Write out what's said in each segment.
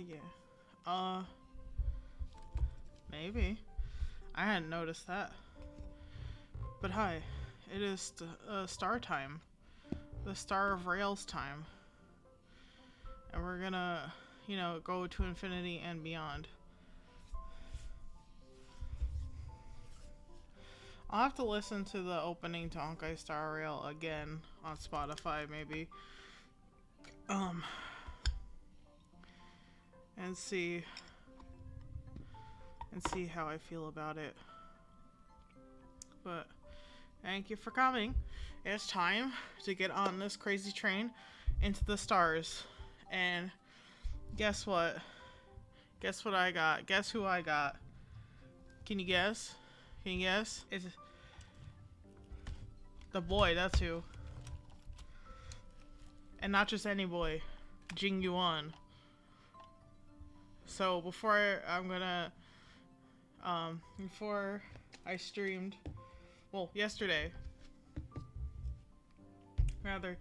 yeah. Maybe. I hadn't noticed that. But hi, it is star time. The Star of Rail's time. And we're gonna, go to infinity and beyond. I'll have to listen to the opening to Honkai Star Rail again on Spotify, maybe. And see how I feel about it. But thank you for coming. It's time to get on this crazy train into the stars. And guess what? Guess what I got? Guess who I got? Can you guess? Can you guess? It's the boy, that's who. And not just any boy. Jing Yuan. So before I streamed, well, yesterday, rather,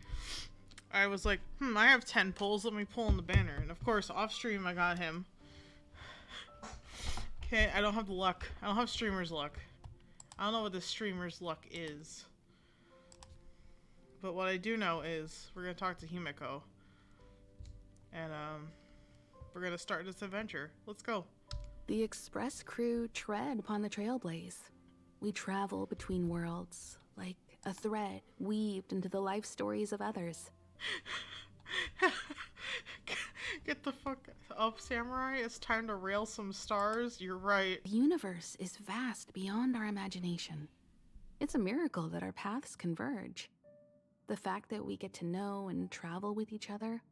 I was like, I have 10 pulls, let me pull in the banner. And of course, off stream, I got him. Okay, I don't have the luck. I don't have streamer's luck. I don't know what the streamer's luck is. But what I do know is, we're gonna talk to Himeko. And, we're gonna start this adventure. Let's go. The express crew tread upon the trailblaze. We travel between worlds, like a thread weaved into the life stories of others. Get the fuck up, samurai. It's time to rail some stars. You're right. The universe is vast beyond our imagination. It's a miracle that our paths converge. The fact that we get to know and travel with each other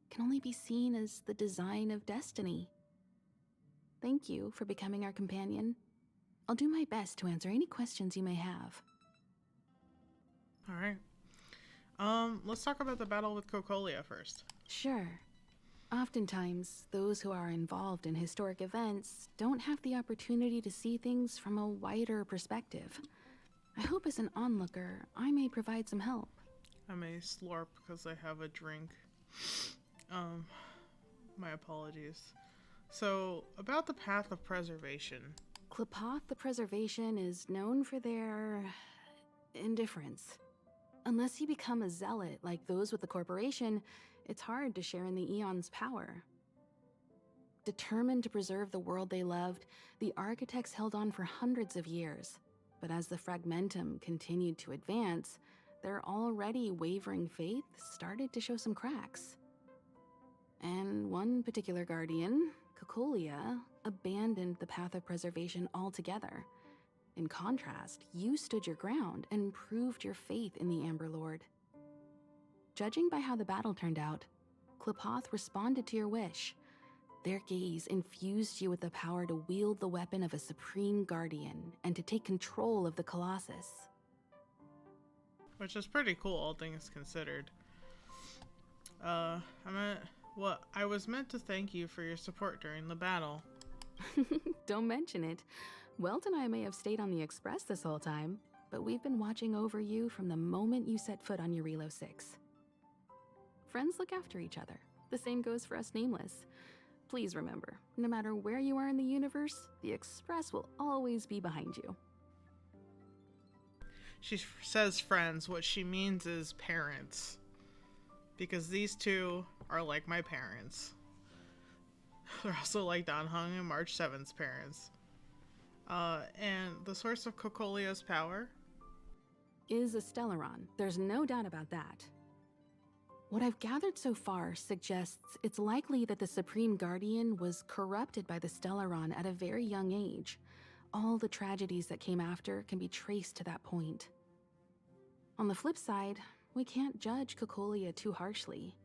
can only be seen as the design of destiny. Thank you for becoming our companion. I'll do my best to answer any questions you may have. Alright. Let's talk about the battle with Cocolia first. Sure. Oftentimes, those who are involved in historic events don't have the opportunity to see things from a wider perspective. I hope as an onlooker, I may provide some help. I may slurp because I have a drink. My apologies. So, about the Path of Preservation. Klapoth the Preservation is known for their indifference. Unless you become a zealot like those with the corporation, it's hard to share in the Eon's power. Determined to preserve the world they loved, the architects held on for hundreds of years. But as the Fragmentum continued to advance, their already wavering faith started to show some cracks. And one particular guardian, Cocolia, abandoned the Path of Preservation altogether. In contrast, you stood your ground and proved your faith in the Amber Lord. Judging by how the battle turned out, Klapoth responded to your wish. Their gaze infused you with the power to wield the weapon of a supreme guardian and to take control of the Colossus. Which is pretty cool, all things considered. I was meant to thank you for your support during the battle. Don't mention it. Welt and I may have stayed on the Express this whole time, but we've been watching over you from the moment you set foot on Eurilo 6. Friends look after each other. The same goes for us Nameless. Please remember, no matter where you are in the universe, the Express will always be behind you. She says friends. What she means is parents. Because these two are like my parents. They're also like Don Hung and March 7th's parents. And the source of Cocolia's power? Is a Stellaron. There's no doubt about that. What I've gathered so far suggests it's likely that the Supreme Guardian was corrupted by the Stellaron at a very young age. All the tragedies that came after can be traced to that point. On the flip side, we can't judge Cocolia too harshly.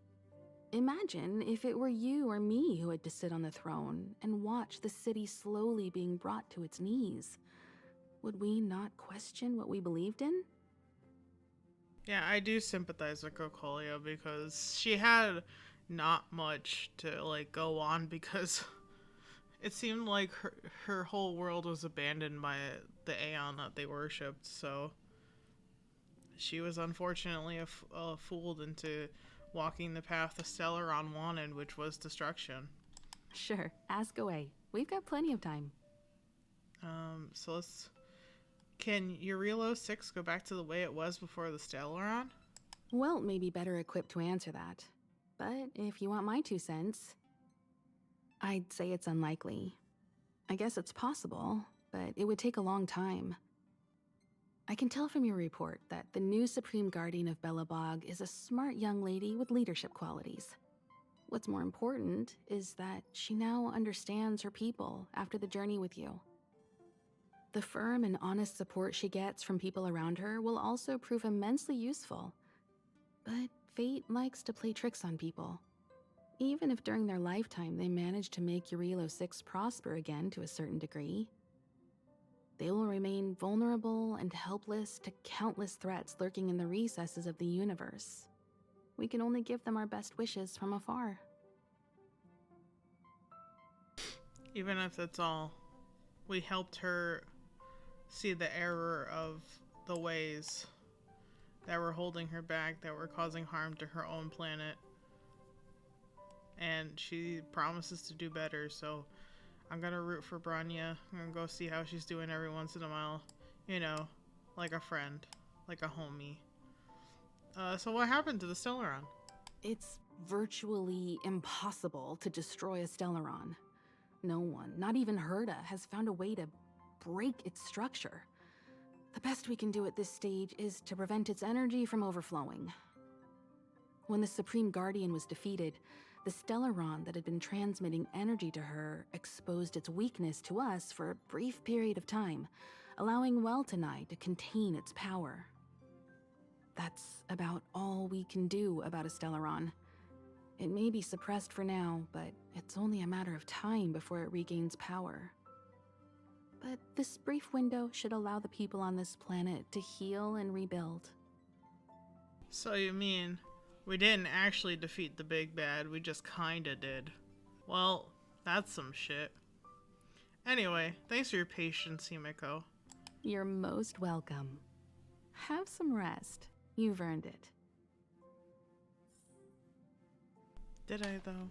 Imagine if it were you or me who had to sit on the throne and watch the city slowly being brought to its knees. Would we not question what we believed in? Yeah, I do sympathize with Cocolia because she had not much to go on because it seemed like her whole world was abandoned by the Aeon that they worshipped, so she was unfortunately fooled into walking the path the Stellaron wanted, which was destruction. Sure, ask away. We've got plenty of time. So let's... Can Eurilo 6 go back to the way it was before the Stellaron? Welt may be better equipped to answer that. But if you want my 2 cents, I'd say it's unlikely. I guess it's possible, but it would take a long time. I can tell from your report that the new Supreme Guardian of Belobog is a smart young lady with leadership qualities. What's more important is that she now understands her people after the journey with you. The firm and honest support she gets from people around her will also prove immensely useful. But fate likes to play tricks on people. Even if during their lifetime they manage to make Eurilo 6 prosper again to a certain degree, they will remain vulnerable and helpless to countless threats lurking in the recesses of the universe. We can only give them our best wishes from afar. Even if that's all, we helped her see the error of the ways that were holding her back, that were causing harm to her own planet. And she promises to do better, so I'm gonna root for Branya. I'm gonna go see how she's doing every once in a while. You know, like a friend, like a homie. So what happened to the Stellaron? It's virtually impossible to destroy a Stellaron. No one, not even Herda, has found a way to break its structure. The best we can do at this stage is to prevent its energy from overflowing. When the Supreme Guardian was defeated, the Stellaron that had been transmitting energy to her exposed its weakness to us for a brief period of time, allowing Welt and I to contain its power. That's about all we can do about a Stellaron. It may be suppressed for now, but it's only a matter of time before it regains power. But this brief window should allow the people on this planet to heal and rebuild. So you mean we didn't actually defeat the big bad, we just kinda did. Well, that's some shit. Anyway, thanks for your patience, Himeko. You're most welcome. Have some rest. You've earned it. Did I, though?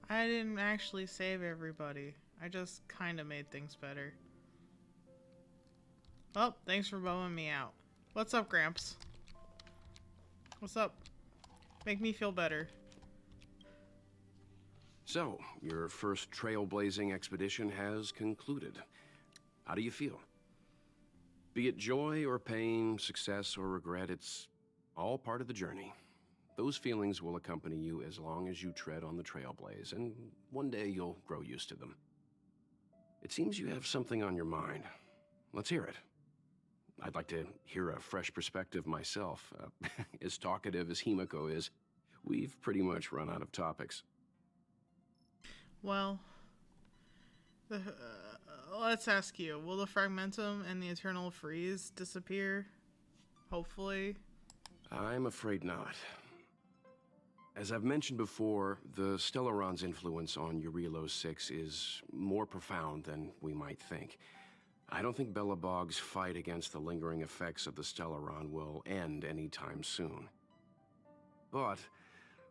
I didn't actually save everybody. I just kinda made things better. Well, thanks for bumming me out. What's up, Gramps? What's up? Make me feel better. So, your first trailblazing expedition has concluded. How do you feel? Be it joy or pain, success or regret, it's all part of the journey. Those feelings will accompany you as long as you tread on the trailblaze, and one day you'll grow used to them. It seems you have something on your mind. Let's hear it. I'd like to hear a fresh perspective myself. As talkative as Himeko is, we've pretty much run out of topics. Well, let's ask you, will the Fragmentum and the Eternal Freeze disappear? Hopefully. I'm afraid not. As I've mentioned before, the Stellaron's influence on Eurilo 6 is more profound than we might think. I don't think Belobog's fight against the lingering effects of the Stellaron will end anytime soon. But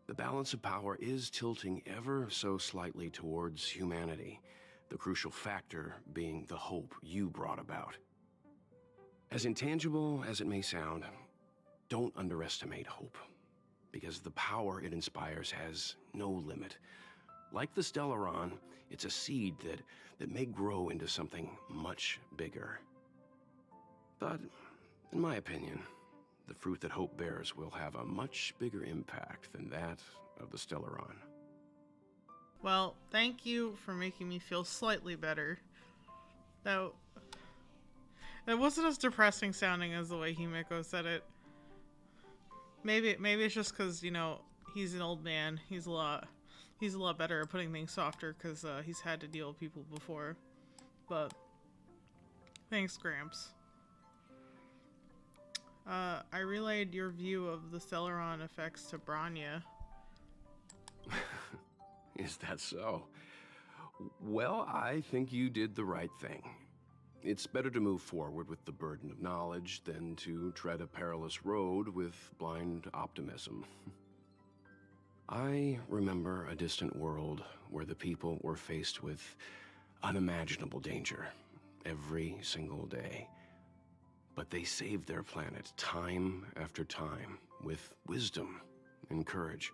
the balance of power is tilting ever so slightly towards humanity, the crucial factor being the hope you brought about. As intangible as it may sound, don't underestimate hope, because the power it inspires has no limit. Like the Stellaron, it's a seed that may grow into something much bigger. But, in my opinion, the fruit that hope bears will have a much bigger impact than that of the Stellaron. Well, thank you for making me feel slightly better. Though, it wasn't as depressing sounding as the way Himeko said it. Maybe it's just because, you know, he's an old man. He's a lot better at putting things softer because he's had to deal with people before. But thanks, Gramps. I relayed your view of the Stellaron effects to Branya. Is that so? Well, I think you did the right thing. It's better to move forward with the burden of knowledge than to tread a perilous road with blind optimism. I remember a distant world where the people were faced with unimaginable danger every single day. But they saved their planet time after time with wisdom and courage.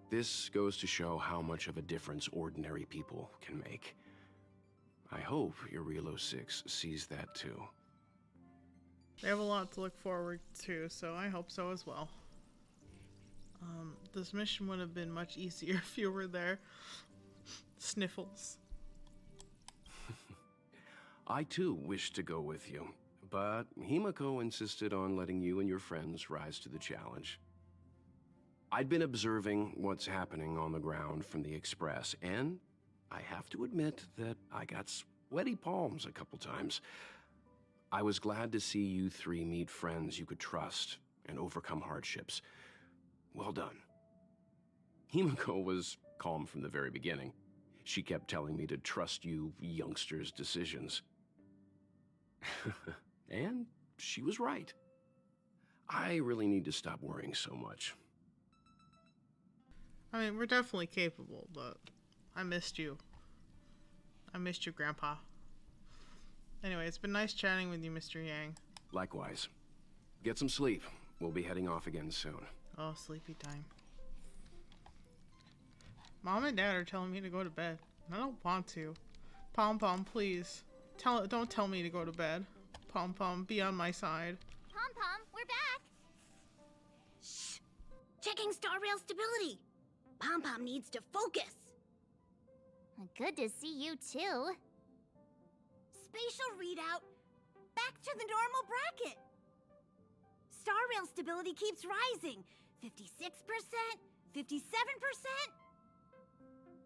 This goes to show how much of a difference ordinary people can make. I hope Urilo 6 sees that too. They have a lot to look forward to, so I hope so as well. This mission would have been much easier if you were there. Sniffles. I too wish to go with you, but Himiko insisted on letting you and your friends rise to the challenge. I'd been observing what's happening on the ground from the Express, and I have to admit that I got sweaty palms a couple times. I was glad to see you three meet friends you could trust and overcome hardships. Well done. Himiko was calm from the very beginning. She kept telling me to trust you youngsters' decisions. And she was right. I really need to stop worrying so much. I mean, we're definitely capable, but I missed you. I missed you, Grandpa. Anyway, it's been nice chatting with you, Mr. Yang. Likewise. Get some sleep. We'll be heading off again soon. Oh, sleepy time. Mom and Dad are telling me to go to bed. I don't want to. Pom Pom, please. Don't tell me to go to bed. Pom Pom, be on my side. Pom Pom, we're back! Shh! Checking Star Rail stability! Pom Pom needs to focus! Good to see you too. Spatial readout back to the normal bracket. Star Rail stability keeps rising. 56%, 57%.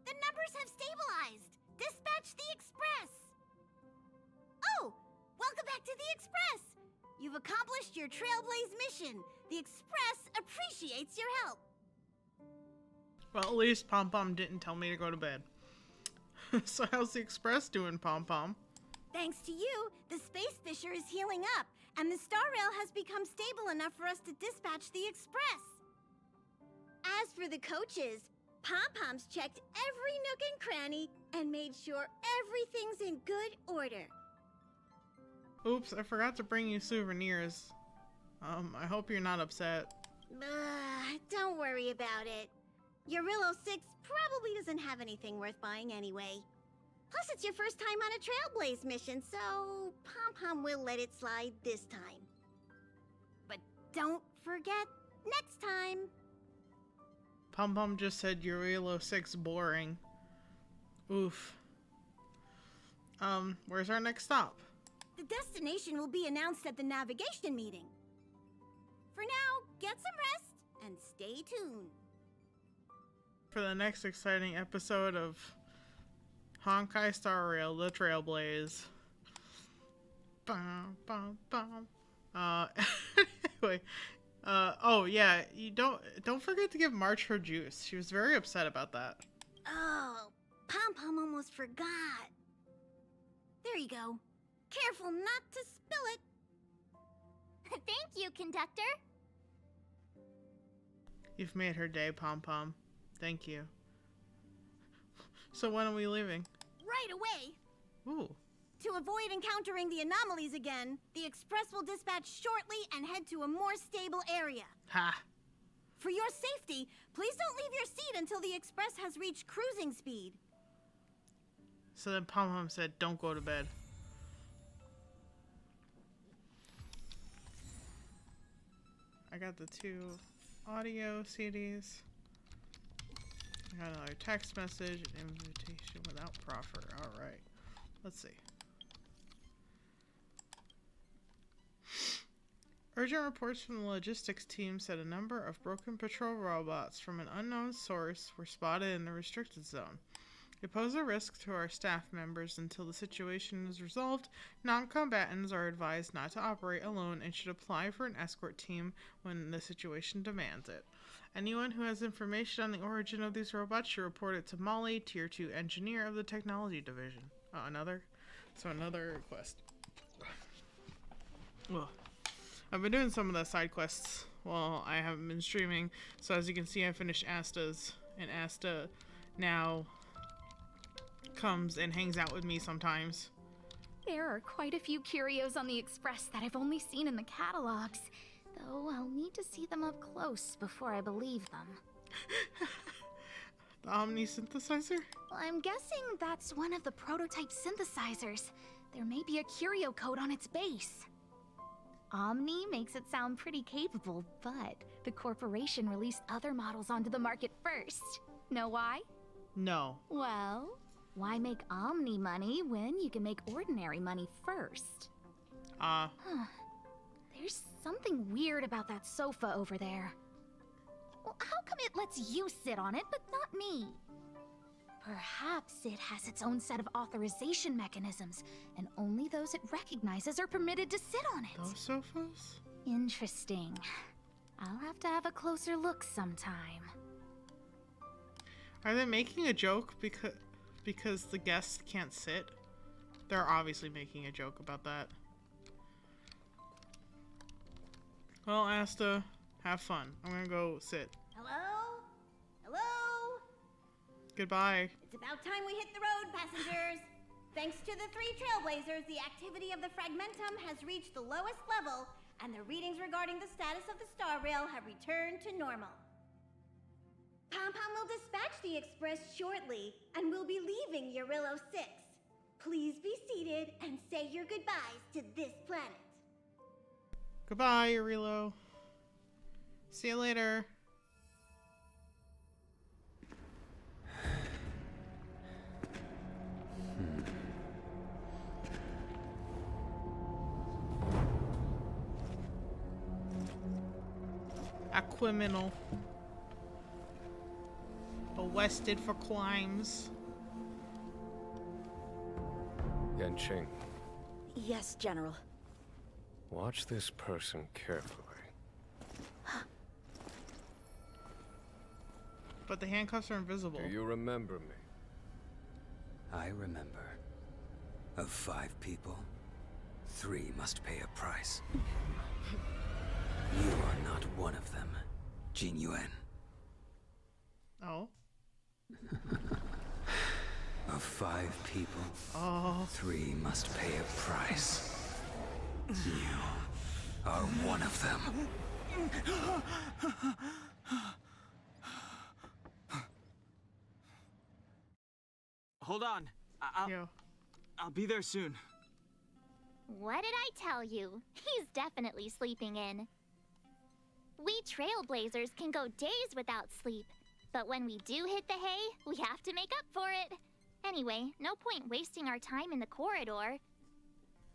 The numbers have stabilized. Dispatch the Express. Oh, welcome back to the Express. You've accomplished your Trailblaze mission. The Express appreciates your help. Well, at least Pom Pom didn't tell me to go to bed. So how's the Express doing, Pom Pom? Thanks to you, the Space Fisher is healing up, and the Star Rail has become stable enough for us to dispatch the Express. As for the coaches, Pom-Pom's checked every nook and cranny and made sure everything's in good order. Oops, I forgot to bring you souvenirs. I hope you're not upset. Don't worry about it. Urilo 6 probably doesn't have anything worth buying anyway. Plus, it's your first time on a Trailblaze mission, so Pom-Pom will let it slide this time. But don't forget, next time. Pom Pom just said Urilo 6 boring. Oof. Where's our next stop? The destination will be announced at the navigation meeting. For now, get some rest and stay tuned. For the next exciting episode of Honkai Star Rail, the Trailblaze. Bum, bum, bum. Anyway, oh yeah, you don't forget to give March her juice. She was very upset about that. Oh, Pom-Pom almost forgot. There you go. Careful not to spill it. Thank you, conductor. You've made her day, Pom Pom. Thank you. So when are we leaving? Right away. Ooh. To avoid encountering the anomalies again, the Express will dispatch shortly and head to a more stable area. Ha! For your safety, please don't leave your seat until the Express has reached cruising speed. So then Pom Pom said, don't go to bed. I got the 2 audio CDs. I got another text message, an invitation without proffer. Alright. Let's see. Urgent reports from the logistics team said a number of broken patrol robots from an unknown source were spotted in the restricted zone. They pose a risk to our staff members until the situation is resolved. Non-combatants are advised not to operate alone and should apply for an escort team when the situation demands it. Anyone who has information on the origin of these robots should report it to Molly, Tier 2 Engineer of the Technology Division. Oh, another request. Ugh. I've been doing some of the side quests Well, I haven't been streaming, so as you can see, I finished Asta's, and Asta now comes and hangs out with me sometimes. There are quite a few curios on the Express that I've only seen in the catalogs, though I'll need to see them up close before I believe them. The Omni synthesizer? Well, I'm guessing that's one of the prototype synthesizers. There may be a curio code on its base. Omni makes it sound pretty capable, but the corporation released other models onto the market first. Know why? No. Well, why make Omni money when you can make ordinary money first? There's something weird about that sofa over there. Well, how come it lets you sit on it, but not me? Perhaps it has its own set of authorization mechanisms, and only those it recognizes are permitted to sit on it. Those sofas? Interesting. I'll have to have a closer look sometime. Are they making a joke because the guests can't sit? They're obviously making a joke about that. Well, Asta, have fun. I'm gonna go sit. Hello? Hello? Goodbye. It's about time we hit the road, passengers. Thanks to the 3 trailblazers, the activity of the Fragmentum has reached the lowest level, and the readings regarding the status of the Star Rail have returned to normal. Pom-Pom will dispatch the Express shortly, and we'll be leaving Eurillo 6. Please be seated and say your goodbyes to this planet. Goodbye, Eurillo. See you later. A criminal. Arrested for crimes. Yanqing, Yes, General. watch this person carefully. But the handcuffs are invisible. Do you remember me? I remember. Of 5 people, 3 must pay a price. You are not one of them, Jin Yuan. Oh. Of 5 people, Oh. 3 must pay a price. You are one of them. Hold on. Yo. I'll be there soon. What did I tell you? He's definitely sleeping in. We trailblazers can go days without sleep, but when we do hit the hay, we have to make up for it. Anyway, no point wasting our time in the corridor.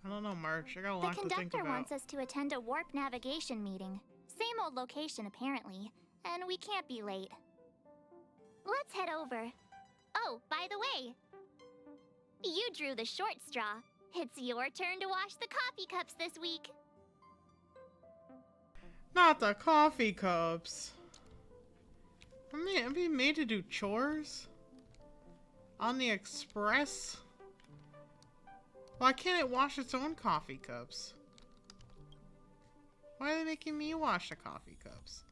I don't know, March. I got a The lot to think conductor about. wants us to attend a warp navigation meeting. Same old location, apparently, and we can't be late. Let's head over. Oh, by the way, you drew the short straw. It's your turn to wash the coffee cups this week. Not the coffee cups. I'm being made to do chores? On the Express? Why can't it wash its own coffee cups? Why are they making me wash the coffee cups?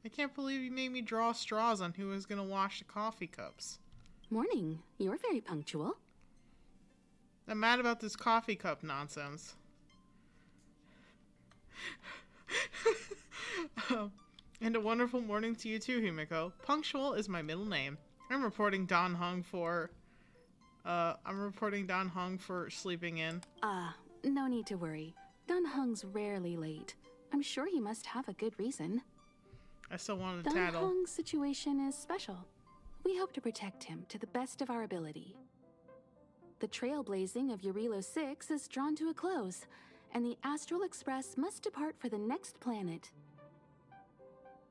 I can't believe you made me draw straws on who was gonna wash the coffee cups. Morning. You're very punctual. I'm mad about this coffee cup nonsense. And a wonderful morning to you too, Himiko. Punctual is my middle name. I'm reporting Don Hung for sleeping in. No need to worry. Don Hung's rarely late. I'm sure he must have a good reason. I still wanted to Don tattle. Hung's situation is special. We hope to protect him to the best of our ability. The trailblazing of Eurillo 6 is drawn to a close, and the Astral Express must depart for the next planet.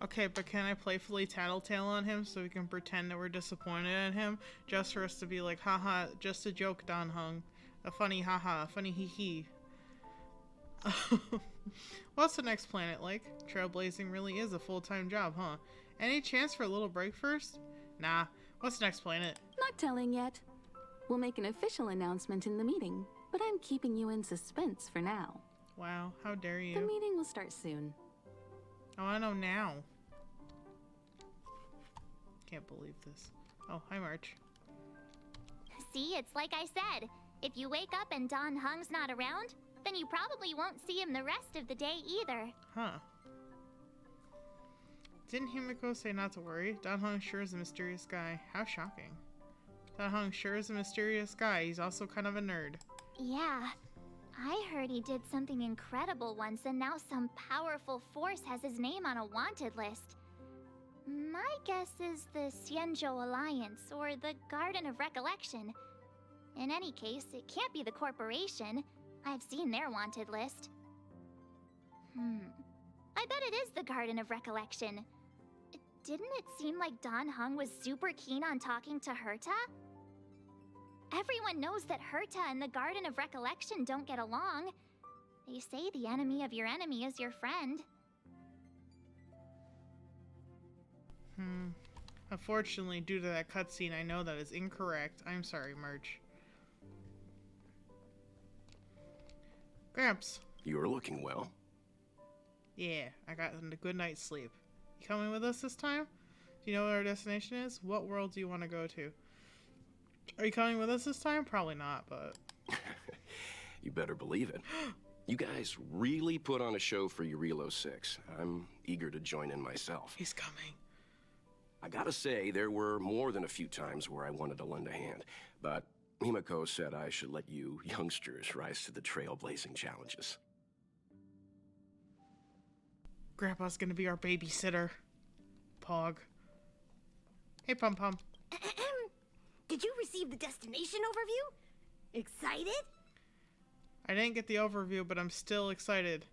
Okay, but can I playfully tattletale on him so we can pretend that we're disappointed in him? Just for us to be like, haha, just a joke, Don Hung. A funny haha, a funny hee hee. What's the next planet like? Trailblazing really is a full-time job, huh? Any chance for a little break first? Nah. What's the next planet? Not telling yet. We'll make an official announcement in the meeting, but I'm keeping you in suspense for now. Wow, how dare The you? meeting will start soon. I want to know now. Can't believe this. Oh, hi, March. See, it's like I said. If you wake up and Don Hung's not around, then you probably won't see him the rest of the day either. Huh. Didn't Himiko say not to worry? Don Hung sure is a mysterious guy. How shocking. Don Hung sure is a mysterious guy. He's also kind of a nerd. Yeah. I heard he did something incredible once, and now some powerful force has his name on a wanted list. My guess is the Xianzhou Alliance, or the Garden of Recollection. In any case, it can't be the corporation. I've seen their wanted list. I bet it is the Garden of Recollection. Didn't it seem like Don Hung was super keen on talking to Herta? Everyone knows that Herta and the Garden of Recollection don't get along. They say the enemy of your enemy is your friend. Unfortunately, due to that cutscene, I know that is incorrect. I'm sorry, March. Gramps. You're looking well. Yeah, I got a good night's sleep. You coming with us this time? Do you know what our destination is? What world do you want to go to? Are you coming with us this time? Probably not, but... You better believe it. You guys really put on a show for Urilo 6. I'm eager to join in myself. He's coming. I gotta say, there were more than a few times where I wanted to lend a hand, but Himiko said I should let you youngsters rise to the trailblazing challenges. Grandpa's gonna be our babysitter. Pog. Hey, Pum Pum. Did you receive the destination overview? Excited? I didn't get the overview, but I'm still excited.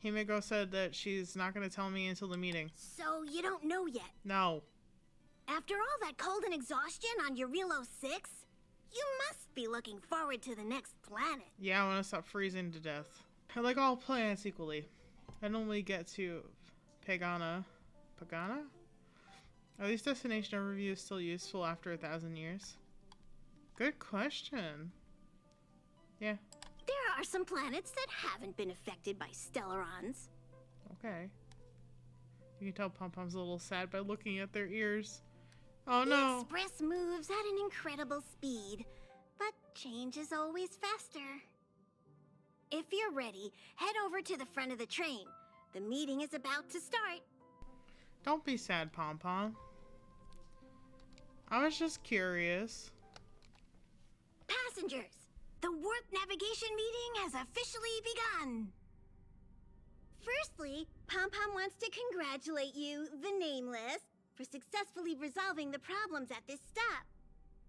Himiko said that she's not gonna tell me until the meeting. So you don't know yet? No. After all that cold and exhaustion on Urilo 6, you must be looking forward to the next planet. Yeah, I want to stop freezing to death. I like all planets equally. I normally get to Pagana. Pagana? Are these destination overviews still useful after 1,000 years? Good question. Yeah. There are some planets that haven't been affected by Stellarons. Okay. You can tell Pom Pom's a little sad by looking at their ears. Oh no! The Express moves at an incredible speed, but change is always faster. If you're ready, head over to the front of the train. The meeting is about to start. Don't be sad, Pom Pom. I was just curious. Passengers, the warp navigation meeting has officially begun. Firstly, Pom Pom wants to congratulate you, the Nameless, for successfully resolving the problems at this stop.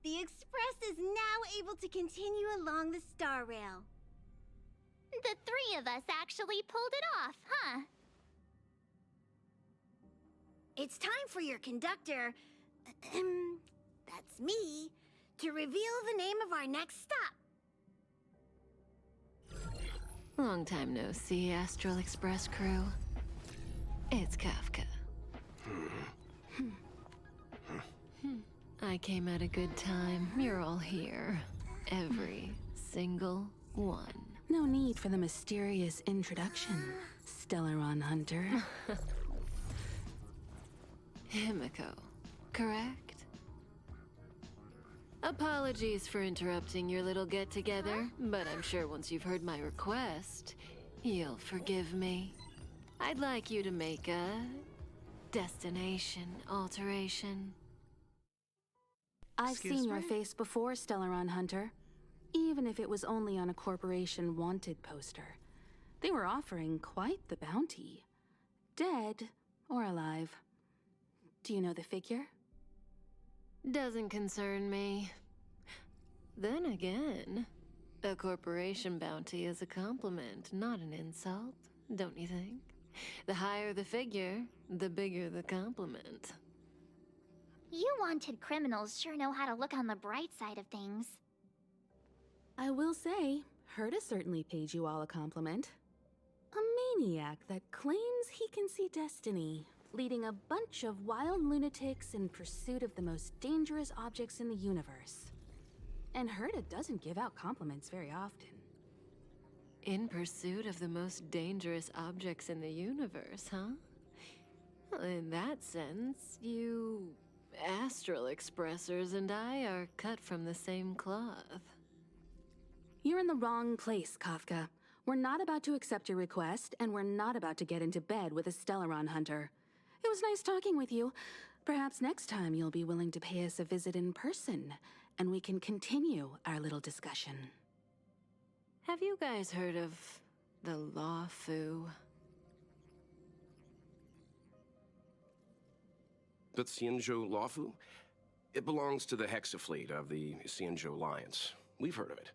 The Express is now able to continue along the Star Rail. The three of us actually pulled it off, huh? It's time for your conductor, that's me, to reveal the name of our next stop. Long time no see, Astral Express crew. It's Kafka. I came at a good time. You're all here. Every single one. No need for the mysterious introduction, Stellaron Hunter. Himiko, correct? Apologies for interrupting your little get-together, but I'm sure once you've heard my request, you'll forgive me. I'd like you to make a destination alteration. I've Excuse seen your me? face before, Stellaron Hunter. Even if it was only on a corporation wanted poster. They were offering quite the bounty. Dead or alive. Do you know the figure? Doesn't concern me. Then again, a corporation bounty is a compliment, not an insult, don't you think? The higher the figure, the bigger the compliment. You wanted criminals sure know how to look on the bright side of things. I will say, Herta certainly paid you all a compliment. A maniac that claims he can see destiny, leading a bunch of wild lunatics in pursuit of the most dangerous objects in the universe. And Herta doesn't give out compliments very often. In pursuit of the most dangerous objects in the universe, huh? Well, in that sense, you Astral Expressers and I are cut from the same cloth. You're in the wrong place, Kafka. We're not about to accept your request, and we're not about to get into bed with a Stellaron hunter. It was nice talking with you. Perhaps next time you'll be willing to pay us a visit in person, and we can continue our little discussion. Have you guys heard of the Luofu? The Xianzhou Luofu? It belongs to the Hexafleet of the Xianzhou Alliance. We've heard of it.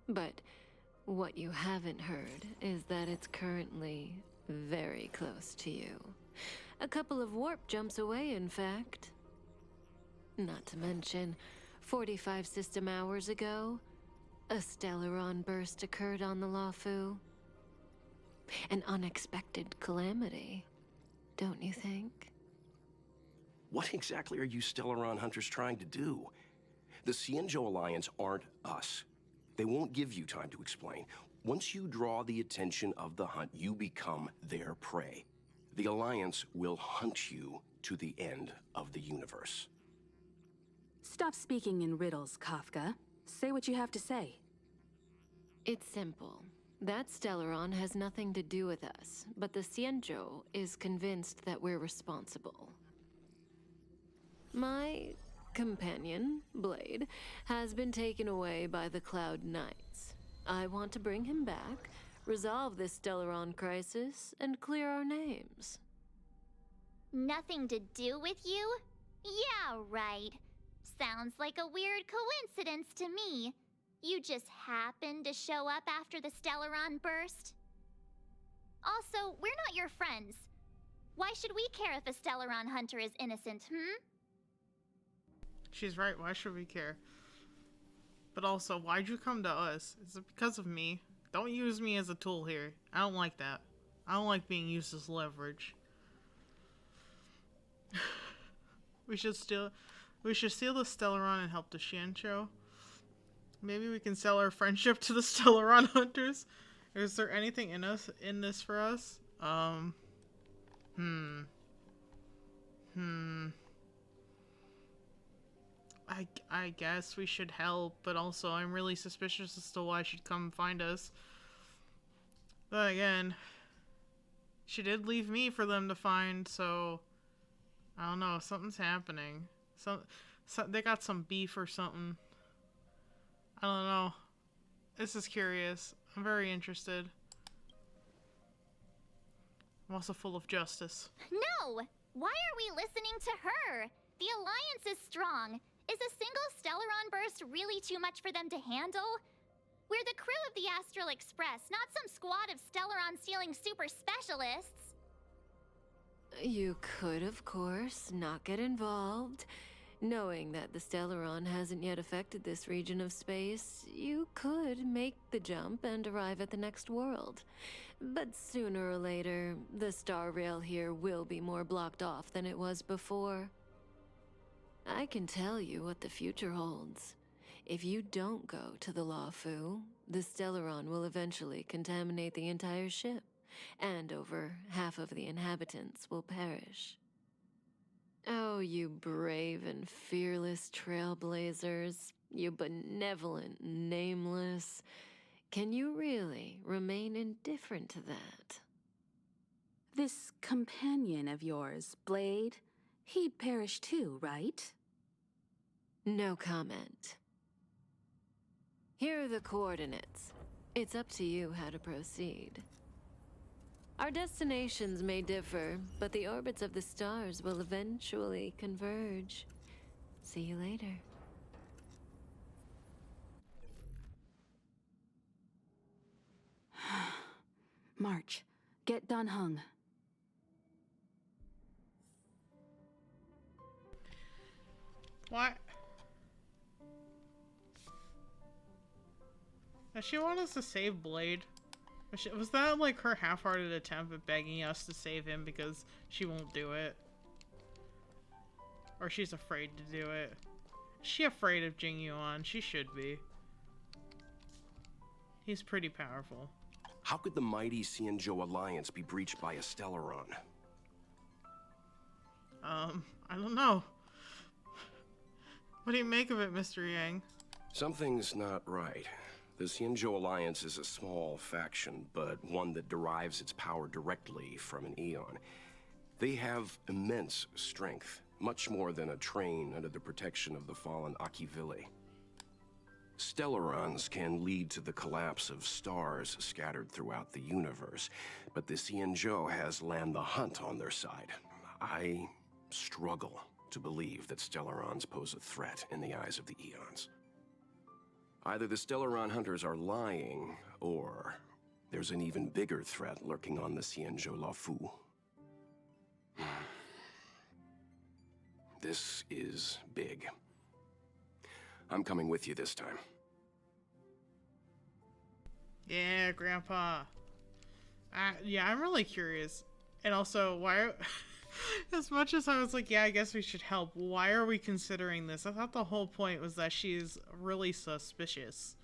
But what you haven't heard is that it's currently very close to you. A couple of warp jumps away, in fact. Not to mention, 45 system hours ago, a Stellaron burst occurred on the Luofu. An unexpected calamity, don't you think? What exactly are you Stellaron hunters trying to do? The Xianzhou Alliance aren't us. They won't give you time to explain. Once you draw the attention of the hunt, you become their prey. The Alliance will hunt you to the end of the universe. Stop speaking in riddles, Kafka. Say what you have to say. It's simple. That Stellaron has nothing to do with us, but the Xianzhou is convinced that we're responsible. My companion, Blade, has been taken away by the Cloud Knights. I want to bring him back, resolve this Stellaron crisis, and clear our names. Nothing to do with you? Yeah, right. Sounds like a weird coincidence to me. You just happened to show up after the Stellaron burst? Also, we're not your friends. Why should we care if a Stellaron hunter is innocent, She's right, why should we care? But also, why'd you come to us? Is it because of me? Don't use me as a tool here. I don't like that. I don't like being used as leverage. We should steal the Stellaron and help the Xianzhou. Maybe we can sell our friendship to the Stellaron hunters. Is there anything in this for us? I guess we should help, but also I'm really suspicious as to why she'd come find us. But again, she did leave me for them to find, so I don't know, something's happening. They got some beef or something. I don't know. This is curious. I'm very interested. I'm also full of justice. No! Why are we listening to her? The Alliance is strong. Is a single Stellaron burst really too much for them to handle? We're the crew of the Astral Express, not some squad of Stellaron-stealing super specialists. You could, of course, not get involved. Knowing that the Stellaron hasn't yet affected this region of space, you could make the jump and arrive at the next world. But sooner or later, the Star Rail here will be more blocked off than it was before. I can tell you what the future holds. If you don't go to the Luofu, the Stellaron will eventually contaminate the entire ship, and over half of the inhabitants will perish. Oh, you brave and fearless trailblazers, you benevolent nameless. Can you really remain indifferent to that? This companion of yours, Blade, he'd perish too, right? No comment. Here are the coordinates. It's up to you how to proceed. Our destinations may differ, but the orbits of the stars will eventually converge. See you later. March, get done hung. What? Does she want us to save Blade? Was that like her half-hearted attempt at begging us to save him because she won't do it? Or she's afraid to do it? Is she afraid of Jing Yuan? She should be. He's pretty powerful. How could the mighty Xianzhou alliance be breached by a Stellaron? I don't know. What do you make of it, Mr. Yang? Something's not right. The Xianzhou alliance is a small faction, but one that derives its power directly from an Eon. They have immense strength, much more than a train under the protection of the fallen Akivili. Stellarons can lead to the collapse of stars scattered throughout the universe, but the Xianzhou has Land the Hunt on their side. I struggle to believe that Stellarons pose a threat in the eyes of the Eons. Either the Stellaron hunters are lying, or there's an even bigger threat lurking on the Xianzhou Luofu. This is big. I'm coming with you this time. Yeah, Grandpa. Yeah, I'm really curious. And also, why are... As much as I was like, yeah, I guess we should help, why are we considering this? I thought the whole point was that she's really suspicious.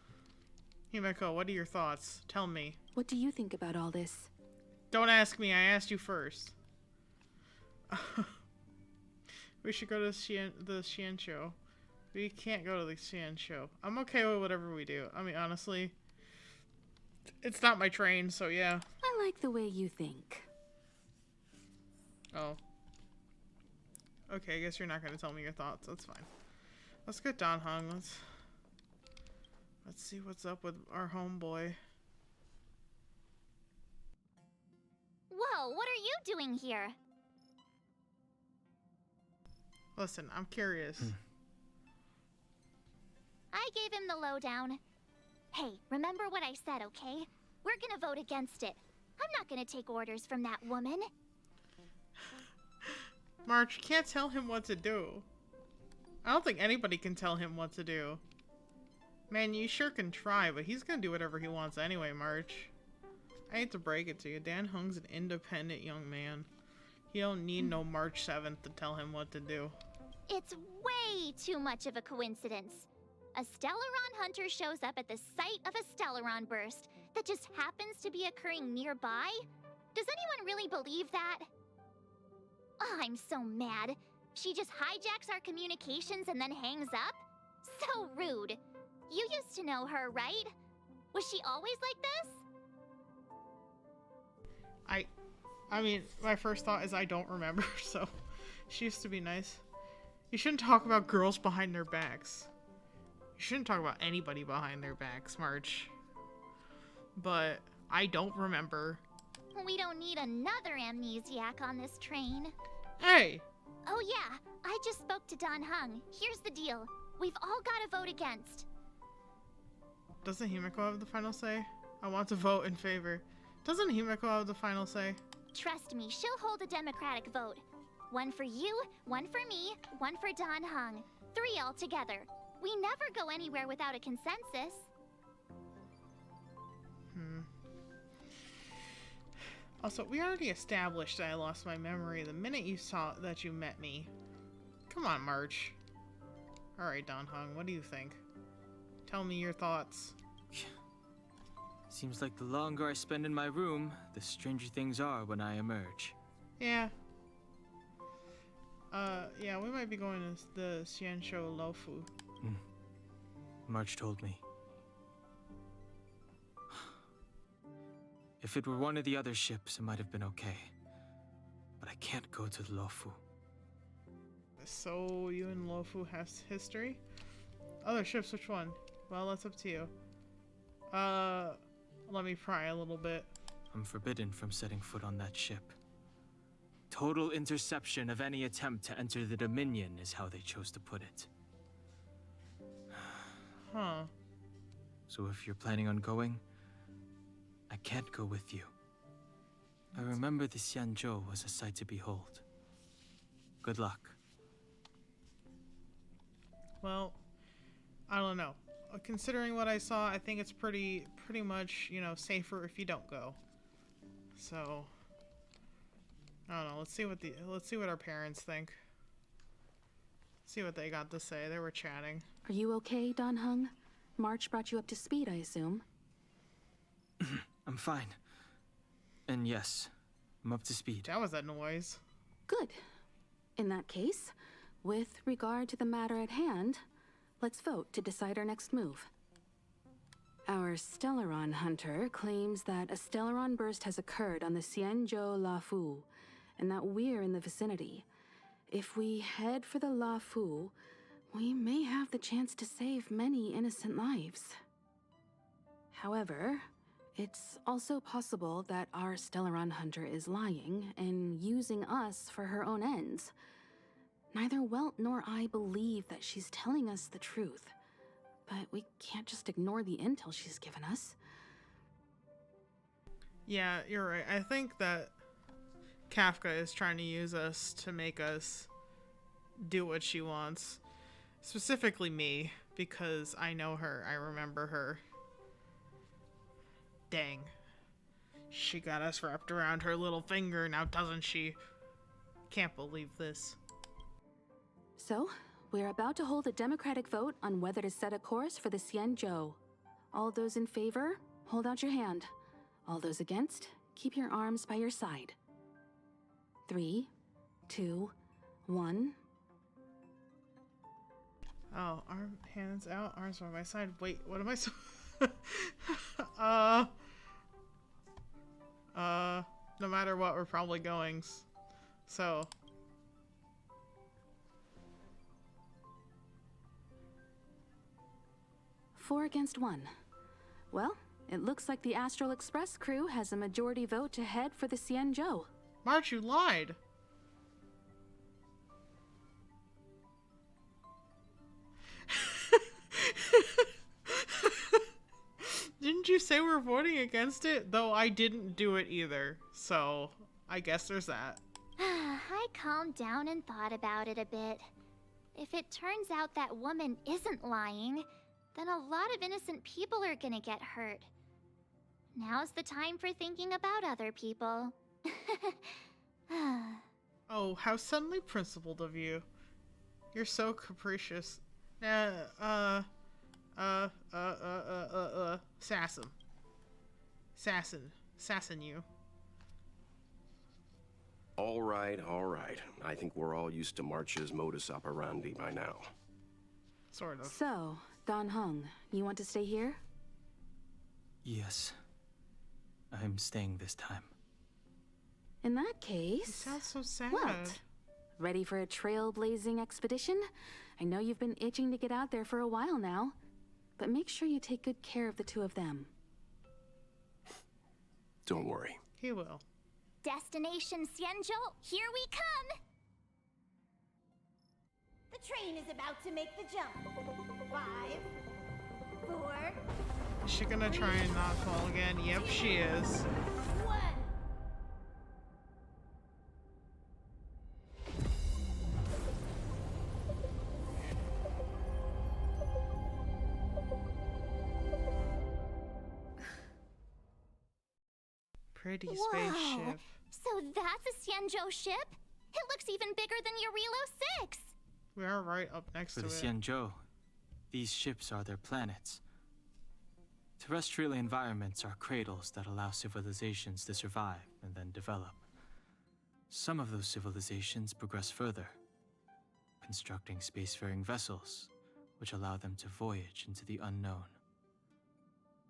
Himeko, what are your thoughts? Tell me. What do you think about all this? Don't ask me, I asked you first. We should go to the Xianzhou. We can't go to the Xianzhou. I'm okay with whatever we do. I mean, honestly, it's not my train, so yeah. I like the way you think. Oh. Okay, I guess you're not going to tell me your thoughts. That's fine. Let's get Dan Heng. Let's see what's up with our homeboy. Whoa, what are you doing here? Listen, I'm curious. I gave him the lowdown. Hey, remember what I said, okay? We're gonna vote against it. I'm not gonna take orders from that woman. March, you can't tell him what to do. I don't think anybody can tell him what to do. Man, you sure can try, but he's gonna do whatever he wants anyway, March. I hate to break it to you, Dan Heng's an independent young man. He don't need no March 7th to tell him what to do. It's way too much of a coincidence. A Stellaron hunter shows up at the site of a Stellaron burst that just happens to be occurring nearby? Does anyone really believe that? Oh, I'm so mad. She just hijacks our communications and then hangs up? So rude. You used to know her, right? Was she always like this? I mean, my first thought is I don't remember, so she used to be nice. You shouldn't talk about girls behind their backs. You shouldn't talk about anybody behind their backs, March. But I don't remember. We don't need another amnesiac on this train. Hey! Oh yeah, I just spoke to Dan Heng. Here's the deal. We've all got to vote against. Doesn't Himeko have the final say? I want to vote in favor. Doesn't Himeko have the final say? Trust me, she'll hold a democratic vote. One for you, one for me, one for Dan Heng. 3 all together. We never go anywhere without a consensus. Also, we already established that I lost my memory the minute you saw that you met me. Come on, March. Alright, Dan Heng, what do you think? Tell me your thoughts. Seems like the longer I spend in my room, the stranger things are when I emerge. Yeah. Yeah, we might be going to the Xianzhou Luofu. March told me. If it were one of the other ships, it might have been okay. But I can't go to the Luofu. So, you and Luofu have history? Other ships, which one? Well, that's up to you. Let me pry a little bit. I'm forbidden from setting foot on that ship. Total interception of any attempt to enter the Dominion is how they chose to put it. Huh. So if you're planning on going, I can't go with you. I remember the Xianzhou was a sight to behold. Good luck. Well, I don't know. Considering what I saw, I think it's pretty much, you know, safer if you don't go. So, I don't know. Let's see what our parents think. See what they got to say. They were chatting. Are you okay, Dan Heng? March brought you up to speed, I assume. I'm fine. And yes, I'm up to speed. That was a noise. Good. In that case, with regard to the matter at hand, let's vote to decide our next move. Our Stellaron hunter claims that a Stellaron burst has occurred on the Xianzhou Luofu, and that we're in the vicinity. If we head for the Luofu, we may have the chance to save many innocent lives. However, it's also possible that our Stellaron hunter is lying and using us for her own ends. Neither Welt nor I believe that she's telling us the truth, but we can't just ignore the intel she's given us. Yeah, you're right. I think that Kafka is trying to use us to make us do what she wants. Specifically me, because I know her. I remember her. Dang. She got us wrapped around her little finger now, doesn't she? Can't believe this. So, we're about to hold a democratic vote on whether to set a course for the Xianzhou. All those in favor, hold out your hand. All those against, keep your arms by your side. 3, 2, 1. Oh, hands out, arms by my side. Wait, what am I so... no matter what, we're probably going. So... Four against 1. Well, it looks like the Astral Express crew has a majority vote to head for the Xianzhou. March, you lied! Didn't you say we're voting against it? Though I didn't do it either, so I guess there's that. I calmed down and thought about it a bit. If it turns out that woman isn't lying, then a lot of innocent people are gonna get hurt. Now's the time for thinking about other people. Oh, how suddenly principled of you. You're so capricious. Assassin you. All right, all right. I think we're all used to March's modus operandi by now. Sort of. So, Dan Heng, you want to stay here? Yes. I'm staying this time. In that You case... sound so sad. What? Ready for a trailblazing expedition? I know you've been itching to get out there for a while now. But make sure you take good care of the two of them. Don't worry. He will. Destination Xianzhou, here we come! The train is about to make the jump. 5, 4, Is she gonna try and not fall again? Yep, she is. 1. Pretty Whoa. spaceship. So that's a Xianzhou ship? It looks even bigger than Eurilo 6! We are right up next For to the it. Xianzhou, these ships are their planets. Terrestrial environments are cradles that allow civilizations to survive and then develop. Some of those civilizations progress further, constructing spacefaring vessels, which allow them to voyage into the unknown.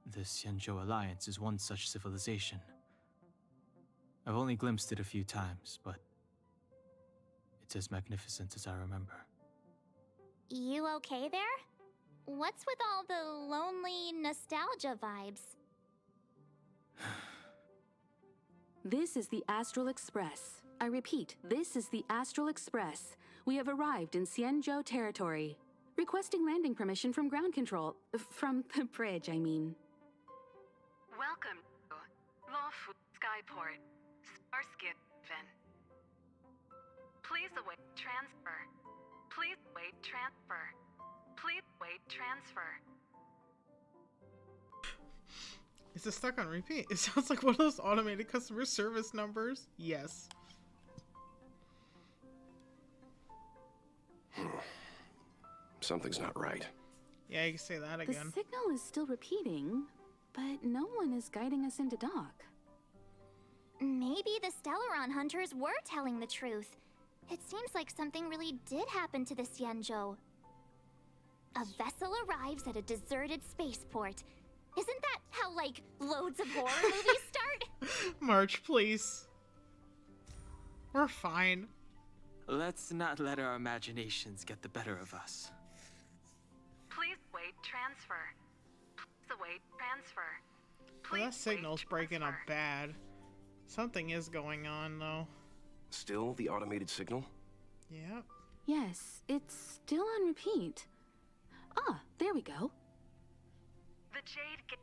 The Xianzhou Alliance is one such civilization. I've only glimpsed it a few times, but it's as magnificent as I remember. You okay there? What's with all the lonely nostalgia vibes? This is the Astral Express. I repeat, this is the Astral Express. We have arrived in Xianzhou territory. Requesting landing permission from ground control. From the bridge, I mean. Welcome to Luofu Skyport, Starskin. Please await transfer. Please wait transfer. Please wait transfer. Is it stuck on repeat? It sounds like one of those automated customer service numbers. Yes. Something's not right. Yeah, you can say that The again. signal is still repeating, but no one is guiding us into dock. Maybe the Stellaron hunters were telling the truth. It seems like something really did happen to the Xianzhou. A vessel arrives at a deserted spaceport. Isn't that how, like, loads of horror movies start? March, please. We're fine. Let's not let our imaginations get the better of us. Please wait transfer. Please await transfer. Well, that Please signal's wait breaking up transfer. bad. Something is going on, though. Still the automated signal? Yep. Yes, it's still on repeat. Ah, there we go. The Jade Gate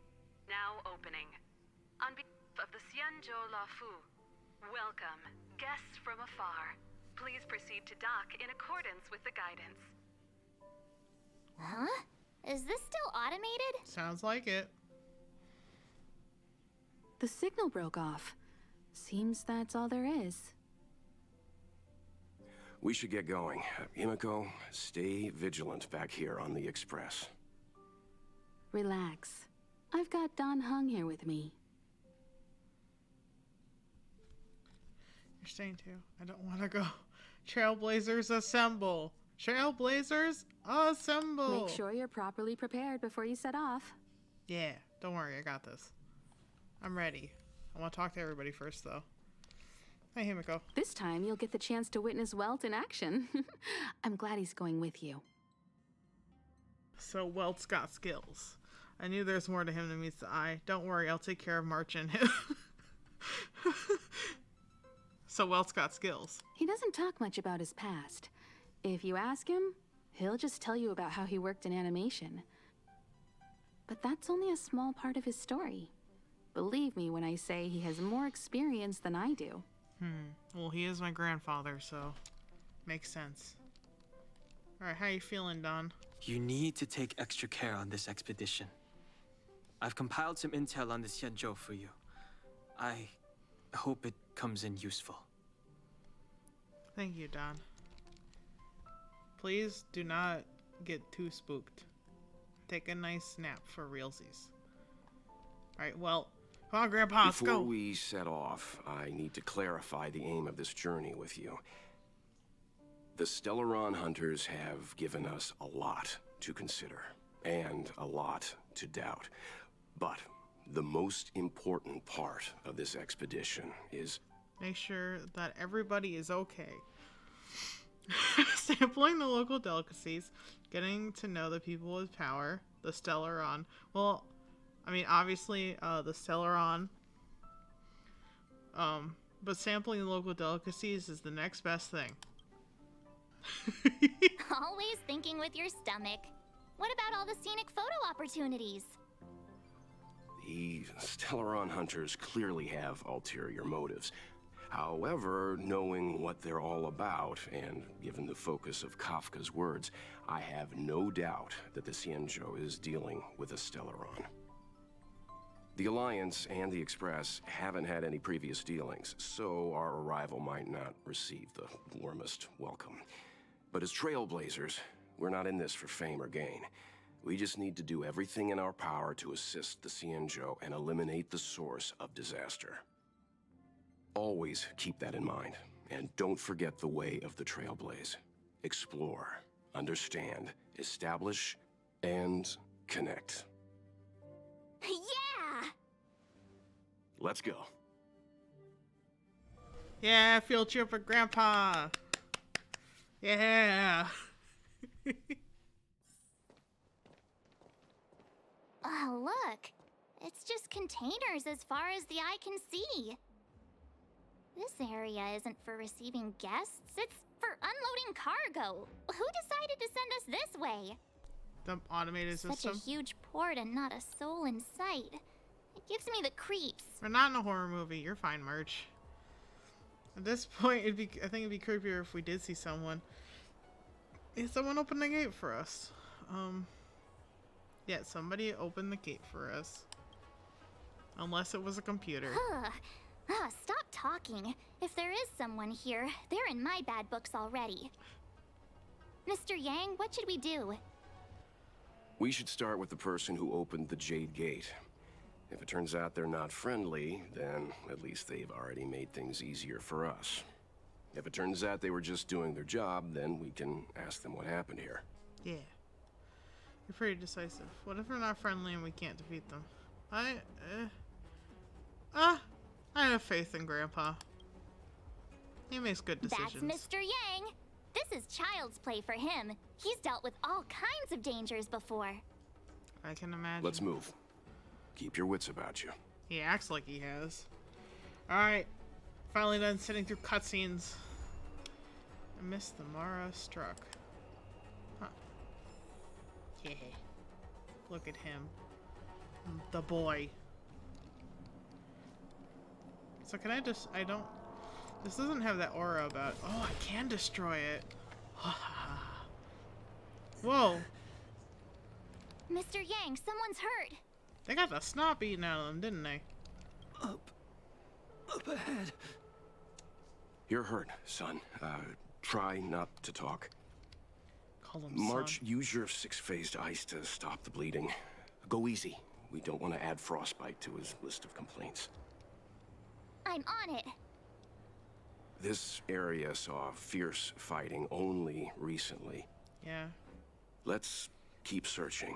now opening. On behalf of the Xianzhou Luofu, welcome, guests from afar. Please proceed to dock in accordance with the guidance. Huh? Is this still automated? Sounds like it. The signal broke off. Seems that's all there is. We should get going. Himiko, stay vigilant back here on the Express. Relax. I've got Don Hung here with me. You're staying too. I don't want to go. Trailblazers assemble. Trailblazers assemble. Make sure you're properly prepared before you set off. Yeah, don't worry. I got this. I'm ready. I want to talk to everybody first, though. Hey, Himiko. This time you'll get the chance to witness Welt in action. I'm glad he's going with you. So Welt's got skills. I knew there's more to him than meets the eye. Don't worry, I'll take care of March and him. So Welt's got skills. He doesn't talk much about his past. If you ask him, he'll just tell you about how he worked in animation. But that's only a small part of his story. Believe me when I say he has more experience than I do. Well, he is my grandfather, so makes sense. Alright, how you feeling, Don? You need to take extra care on this expedition. I've compiled some intel on the Xianzhou for you. I hope it comes in useful. Thank you, Don. Please do not get too spooked. Take a nice nap for realsies. Alright, well, come on, Grandpa, let's Before go. we set off, I need to clarify the aim of this journey with you. The Stellaron hunters have given us a lot to consider, and a lot to doubt. But the most important part of this expedition is... Make sure that everybody is okay. Sampling the local delicacies, getting to know the people with power, the Stellaron. Well, I mean, obviously, the Stellaron. But sampling the local delicacies is the next best thing. Always thinking with your stomach. What about all the scenic photo opportunities? The Stellaron hunters clearly have ulterior motives. However, knowing what they're all about, and given the focus of Kafka's words, I have no doubt that the Xianzhou is dealing with a Stellaron. The Alliance and the Express haven't had any previous dealings, so our arrival might not receive the warmest welcome. But as trailblazers, we're not in this for fame or gain. We just need to do everything in our power to assist the Xianzhou and eliminate the source of disaster. Always keep that in mind, and don't forget the way of the Trailblaze. Explore, understand, establish, and connect. Yeah! Let's go. Yeah, field trip for Grandpa. Yeah. Oh, look. It's just containers as far as the eye can see. This area isn't for receiving guests, it's for unloading cargo. Who decided to send us this way? The automated Such system. a huge port and not a soul in sight. It gives me the creeps. We're not in a horror movie. You're fine, March. At this point, I think it'd be creepier if we did see someone. Yeah, someone opened the gate for us. Yeah, somebody opened the gate for us. Unless it was a computer. Stop talking. If there is someone here, they're in my bad books already. Mr. Yang, what should we do? We should start with the person who opened the Jade Gate. If it turns out they're not friendly, then at least they've already made things easier for us. If it turns out they were just doing their job, then we can ask them what happened here. Yeah. You're pretty decisive. What if they're not friendly and we can't defeat them? I have faith in Grandpa. He makes good decisions. That's Mr. Yang. This is child's play for him. He's dealt with all kinds of dangers before. I can imagine. Let's move. Keep your wits about you. He acts like he has. Alright. Finally done sitting through cutscenes. I missed the Mara struck. Huh. Yeah. Look at him. The boy. So can I just... I don't... This doesn't have that aura about... Oh, I can destroy it. Whoa. Mr. Yang, someone's hurt. They got the snot eaten out of them, didn't they? Up ahead. You're hurt, son. Try not to talk. Call him March, son. use your 6-phased ice to stop the bleeding. Go easy. We don't want to add frostbite to his list of complaints. I'm on it. This area saw fierce fighting only recently. Yeah. Let's keep searching.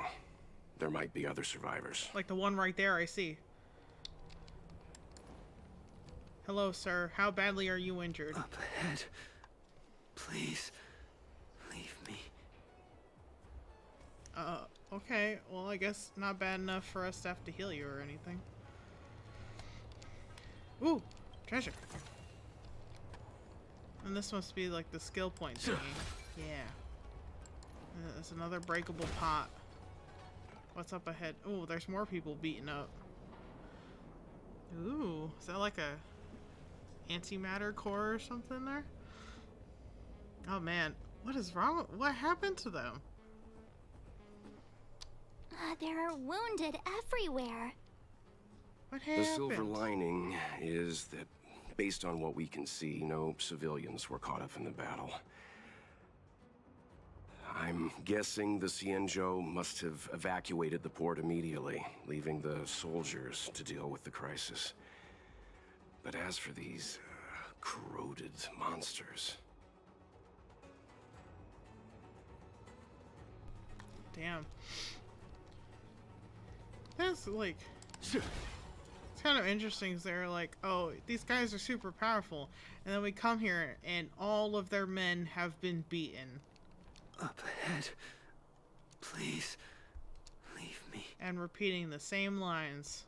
There might be other survivors. Like the one right there I see. Hello, sir. How badly are you injured? Up ahead. Please, leave me. Okay. Well, I guess not bad enough for us to have to heal you or anything. Ooh, treasure. And this must be like the skill point thingy. Yeah. There's another breakable pot. What's up ahead? Ooh, there's more people beating up. Ooh, is that like a antimatter core or something there? Oh man, what is wrong? What happened to them? There are wounded everywhere. What happened? The silver lining is that, based on what we can see, no civilians were caught up in the battle. I'm guessing the Xianzhou must have evacuated the port immediately, leaving the soldiers to deal with the crisis. But as for these corroded monsters... Damn. That's like... It's kind of interesting because they're like, oh, these guys are super powerful. And then we come here and all of their men have been beaten. Up ahead. Please, leave me. And repeating the same lines.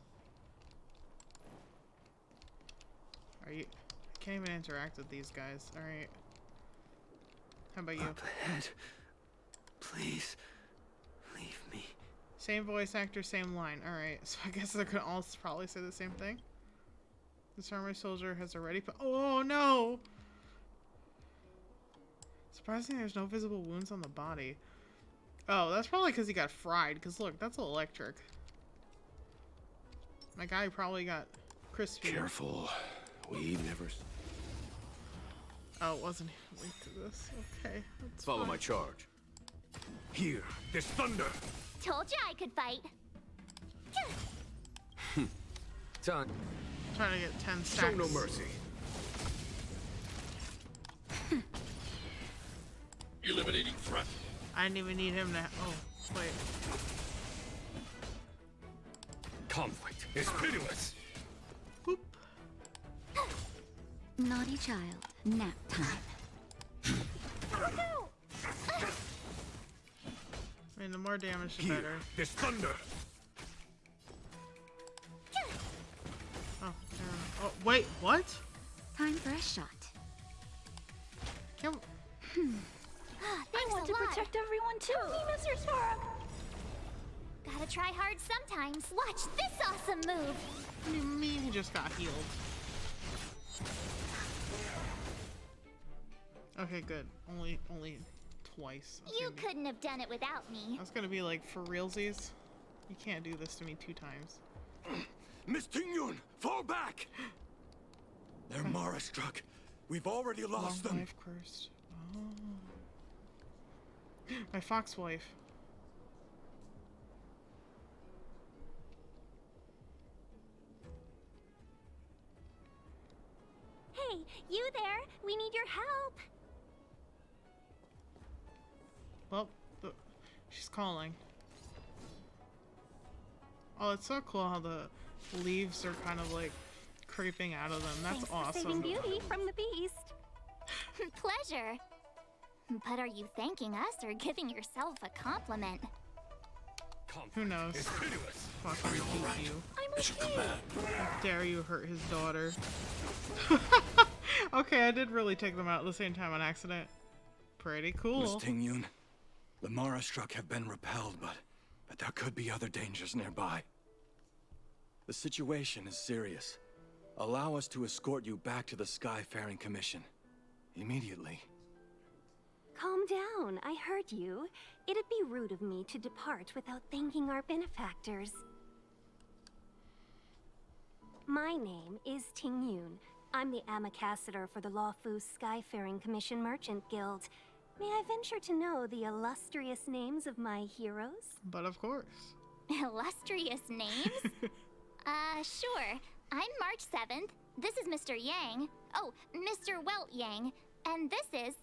Are you... I can't even interact with these guys. Alright. How about you? Up ahead. Please, leave me. Same voice actor, same line. Alright, so I guess they're gonna all probably say the same thing. This armored soldier has already oh no! Surprisingly, there's no visible wounds on the body. Oh, that's probably because he got fried, because look, that's electric. My guy probably got crispy. Careful. We never... Oh, it wasn't linked to this. Okay, that's Follow fine. my charge. Here, this thunder! Told you I could fight. Time. Trying to get 10 stacks. Show no mercy. Eliminating threat. I didn't even need him to... Oh, wait. Conflict is pitiless. Boop. Naughty child. Nap time. I mean, the more damage, the Here, better. this thunder. Oh, oh, wait, what? Time for a shot. Can't... I want to protect everyone too. Help me, Mr. Storm. Gotta try hard sometimes. Watch this awesome move. What do you mean he just got healed? Okay, good. Only twice. You couldn't have done it without me. That's gonna be like, for realsies? You can't do this to me 2 times. Miss Tingyun, fall back! They're Mara struck. We've already lost Long them. life cursed. Oh. My fox wife. need your help. Well, she's calling. Oh, it's so cool how the leaves are kind of like creeping out of them. That's Thanks awesome. for saving beauty from the beast. Pleasure. But are you thanking us or giving yourself a compliment? Who knows? It's pitiless. Fucking hate you. I'm okay. How dare you hurt his daughter? Okay, I did really take them out at the same time on accident. Pretty cool. Miss Tingyun, the Mara struck have been repelled, but there could be other dangers nearby. The situation is serious. Allow us to escort you back to the Skyfaring Commission. Immediately. Calm down. I heard you. It'd be rude of me to depart without thanking our benefactors. My name is Tingyun. I'm the ambassador for the Luofu Skyfaring Commission Merchant Guild. May I venture to know the illustrious names of my heroes? But of course. Illustrious names? Sure. I'm March 7th. This is Mr. Yang. Oh, Mr. Welt Yang. And this is...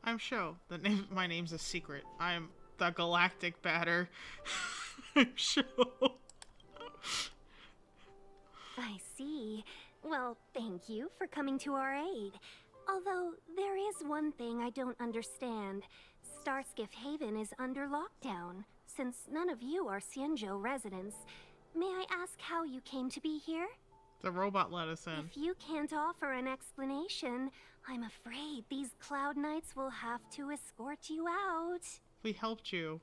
I'm Sho. My name's a secret. I'm the Galactic Batter. I'm Sho. I see. Well, thank you for coming to our aid. Although, there is one thing I don't understand. Starskiff Haven is under lockdown. Since none of you are Xianzhou residents, may I ask how you came to be here? The robot let us in. If you can't offer an explanation, I'm afraid these Cloud Knights will have to escort you out. We helped you.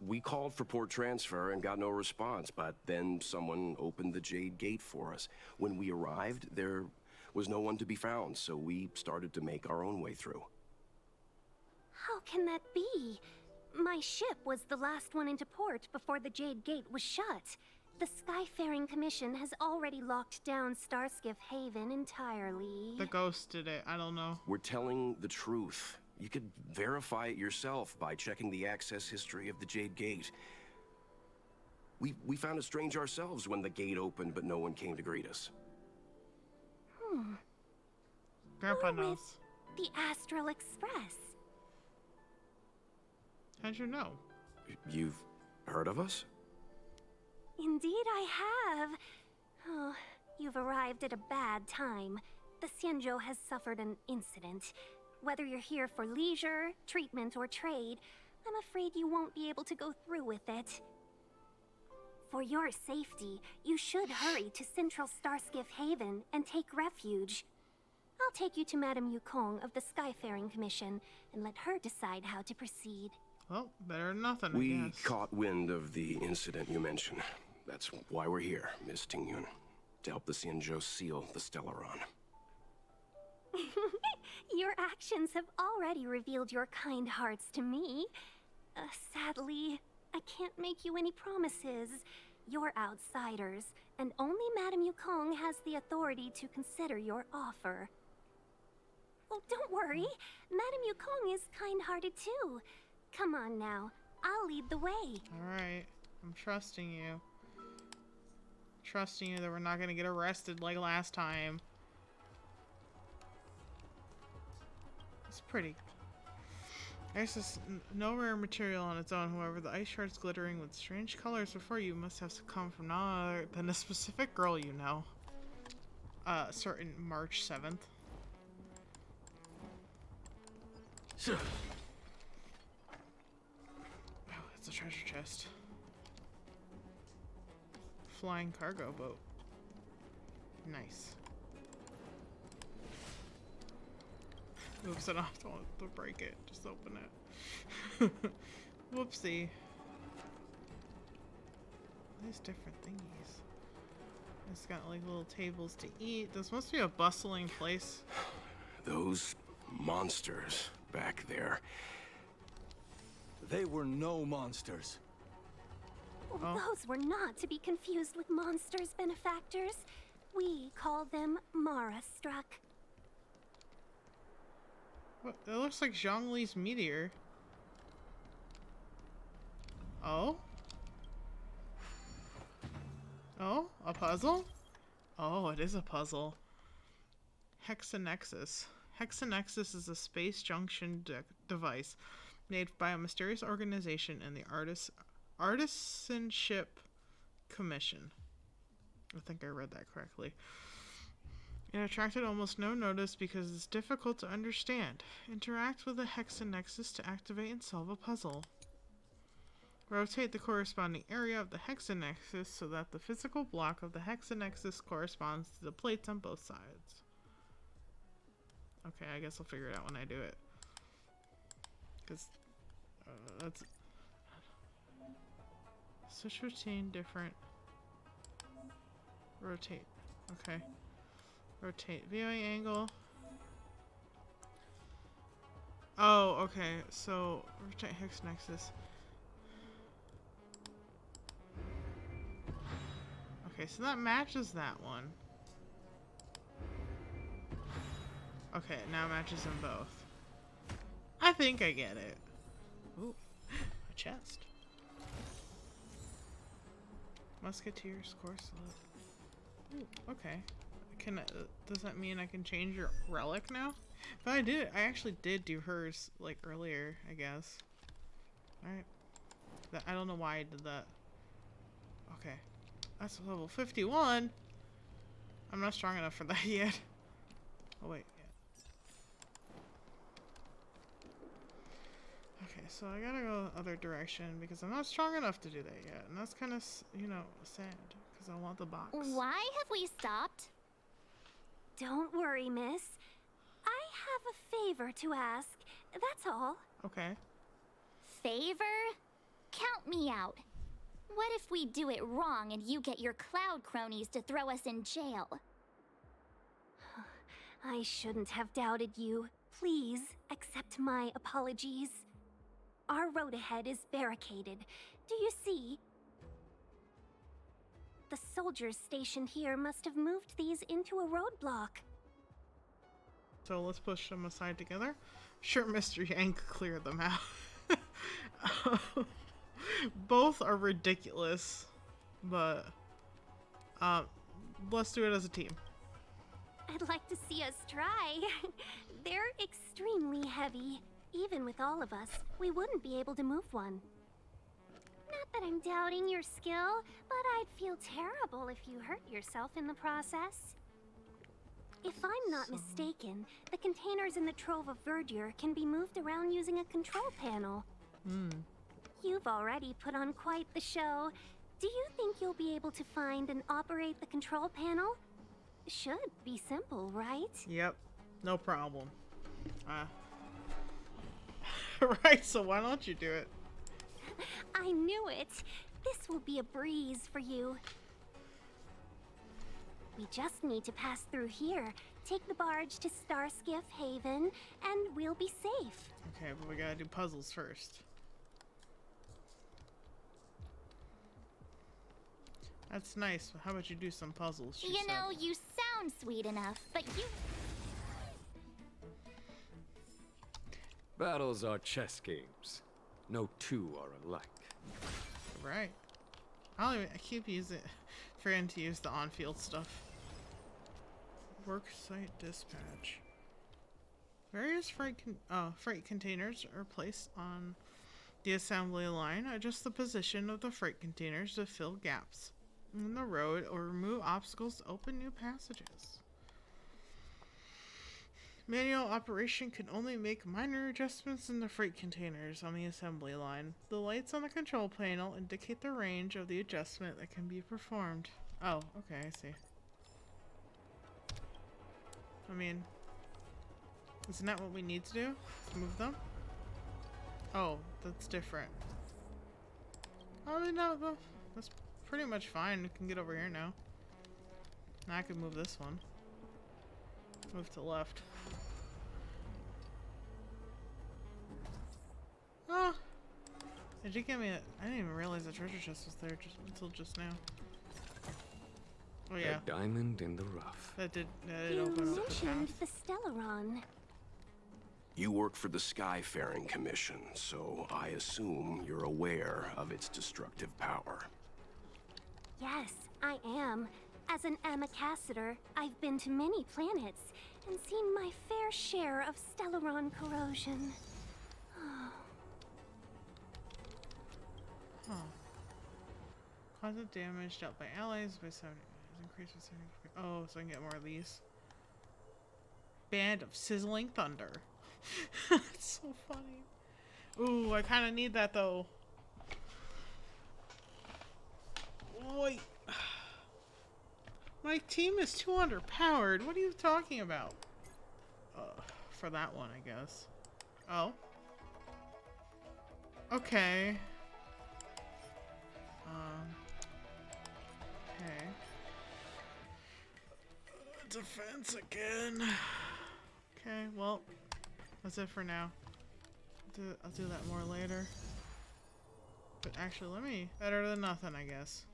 We called for port transfer and got no response, but then someone opened the Jade Gate for us. When we arrived, there was no one to be found, so we started to make our own way through. How can that be? My ship was the last one into port before the Jade Gate was shut. The Skyfaring Commission has already locked down Starskiff Haven entirely. The ghost did it. I don't know. We're telling the truth. You could verify it yourself by checking the access history of the Jade Gate. We found it strange ourselves when the gate opened, but no one came to greet us. Grandpa We're knows. with the Astral Express. How'd you know? You've heard of us? Indeed I have. Oh, you've arrived at a bad time. The Xianzhou has suffered an incident. Whether you're here for leisure, treatment, or trade, I'm afraid you won't be able to go through with it. For your safety, you should hurry to Central Starskiff Haven and take refuge. I'll take you to Madame Yukong of the Skyfaring Commission and let her decide how to proceed. Well, better than nothing, We I guess. caught wind of the incident you mentioned. That's why we're here, Miss Tingyun. To help the Xianzhou seal the Stellaron. Your actions have already revealed your kind hearts to me. Sadly, I can't make you any promises. You're outsiders, and only Madame Yukong has the authority to consider your offer. Oh, don't worry. Madame Yukong is kind-hearted too. Come on now. I'll lead the way. Alright. I'm trusting you. Trusting you that we're not gonna get arrested like last time. It's pretty. There's this no rare material on its own, however, the ice shards glittering with strange colors before you must have come from none other than a specific girl you know. Certain March 7th. Oh, it's a treasure chest. Flying cargo boat. Nice. Oops, I don't want to break it. Just open it. Whoopsie. These different thingies. It's got like little tables to eat. This must be a bustling place. Those monsters back there. They were no monsters. Oh. Those were not to be confused with monsters, benefactors. We call them Mara-struck. What? It looks like Zhongli's meteor. Oh? Oh? A puzzle? Oh, it is a puzzle. Hexanexus. Hexanexus is a space junction device made by a mysterious organization in the Artisanship Commission. I think I read that correctly. It attracted almost no notice because it's difficult to understand. Interact with the Hexanexus to activate and solve a puzzle. Rotate the corresponding area of the Hexanexus so that the physical block of the Hexanexus corresponds to the plates on both sides. Okay, I guess I'll figure it out when I do it. Because that's... Switch routine, different. Rotate. Okay. Rotate viewing angle. Oh, okay. So, rotate Hexanexus. Okay, so that matches that one. Okay, now it matches them both. I think I get it. Ooh, a chest. Musketeer's corselet. Ooh, okay. Can I, does that mean I can change your relic now? But I actually did do hers like earlier, I guess. Alright. I don't know why I did that. Okay. That's level 51. I'm not strong enough for that yet. Oh wait, yeah. Okay, so I gotta go the other direction because I'm not strong enough to do that yet. And that's kind of, you know, sad because I want the box. Why have we stopped? Don't worry, miss. I have a favor to ask. That's all. Okay. Favor? Count me out. What if we do it wrong and you get your cloud cronies to throw us in jail? I shouldn't have doubted you. Please accept my apologies. Our road ahead is barricaded. Do you see? The soldiers stationed here must have moved these into a roadblock. So let's push them aside together. Sure, Mr. Yang cleared them out. Both are ridiculous, but let's do it as a team. I'd like to see us try. They're extremely heavy. Even with all of us, we wouldn't be able to move one. Not that I'm doubting your skill, but I'd feel terrible if you hurt yourself in the process. If I'm not mistaken, the containers in the Trove of Verdure can be moved around using a control panel. You've already put on quite the show. Do you think you'll be able to find and operate the control panel? Should be simple, right? Yep, no problem. Right, so why don't you do it? I knew it. This will be a breeze for you. We just need to pass through here, take the barge to Starskiff Haven, and we'll be safe. Okay, but we gotta do puzzles first. That's nice. How about you do some puzzles? She said. know, you sound sweet enough, but you... Battles are chess games. No two are alike. Right. I keep forgetting to use the on-field stuff. Worksite dispatch. Various freight containers are placed on the assembly line. Adjust the position of the freight containers to fill gaps in the road or remove obstacles to open new passages. Manual operation can only make minor adjustments in the freight containers on the assembly line. The lights on the control panel indicate the range of the adjustment that can be performed. Oh, okay, I see. I mean, isn't that what we need to do? Move them? Oh, that's different. I mean, no, that's pretty much fine. We can get over here now. Now I can move this one. Move to the left. Oh! Did you give me a... I didn't even realize the treasure chest was there until just now. Oh yeah. A diamond in the rough. That did You open up the mentioned path. the Stellaron. You work for the Skyfaring Commission, so I assume you're aware of its destructive power. Yes, I am. As an Amakassitor, I've been to many planets, and seen my fair share of Stellaron corrosion. Huh. Cause of damage dealt by allies by 70. Increased by 70. Oh, so I can get more of these. Band of Sizzling Thunder. It's so funny. Ooh, I kind of need that though. Wait. My team is too underpowered. What are you talking about? For that one, I guess. Oh. Okay. Okay. Defense again. Okay, well, that's it for now. I'll do that more later. But actually, let me... Better than nothing, I guess.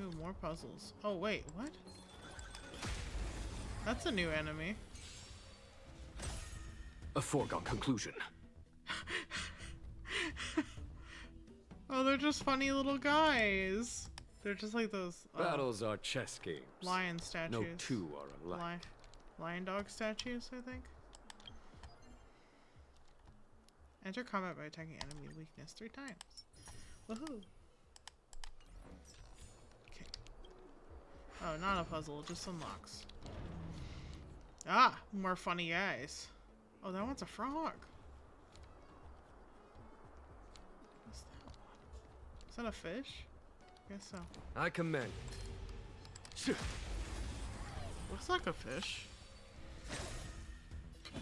Ooh, more puzzles. Oh, wait, what? That's a new enemy. A foregone conclusion. Oh, they're just funny little guys. They're just like those Battles are chess games. lion statues. No two are alike. Lion dog statues, I think. Enter combat by attacking enemy weakness 3 times. Woohoo! Okay. Oh, not a puzzle, just unlocks. Ah, more funny guys. Oh, that one's a frog. What's that one? Is that a fish? I guess so. I commend. Looks like a fish.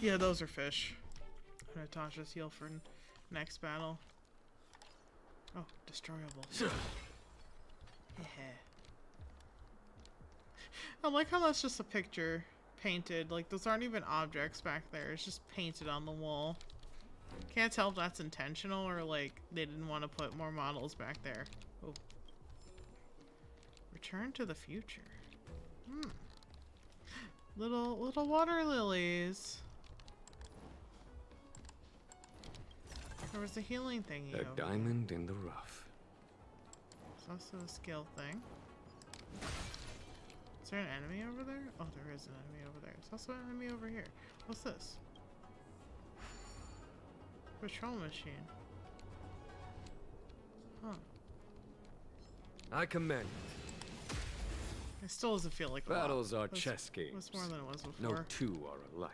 Yeah, those are fish. Natasha's heal for next battle. Oh, destroyable. Yeah. I like how that's just a picture painted. Like, those aren't even objects back there. It's just painted on the wall. Can't tell if that's intentional or, like, they didn't want to put more models back there. Oh. Return to the future. Hmm. Little water lilies. There was a healing thingy A over diamond in the rough. There's also a skill thing. Is there an enemy over there? Oh, there is an enemy over there. There's also an enemy over here. What's this? Patrol machine. Huh. I commend. It still doesn't feel like a Battles lot. are chess games. What's more than it was before? No two are alike.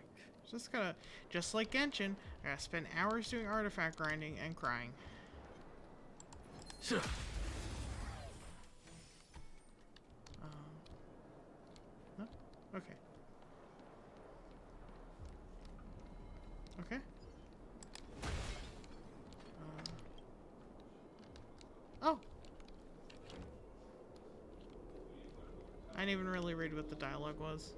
Just like Genshin, I gotta spend hours doing artifact grinding and crying. No? Okay. Okay. Oh! I didn't even really read what the dialogue was.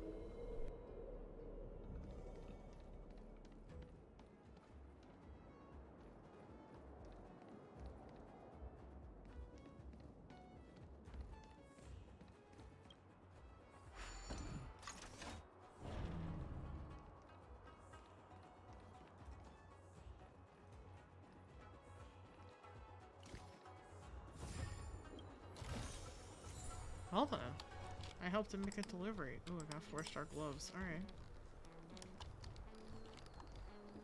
Well then, I helped him make a delivery. Ooh, I got 4-star gloves. Alright.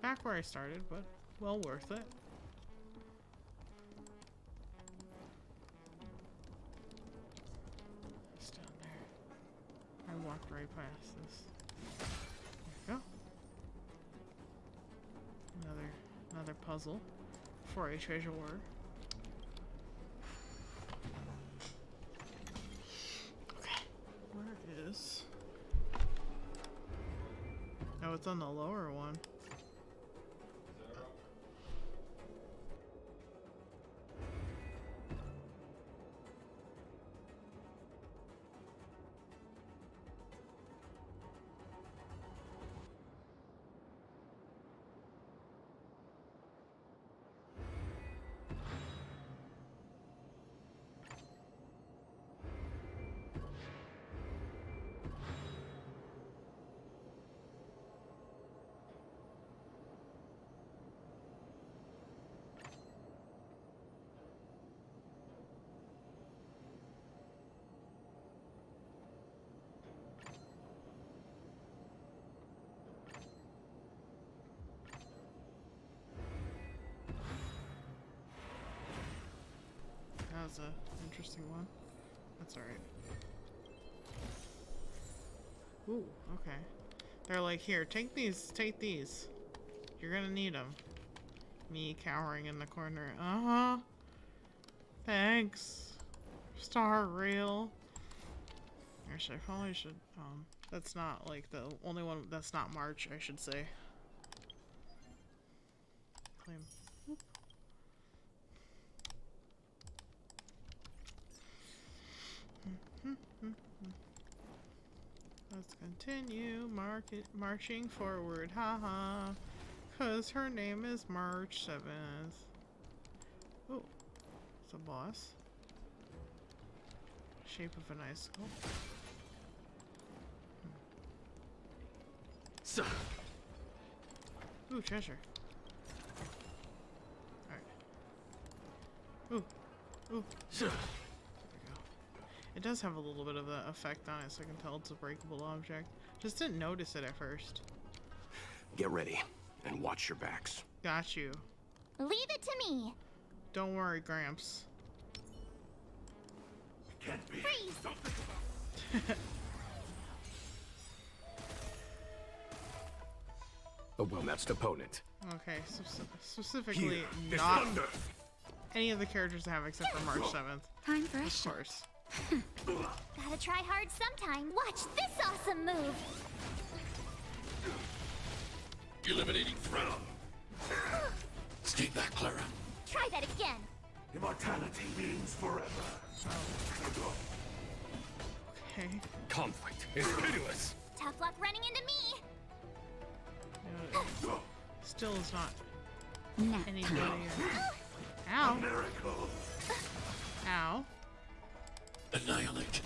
Back where I started, but well worth it. It's down there. I walked right past this. There we go. Another puzzle for a treasure word. Where is... Oh, it's on the lower one. was an interesting one. That's alright. Ooh, okay. They're like, here, take these, You're gonna need them. Me cowering in the corner. Uh-huh. Thanks. Star Rail. Actually, I probably should, that's not, like, the only one, that's not March, I should say. Claim. Let's continue marching forward, haha. Cause her name is March 7th. Oh, it's a boss. Shape of an icicle. Ooh, treasure. Alright. Ooh. Ooh. There we go. It does have a little bit of an effect on it, so I can tell it's a breakable object. Just didn't notice it at first. Get ready, and watch your backs. Got you. Leave it to me. Don't worry, Gramps. Can't be. Freeze. A well-matched opponent. Okay, specifically not any of the characters I have except for March 7th. Time for a Of shot. course. Gotta try hard sometime. Watch this awesome move. Eliminating threat. Stay back, Clara. Try that again. Immortality means forever. Okay. Conflict is pitiless. Tough luck running into me. You know, still is not Nap anybody. time. Ow. Miracle. Ow. Annihilate.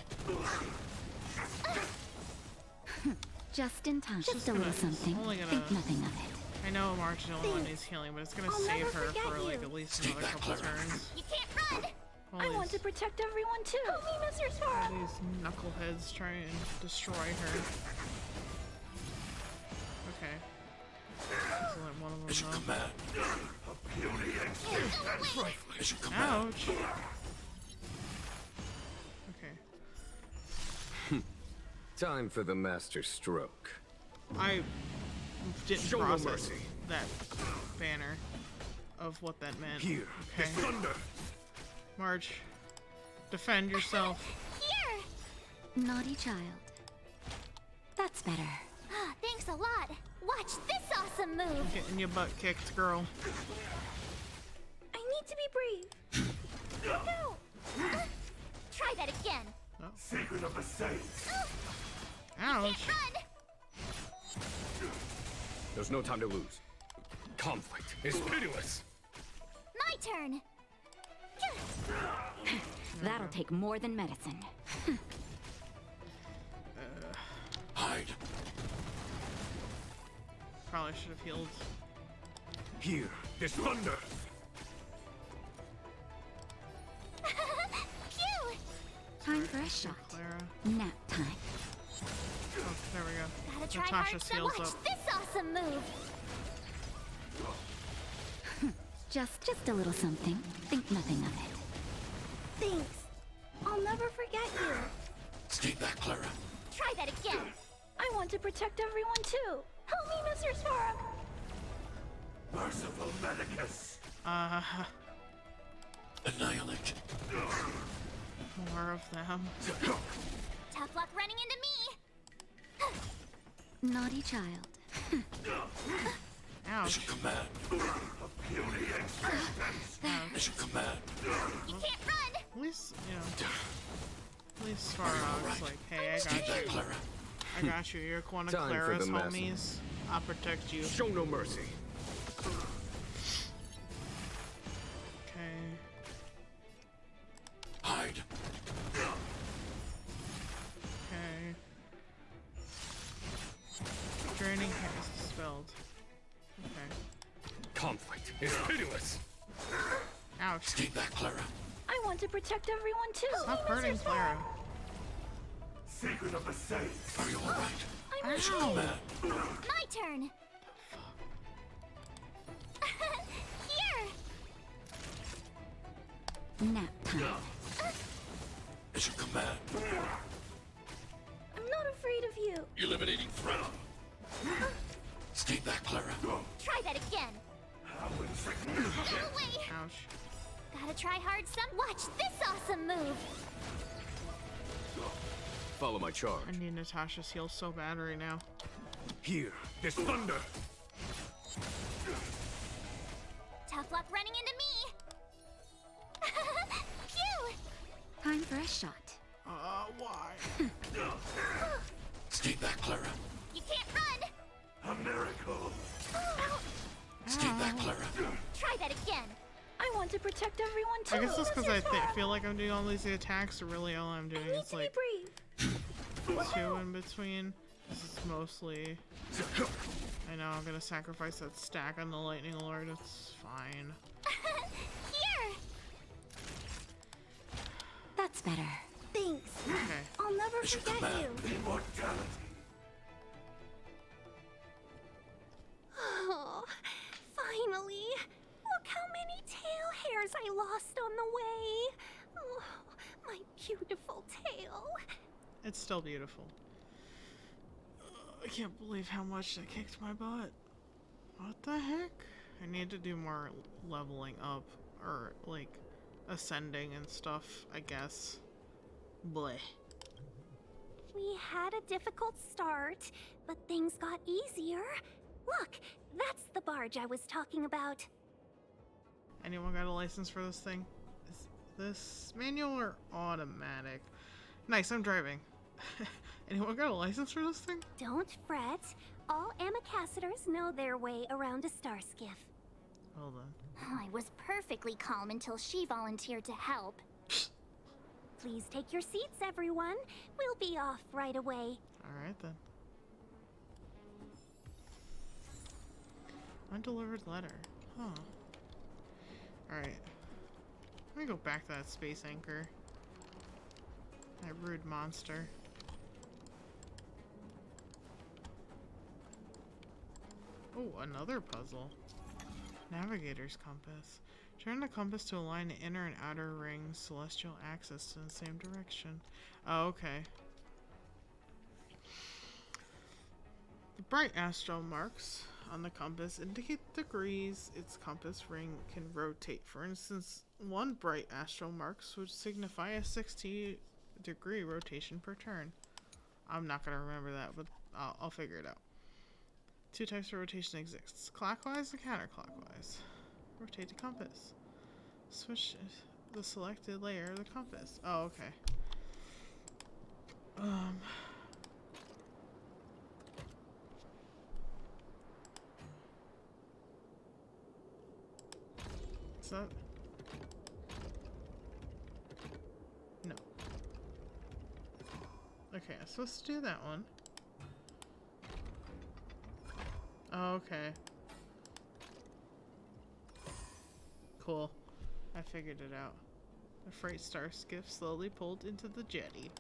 Just in time. Just a gonna- little something. only gonna- Think nothing of it. I know March is the only one needs healing, but it's gonna I'll save never her forget for like you. at least Stay another back, couple Clara. turns. You can't run. All I want these- to protect everyone too. Help me, Mr. all Sora. these knuckleheads try and destroy her. Okay. Let's let one of As you them know. command. A puny existence. As you command. Ouch. Okay. Time for the master stroke. I didn't Show no process mercy. that banner of what that meant. Here, Okay. the thunder. March. Defend yourself. Here. Naughty child. That's better. Thanks a lot. Watch this awesome move. Getting your butt kicked, girl. I need to be brave. No. Try that again. Secret of the Saints. Ouch. Can't run. There's no time to lose. Conflict is pitiless. My turn. That'll take more than medicine. Hide. Probably should have healed. Here, this thunder. Phew. Time for a shot. Clara. Nap time. Oh, there we go. Gotta try Natasha hard to heals watch up. this awesome move. Just a little something. Think nothing of it. Thanks. I'll never forget you. Stay back, Clara. Try that again. I want to protect everyone too. Help me, Mr. Sora. Merciful Medicus. Annihilate. More of them. Tough luck running into me. Naughty child. As Ouch. you command. A puny existence. As you command. You can't run. At least, you know. At least Svarog's like, hey, I Stay got back, you. Clara. I got you. You're one of Time for Clara's the mess. homies. I'll protect you. Show no mercy. Okay. Hide. Okay. Draining haze dispelled. Okay. Conflict is pitiless. Ouch. Stay back, Clara. I want to protect everyone too. Stop hurting Clara. Secret of the Saints. Are you alright? I'm As you okay. command. My turn. Here. Nap time. As your command. I'm not afraid of you. Eliminating threat. Stay back, Clara. Try that again. Go away. Ouch. Gotta try hard some. Watch this awesome move. Follow my charge. I need Natasha's heal so bad right now. Here, there's thunder. Tough luck running into me. Phew. Time for a shot. Why? Stay back, Clara. You can't run. A miracle. Stay back, Clara. Try that again. I want to protect everyone too. I guess that's because I feel like I'm doing all these attacks, so really all I'm doing is like two in between. This is mostly... I know, I'm gonna sacrifice that stack on the Lightning Lord, it's fine. Here. That's better. Thanks. Okay. I'll never forget you. Immortality. Oh, finally. Look how many tail hairs I lost on the way. Oh, my beautiful tail. It's still beautiful. I can't believe how much that kicked my butt. What the heck? I need to do more leveling up, or like ascending and stuff, I guess. Bleh. We had a difficult start, but things got easier. Look, that's the barge I was talking about. Anyone got a license for this thing? Is this manual or automatic? Nice, I'm driving. Anyone got a license for this thing? Don't fret. All Amicacetors know their way around a star skiff. Hold on. I was perfectly calm until she volunteered to help. Please take your seats, everyone. We'll be off right away. Alright then. Undelivered letter. Huh. Alright. Let me go back to that space anchor. That rude monster. Oh, another puzzle. Navigator's compass. Turn the compass to align the inner and outer rings, celestial axis to the same direction. Oh, okay. The bright astral marks on the compass indicate the degrees its compass ring can rotate. For instance, one bright astral marks would signify a 60-degree rotation per turn. I'm not going to remember that, but I'll figure it out. Two types of rotation exists, clockwise and counterclockwise. Rotate the compass. Switch the selected layer of the compass. Oh, okay. Is that... No. Okay, I'm supposed to do that one. Oh, okay. Cool. I figured it out. The freight star skiff slowly pulled into the jetty.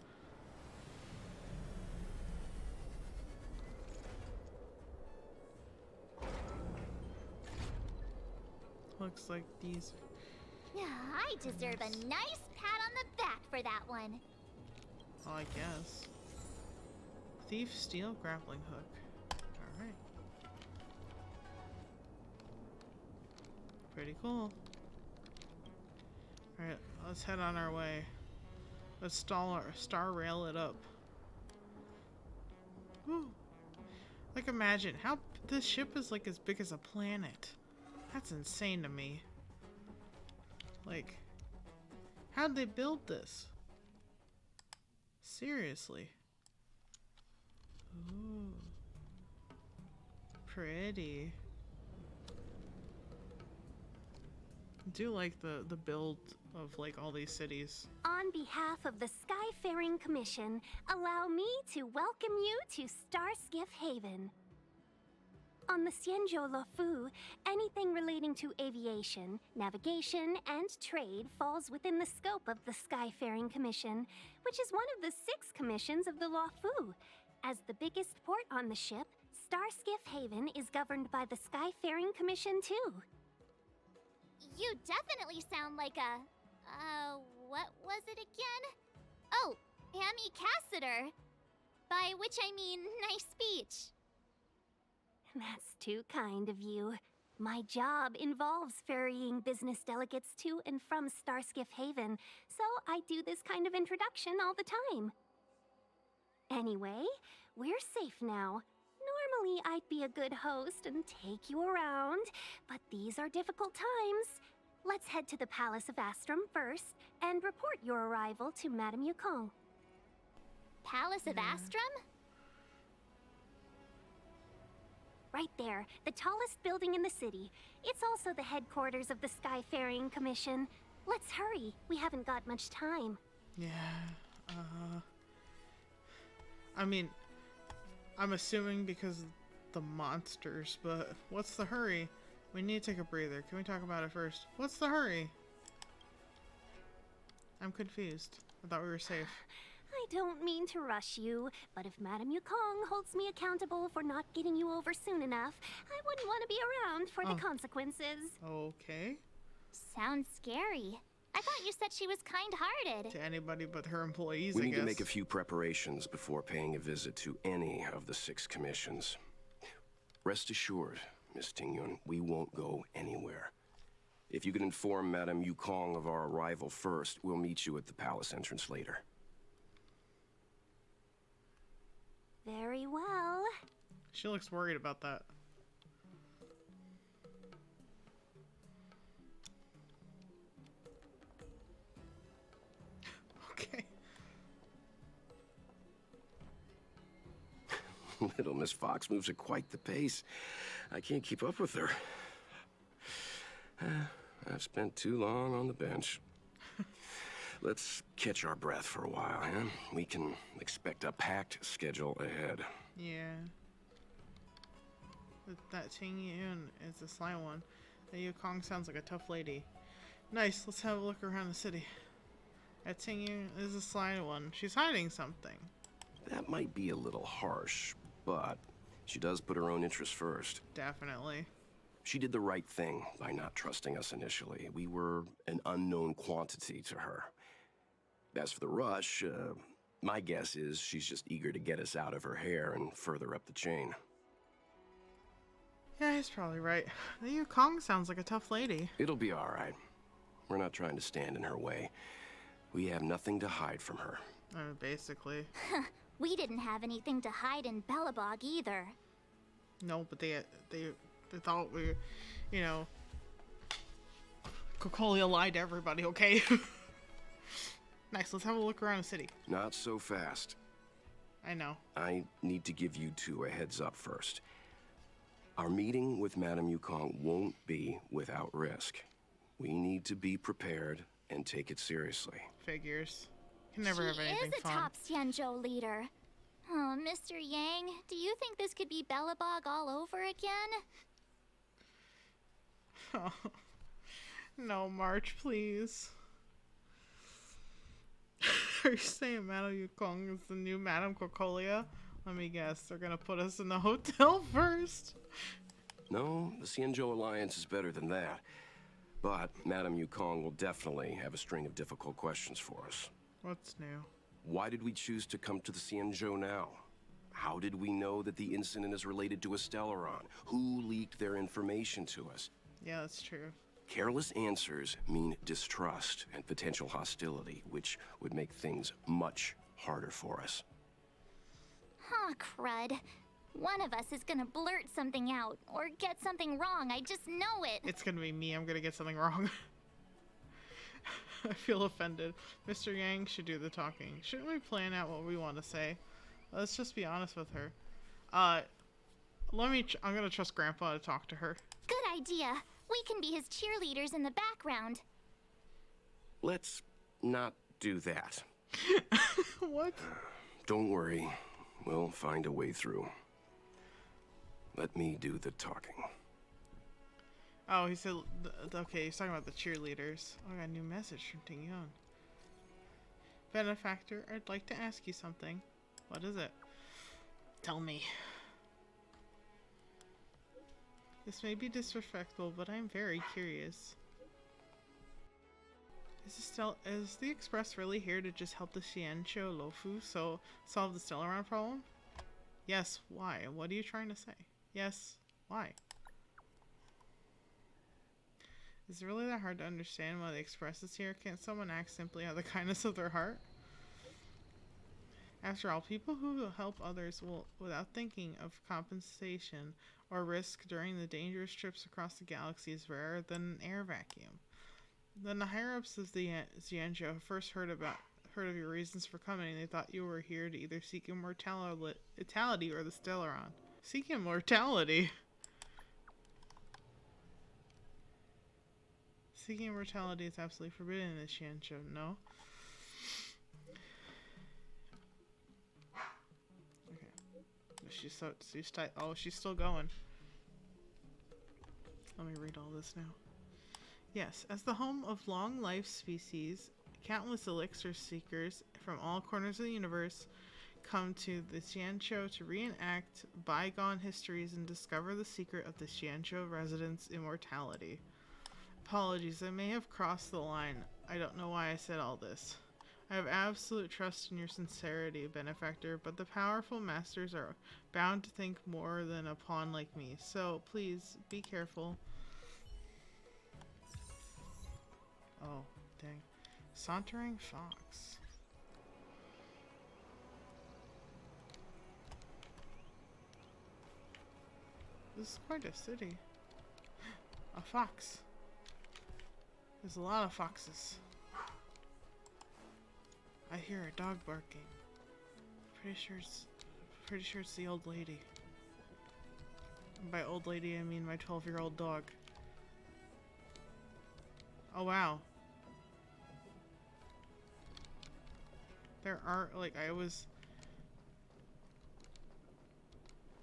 Looks like these... I deserve a nice pat on the back for that one. Oh, I guess. Thief steel grappling hook. Alright. Pretty cool. Alright, let's head on our way. Let's Star Rail it up. Woo. Like, imagine how this ship is like as big as a planet. That's insane to me. Like, how'd they build this? Seriously. Ooh. Pretty. I do like the build of like all these cities. On behalf of the Skyfaring Commission, allow me to welcome you to Starskiff Haven. On the Xianzhou Luofu, anything relating to aviation, navigation, and trade falls within the scope of the Skyfaring Commission, which is one of the 6 commissions of the Luofu. As the biggest port on the ship, Starskiff Haven is governed by the Skyfaring Commission too. You definitely sound like a... what was it again? Oh, Amy Cassiter. By which I mean, nice speech. That's too kind of you. My job involves ferrying business delegates to and from Starskiff Haven, so I do this kind of introduction all the time. Anyway, we're safe now. Normally, I'd be a good host and take you around, but these are difficult times. Let's head to the Palace of Astrum first and report your arrival to Madame Yukong. Palace of Astrum? Right there, the tallest building in the city. It's also the headquarters of the Skyfaring Commission. Let's hurry, we haven't got much time. Yeah, I mean, I'm assuming because of the monsters, but what's the hurry? We need to take a breather. Can we talk about it first? What's the hurry? I'm confused. I thought we were safe. I don't mean to rush you, but if Madame Yukong holds me accountable for not getting you over soon enough, I wouldn't want to be around for the consequences. Okay. Sounds scary. I thought you said she was kind-hearted. To anybody but her employees, We I need guess. to make a few preparations before paying a visit to any of the 6 commissions. Rest assured, Miss Tingyun, we won't go anywhere. If you could inform Madame Yukong of our arrival first, we'll meet you at the palace entrance later. Very well. She looks worried about that. Okay. Little Miss Fox moves at quite the pace. I can't keep up with her. I've spent too long on the bench. Let's catch our breath for a while, huh? We can expect a packed schedule ahead. Yeah. That Tingyun is the sly one. The Yukong sounds like a tough lady. Nice, let's have a look around the city. That Tingyun is the sly one. She's hiding something. That might be a little harsh, but she does put her own interests first. Definitely. She did the right thing by not trusting us initially. We were an unknown quantity to her. As for the rush, my guess is she's just eager to get us out of her hair and further up the chain. Yeah, he's probably right. The Yukong sounds like a tough lady. It'll be all right. We're not trying to stand in her way. We have nothing to hide from her. Basically. We didn't have anything to hide in Belobog either. No, but they thought we, you know, Cocolia lied to everybody, okay? Nice, let's have a look around the city. Not so fast. I know. I need to give you 2 a heads up first. Our meeting with Madame Yukong won't be without risk. We need to be prepared and take it seriously. Figures. Can never have anything She is a fun. top Xianzhou leader. Oh, Mr. Yang, do you think this could be Belobog all over again? Oh. No, March, please. Are you saying Madame Yukong is the new Madame Cocolia? Let me guess, they're gonna put us in the hotel first. No, the Xianzhou Alliance is better than that. But Madame Yukong will definitely have a string of difficult questions for us. What's new? Why did we choose to come to the Xianzhou now? How did we know that the incident is related to a Stellaron? Who leaked their information to us? Yeah, that's true. Careless answers mean distrust and potential hostility, which would make things much harder for us. Huh, crud. One of us is gonna blurt something out, or get something wrong, I just know it. It's gonna be me, I'm gonna get something wrong. I feel offended. Mr. Yang should do the talking. Shouldn't we plan out what we want to say? Let's just be honest with her. I'm gonna trust Grandpa to talk to her. Good idea. We can be his cheerleaders in the background. Let's not do that. What? Don't worry. We'll find a way through. Let me do the talking. Oh, he said, okay, he's talking about the cheerleaders. Oh, I got a new message from Tingyun. Benefactor, I'd like to ask you something. What is it? Tell me. This may be disrespectful, but I'm very curious. Is the Express really here to just help the Xianzhou Luofu solve the Stellaron problem? Yes, why? What are you trying to say? Yes, why? Is it really that hard to understand why the Express is here? Can't someone act simply out of the kindness of their heart? After all, people who help others will, without thinking of compensation or risk during the dangerous trips across the galaxy, is rarer than an air vacuum. Then the higher-ups of the Xianzhou first heard of your reasons for coming. They thought you were here to either seek immortality or the Stellaron. Seek immortality? Seeking immortality is absolutely forbidden in the Xianzhou, no? Okay. She's tight. Oh, she's still going. Let me read all this now. Yes, as the home of long-life species, countless elixir seekers from all corners of the universe come to the Xianzhou to reenact bygone histories and discover the secret of the Xianzhou residents' immortality. Apologies, I may have crossed the line. I don't know why I said all this. I have absolute trust in your sincerity, benefactor, but the powerful masters are bound to think more than a pawn like me, so please, be careful. Oh, dang. Sauntering fox. This is quite a city. A fox. There's a lot of foxes. I hear a dog barking. Pretty sure it's the old lady. And by old lady, I mean my 12-year-old dog. Oh wow. There are, like,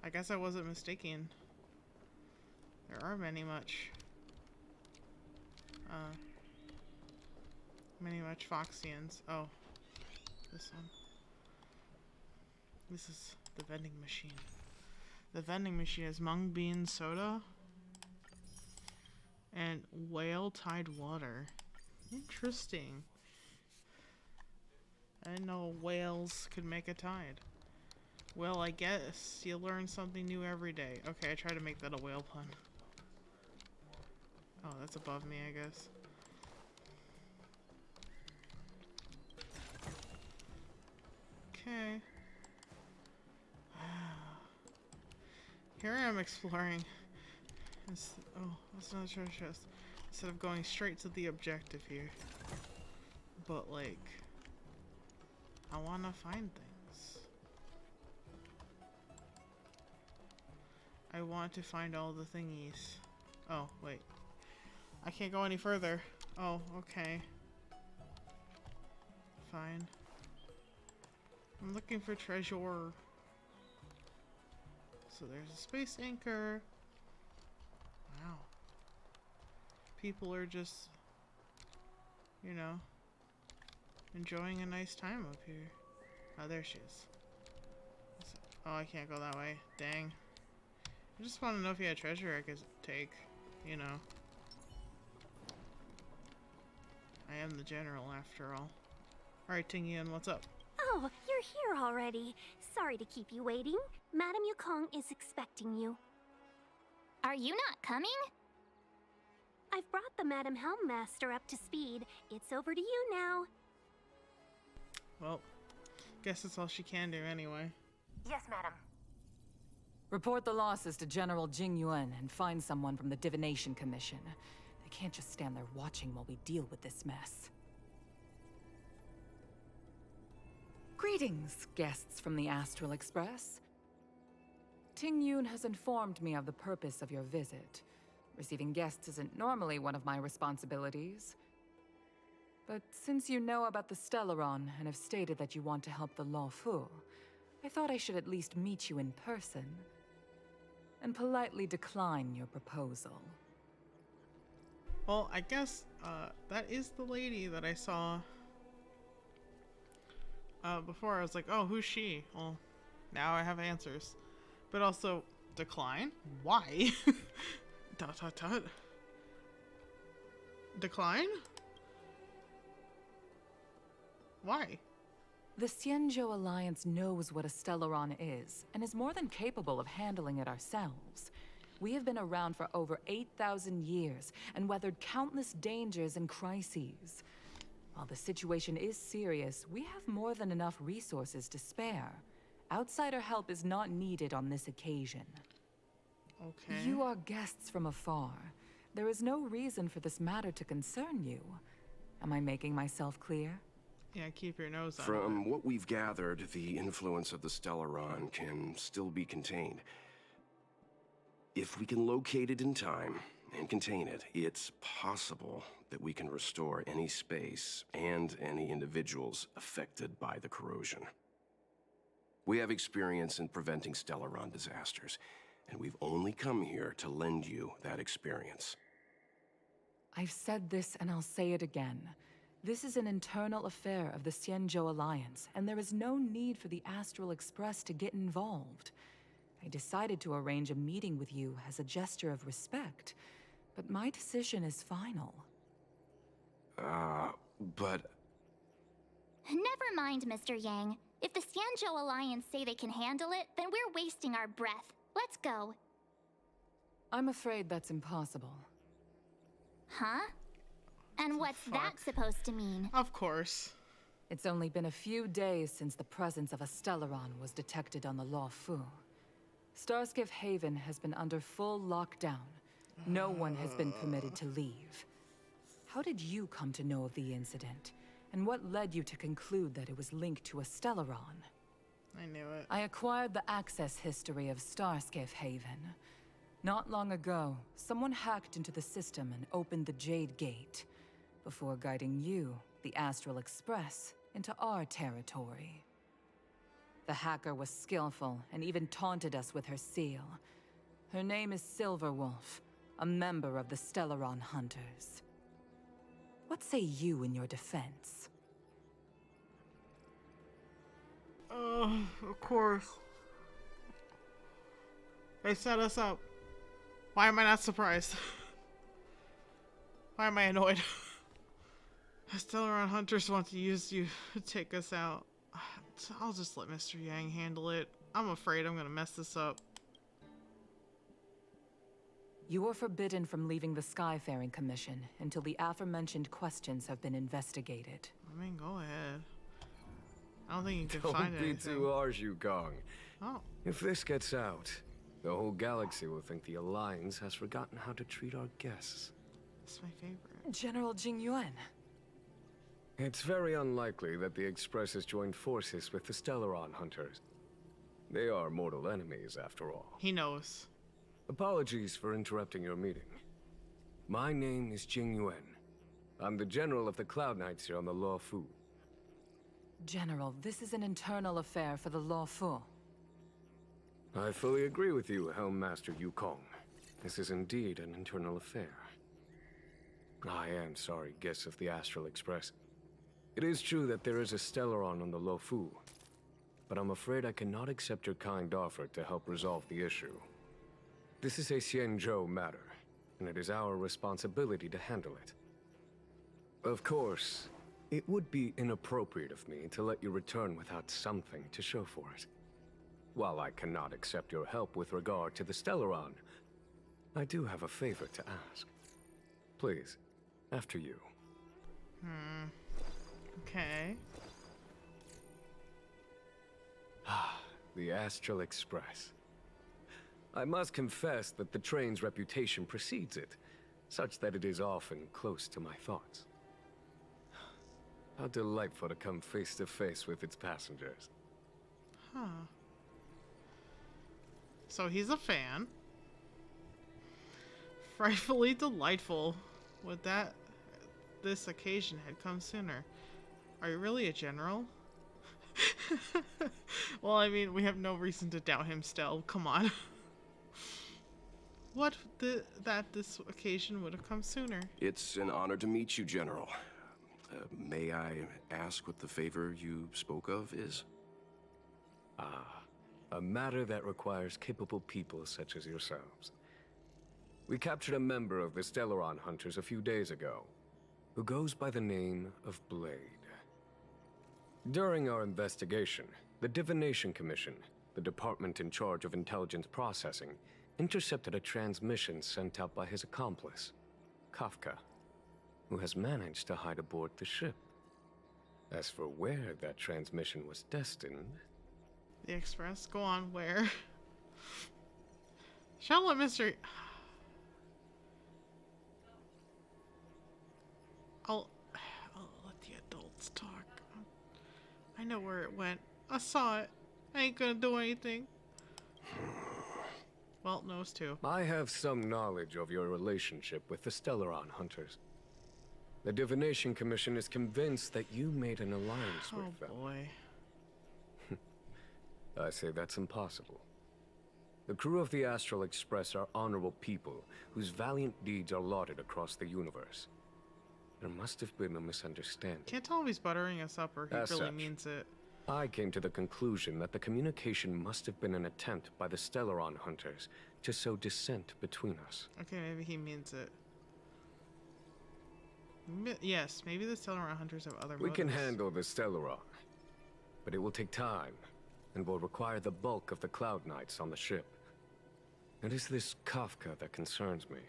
I guess I wasn't mistaken. There are many much Foxians. Oh, this one. This is the vending machine. The vending machine is mung bean soda and whale tide water. Interesting. I didn't know whales could make a tide. Well, I guess you learn something new every day. Okay, I tried to make that a whale pun. Oh, that's above me, I guess. Okay. Here I am exploring. Oh, that's another treasure chest. Instead of going straight to the objective here. But, like, I want to find things. I want to find all the thingies. Oh, wait. I can't go any further. Oh, okay. Fine. I'm looking for treasure. So there's a space anchor. Wow. People are just, you know, enjoying a nice time up here. Oh, there she is. Oh, I can't go that way. Dang. I just want to know if you had treasure I could take, you know. I am the general after all. Alright, Tingian, what's up? Oh, you're here already. Sorry to keep you waiting. Madame Yukong is expecting you. Are you not coming? I've brought the Madame Helmmaster up to speed. It's over to you now. Well, guess that's all she can do anyway. Yes, madam. Report the losses to General Jing Yuan and find someone from the Divination Commission. They can't just stand there watching while we deal with this mess. Greetings, guests from the Astral Express. Ting Yun has informed me of the purpose of your visit. Receiving guests isn't normally one of my responsibilities. But since you know about the Stellaron and have stated that you want to help the Luofu, I thought I should at least meet you in person and politely decline your proposal. Well, I guess that is the lady that I saw before. I was like, oh, who's she? Well, now I have answers. But also, decline? Why? Dot dot dot. Decline? Why? The Xianzhou Alliance knows what a Stellaron is, and is more than capable of handling it ourselves. We have been around for over 8,000 years, and weathered countless dangers and crises. While the situation is serious, we have more than enough resources to spare. Outsider help is not needed on this occasion. Okay. You are guests from afar. There is no reason for this matter to concern you. Am I making myself clear? Yeah, keep your nose on it. From what we've gathered, the influence of the Stellaron can still be contained. If we can locate it in time and contain it, it's possible that we can restore any space and any individuals affected by the corrosion. We have experience in preventing Stellaron disasters, and we've only come here to lend you that experience. I've said this and I'll say it again. This is an internal affair of the Xianzhou Alliance, and there is no need for the Astral Express to get involved. I decided to arrange a meeting with you as a gesture of respect, but my decision is final. But... Never mind, Mr. Yang. If the Xianzhou Alliance say they can handle it, then we're wasting our breath. Let's go. I'm afraid that's impossible. Huh? And what's that supposed to mean? Of course. It's only been a few days since the presence of a Stellaron was detected on the Luofu. Starskiff Haven has been under full lockdown. No one has been permitted to leave. How did you come to know of the incident? And what led you to conclude that it was linked to a Stellaron? I knew it. I acquired the access history of Starskiff Haven. Not long ago, someone hacked into the system and opened the Jade Gate, before guiding you, the Astral Express, into our territory. The hacker was skillful and even taunted us with her seal. Her name is Silverwolf, a member of the Stellaron Hunters. What say you in your defense? Of course. They set us up. Why am I not surprised? Why am I annoyed? The Stellaron Hunters want to use you to take us out. I'll just let Mr. Yang handle it. I'm afraid I'm gonna mess this up. You are forbidden from leaving the Skyfaring Commission until the aforementioned questions have been investigated. I mean, go ahead. I don't think you can Don't find be anything. too harsh, Yukong. Oh. If this gets out, the whole galaxy will think the Alliance has forgotten how to treat our guests. It's my favorite. General Jingyuan. It's very unlikely that the Express has joined forces with the Stellaron Hunters. They are mortal enemies, after all. He knows. Apologies for interrupting your meeting. My name is Jingyuan. I'm the General of the Cloud Knights here on the Luofu. General, this is an internal affair for the Luofu. I fully agree with you, Helm Master Yukong. This is indeed an internal affair. I am sorry, guests of the Astral Express. It is true that there is a Stellaron on the Luofu, but I'm afraid I cannot accept your kind offer to help resolve the issue. This is a Xianzhou matter, and it is our responsibility to handle it. Of course, it would be inappropriate of me to let you return without something to show for it. While I cannot accept your help with regard to the Stellaron, I do have a favor to ask. Please, after you. Okay. The Astral Express. I must confess that the train's reputation precedes it, such that it is often close to my thoughts. How delightful to come face to face with its passengers. Huh. So he's a fan. Frightfully delightful. Would that this occasion had come sooner. Are you really a general? Well, I mean, we have no reason to doubt him still. Come on. That this occasion would have come sooner. It's an honor to meet you, General. May I ask what the favor you spoke of is? A matter that requires capable people such as yourselves. We captured a member of the Stellaron Hunters a few days ago, who goes by the name of Blade. During our investigation, the Divination Commission, the department in charge of intelligence processing, intercepted a transmission sent out by his accomplice, Kafka, who has managed to hide aboard the ship. As for where that transmission was destined... The Express? Go on, where? Charlotte Mystery... I'll let the adults talk. I know where it went. I saw it. I ain't gonna do anything. Well, knows too. I have some knowledge of your relationship with the Stellaron Hunters. The Divination Commission is convinced that you made an alliance with them. Oh boy. I say that's impossible. The crew of the Astral Express are honorable people whose valiant deeds are lauded across the universe. There must have been a misunderstanding. Can't tell if he's buttering us up or he really means it. I came to the conclusion that the communication must have been an attempt by the Stellaron Hunters to sow dissent between us. Okay, maybe he means it. Yes, maybe the Stellaron Hunters have other motives. We can handle the Stellaron, but it will take time and will require the bulk of the Cloud Knights on the ship. It is this Kafka that concerns me.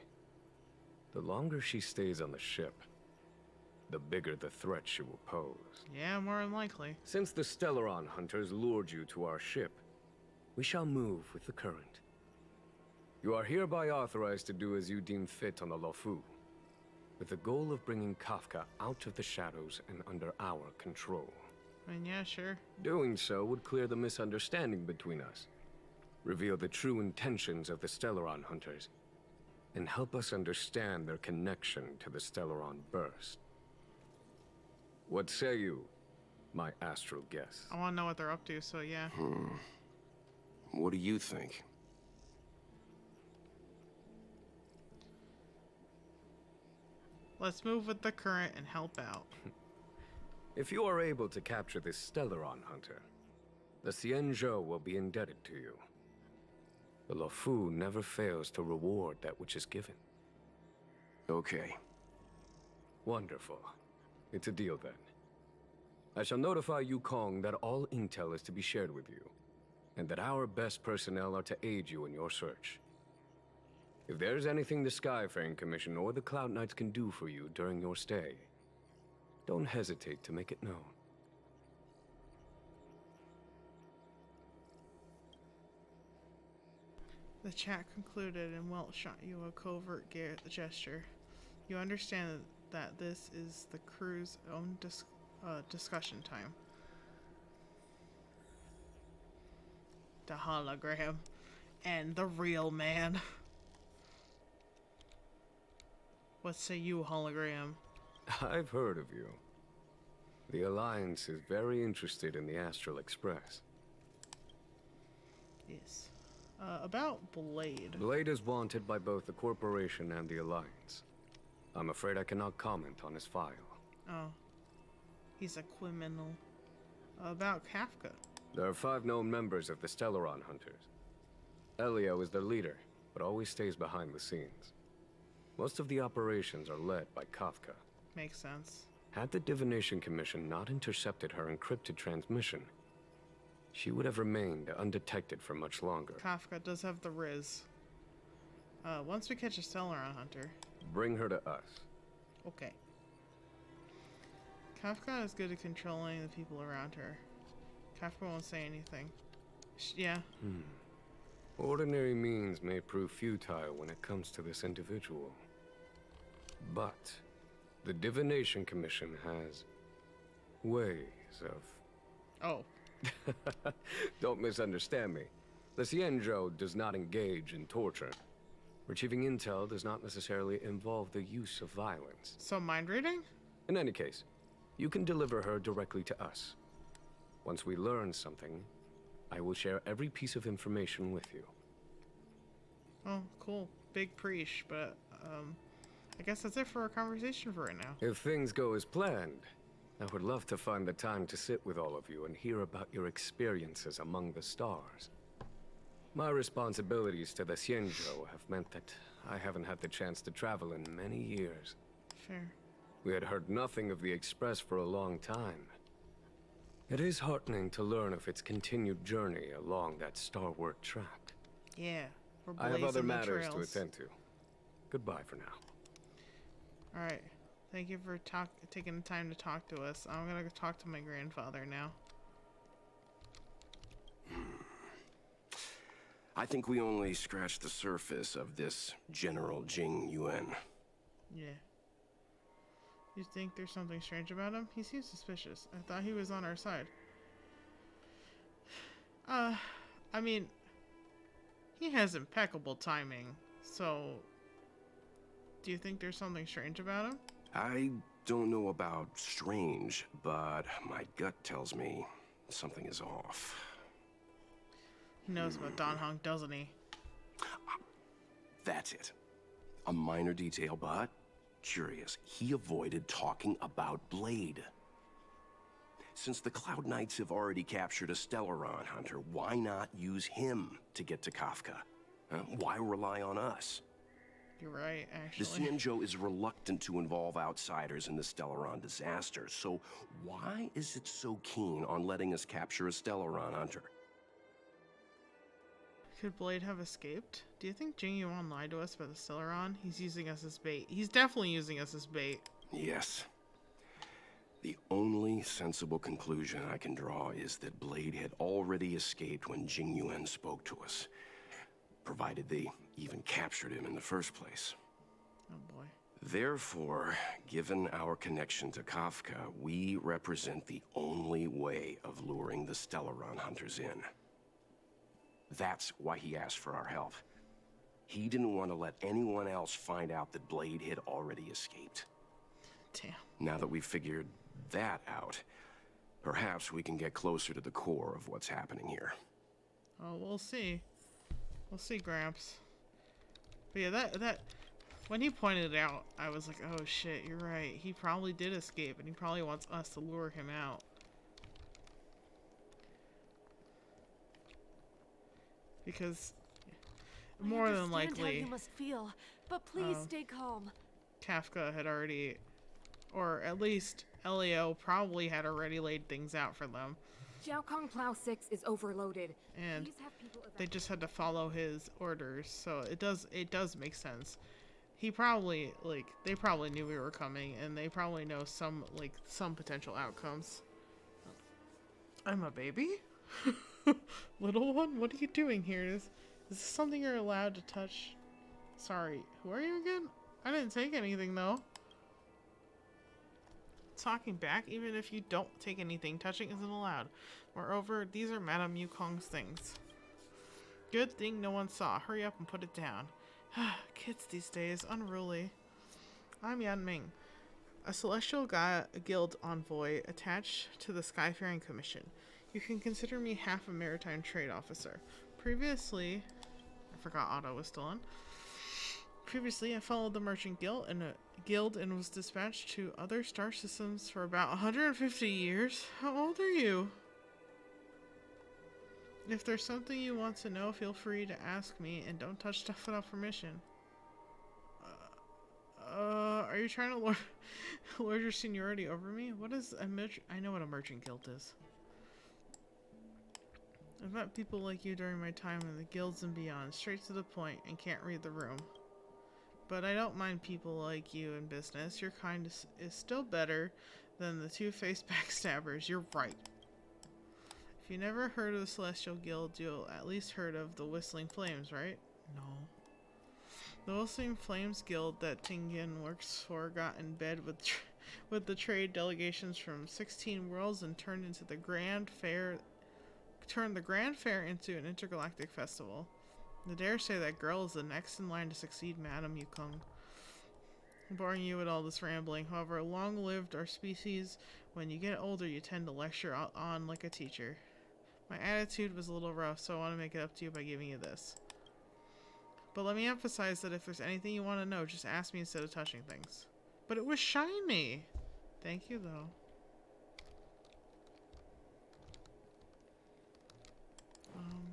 The longer she stays on the ship, the bigger the threat she will pose. Yeah, more than likely. Since the Stellaron Hunters lured you to our ship, we shall move with the current. You are hereby authorized to do as you deem fit on the Luofu, with the goal of bringing Kafka out of the shadows and under our control. I mean, yeah, sure. Doing so would clear the misunderstanding between us, reveal the true intentions of the Stellaron Hunters, and help us understand their connection to the Stellaron Burst. What say you, my astral guest? I want to know what they're up to, so yeah. What do you think? Let's move with the current and help out. If you are able to capture this Stellaron Hunter, the Xianzhou will be indebted to you. The Luofu never fails to reward that which is given. Okay. Wonderful. It's a deal then. I shall notify Yukong that all intel is to be shared with you, and that our best personnel are to aid you in your search. If there is anything the Skyfaring Commission or the Cloud Knights can do for you during your stay, don't hesitate to make it known. The chat concluded and Welt shot you a covert gesture. You understand that this is the crew's own discussion time. The hologram and the real man. What say you, hologram? I've heard of you. The Alliance is very interested in the Astral Express. Yes. About Blade. Blade is wanted by both the Corporation and the Alliance. I'm afraid I cannot comment on his file. Oh. He's a criminal. About Kafka. There are 5 known members of the Stellaron Hunters. Elio is their leader, but always stays behind the scenes. Most of the operations are led by Kafka. Makes sense. Had the Divination Commission not intercepted her encrypted transmission, she would have remained undetected for much longer. Kafka does have the Riz. Once we catch a Stellaron Hunter... Bring her to us. Okay. Kafka is good at controlling the people around her. Kafka won't say anything. Yeah. Ordinary means may prove futile when it comes to this individual. But the Divination Commission has ways of... Oh. Don't misunderstand me. The Xianzhou does not engage in torture. Retrieving intel does not necessarily involve the use of violence. So mind reading? In any case, you can deliver her directly to us. Once we learn something, I will share every piece of information with you. Oh, cool. Big preach, but, I guess that's it for our conversation for right now. If things go as planned, I would love to find the time to sit with all of you and hear about your experiences among the stars. My responsibilities to the Xianzhou have meant that I haven't had the chance to travel in many years. Fair. We had heard nothing of the Express for a long time. It is heartening to learn of its continued journey along that starward track. Yeah, we're I have blazing other the matters to trails. attend to. Goodbye for now. All right. Thank you for taking the time to talk to us. I'm gonna go talk to my grandfather now. I think we only scratched the surface of this General Jing Yuan. Yeah. You think there's something strange about him? He seems suspicious. I thought he was on our side. I mean, he has impeccable timing, so do you think there's something strange about him? I don't know about strange, but my gut tells me something is off. He knows about Don Hong, doesn't he? That's it. A minor detail, but curious. He avoided talking about Blade. Since the Cloud Knights have already captured a Stellaron hunter, why not use him to get to Kafka? Why rely on us? You're right, The actually. Xianzhou is reluctant to involve outsiders in the Stellaron disaster, so why is it so keen on letting us capture a Stellaron hunter? Could Blade have escaped? Do you think Jing Yuan lied to us about the Stellaron? He's using us as bait. He's definitely using us as bait. Yes. The only sensible conclusion I can draw is that Blade had already escaped when Jing Yuan spoke to us, provided they even captured him in the first place. Oh boy. Therefore, given our connection to Kafka, we represent the only way of luring the Stellaron hunters in. That's why he asked for our help. He didn't want to let anyone else find out that Blade had already escaped. Damn. Now that we've figured that out, perhaps we can get closer to the core of what's happening here. Oh, we'll see. We'll see, Gramps. But yeah, that when he pointed it out, I was like, oh shit, you're right. He probably did escape, and he probably wants us to lure him out. Because more than likely, how you must feel, but please stay calm. Kafka had already, or at least Elio probably had already laid things out for them, Jiaokong Plow 6 is overloaded. and Please have people they just had to follow his orders. So it does make sense. He probably, like, they probably knew we were coming, and they probably know some potential outcomes. I'm a baby? Little one, what are you doing here? Is this something you're allowed to touch? Sorry, who are you again? I didn't take anything, though. Talking back, even if you don't take anything, touching isn't allowed. Moreover, these are Madame Yukong's things. Good thing no one saw. Hurry up and put it down. Kids these days, unruly. I'm Yan Ming, a Celestial Guild envoy attached to the Skyfaring Commission. You can consider me half a maritime trade officer. Previously, I forgot Otto was still on. Previously, I followed the Merchant Guild and was dispatched to other star systems for about 150 years. How old are you? If there's something you want to know, feel free to ask me, and don't touch stuff without permission. Are you trying to lord your seniority over me? What is a I know what a Merchant Guild is. I've met people like you during my time in the guilds and beyond, straight to the point, and can't read the room. But I don't mind people like you in business. Your kind is still better than the two-faced backstabbers. You're right. If you never heard of the Celestial Guild, you'll at least heard of the Whistling Flames, right? No. The Whistling Flames Guild that Tingyun works for got in bed with the trade delegations from 16 worlds and turned the Grand Fair into an intergalactic festival. I dare say that girl is the next in line to succeed Madame Yukong. I'm boring you with all this rambling. However, long-lived our species. When you get older, you tend to lecture on like a teacher. My attitude was a little rough, so I want to make it up to you by giving you this. But let me emphasize that if there's anything you want to know, just ask me instead of touching things. But it was shiny! Thank you, though.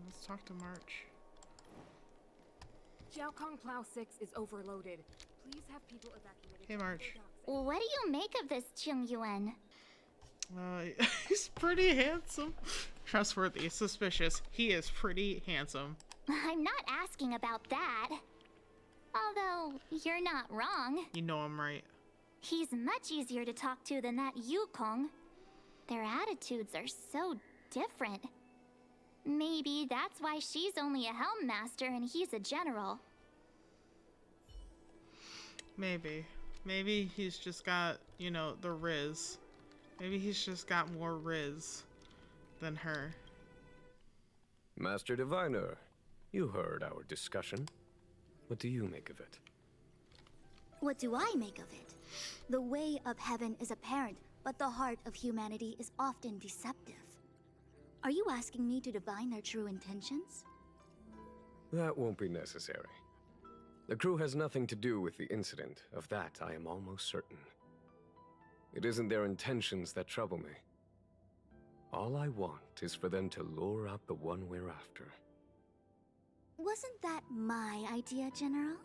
Let's talk to March. Jiaokong Plow 6 is overloaded. Please have people evacuated. Hey, March. What do you make of this, Qing Yuan? He's pretty handsome. Trustworthy, suspicious. He is pretty handsome. I'm not asking about that. Although, you're not wrong. You know I'm right. He's much easier to talk to than that Yukong. Their attitudes are so different. Maybe that's why she's only a Helm Master and he's a general. Maybe. Maybe he's just got, you know, the Riz. Maybe he's just got more Riz than her. Master Diviner, you heard our discussion. What do you make of it? What do I make of it? The way of heaven is apparent, but the heart of humanity is often deceptive. Are you asking me to divine their true intentions? That won't be necessary. The crew has nothing to do with the incident. Of that, I am almost certain. It isn't their intentions that trouble me. All I want is for them to lure out the one we're after. Wasn't that my idea, General?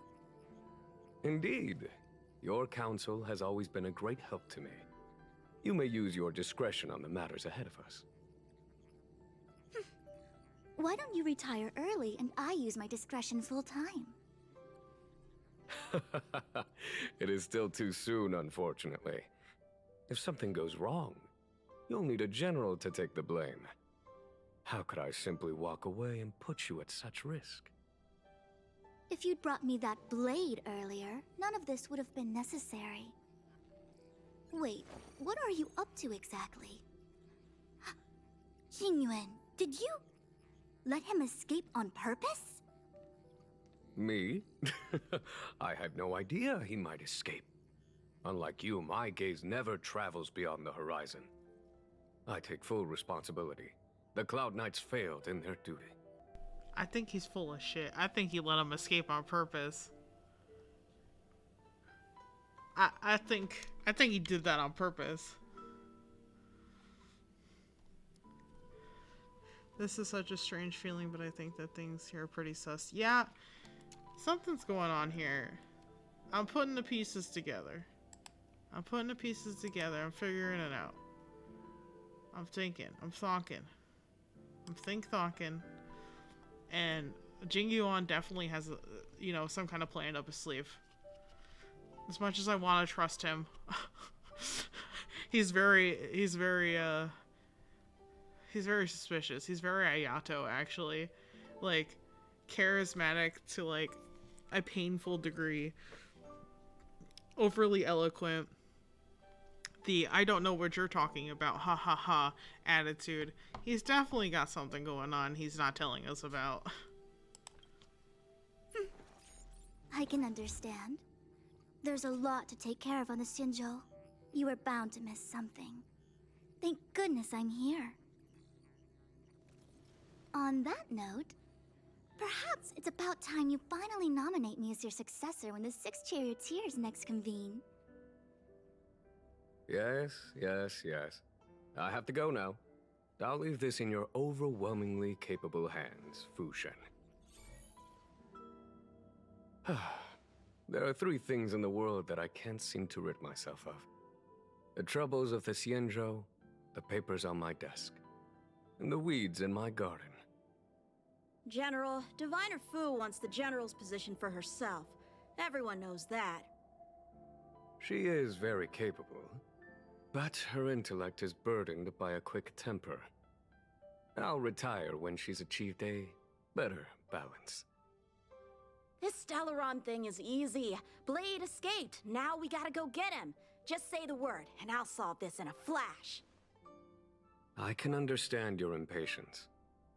Indeed. Your counsel has always been a great help to me. You may use your discretion on the matters ahead of us. Why don't you retire early and I use my discretion full time? It is still too soon, unfortunately. If something goes wrong, you'll need a general to take the blame. How could I simply walk away and put you at such risk? If you'd brought me that blade earlier, none of this would have been necessary. Wait, what are you up to exactly? Xingyuan, did you let him escape on purpose? Me? I had no idea he might escape. Unlike you, my gaze never travels beyond the horizon. I take full responsibility. The Cloud Knights failed in their duty. I think he's full of shit. I think he let him escape on purpose. I think he did that on purpose. This is such a strange feeling, but I think that things here are pretty sus. Yeah, something's going on here. I'm putting the pieces together. I'm figuring it out. I'm thinking. I'm thonking. And Jing Yuan definitely has, you know, some kind of plan up his sleeve. As much as I want to trust him, he's very suspicious. He's very Ayato, actually. Like, charismatic to, like, a painful degree. Overly eloquent. The I don't know what you're talking about, ha ha ha attitude. He's definitely got something going on he's not telling us about. I can understand. There's a lot to take care of on the Xinzhou. You are bound to miss something. Thank goodness I'm here. On that note, perhaps it's about time you finally nominate me as your successor when the 6 Charioteers next convene. Yes. I have to go now. I'll leave this in your overwhelmingly capable hands, Fu Shen. There are 3 things in the world that I can't seem to rid myself of. The troubles of the Xianzhou, the papers on my desk, and the weeds in my garden. General, Diviner Fu wants the General's position for herself. Everyone knows that. She is very capable, but her intellect is burdened by a quick temper. I'll retire when she's achieved a better balance. This Stellaron thing is easy. Blade escaped. Now we gotta go get him. Just say the word, and I'll solve this in a flash. I can understand your impatience,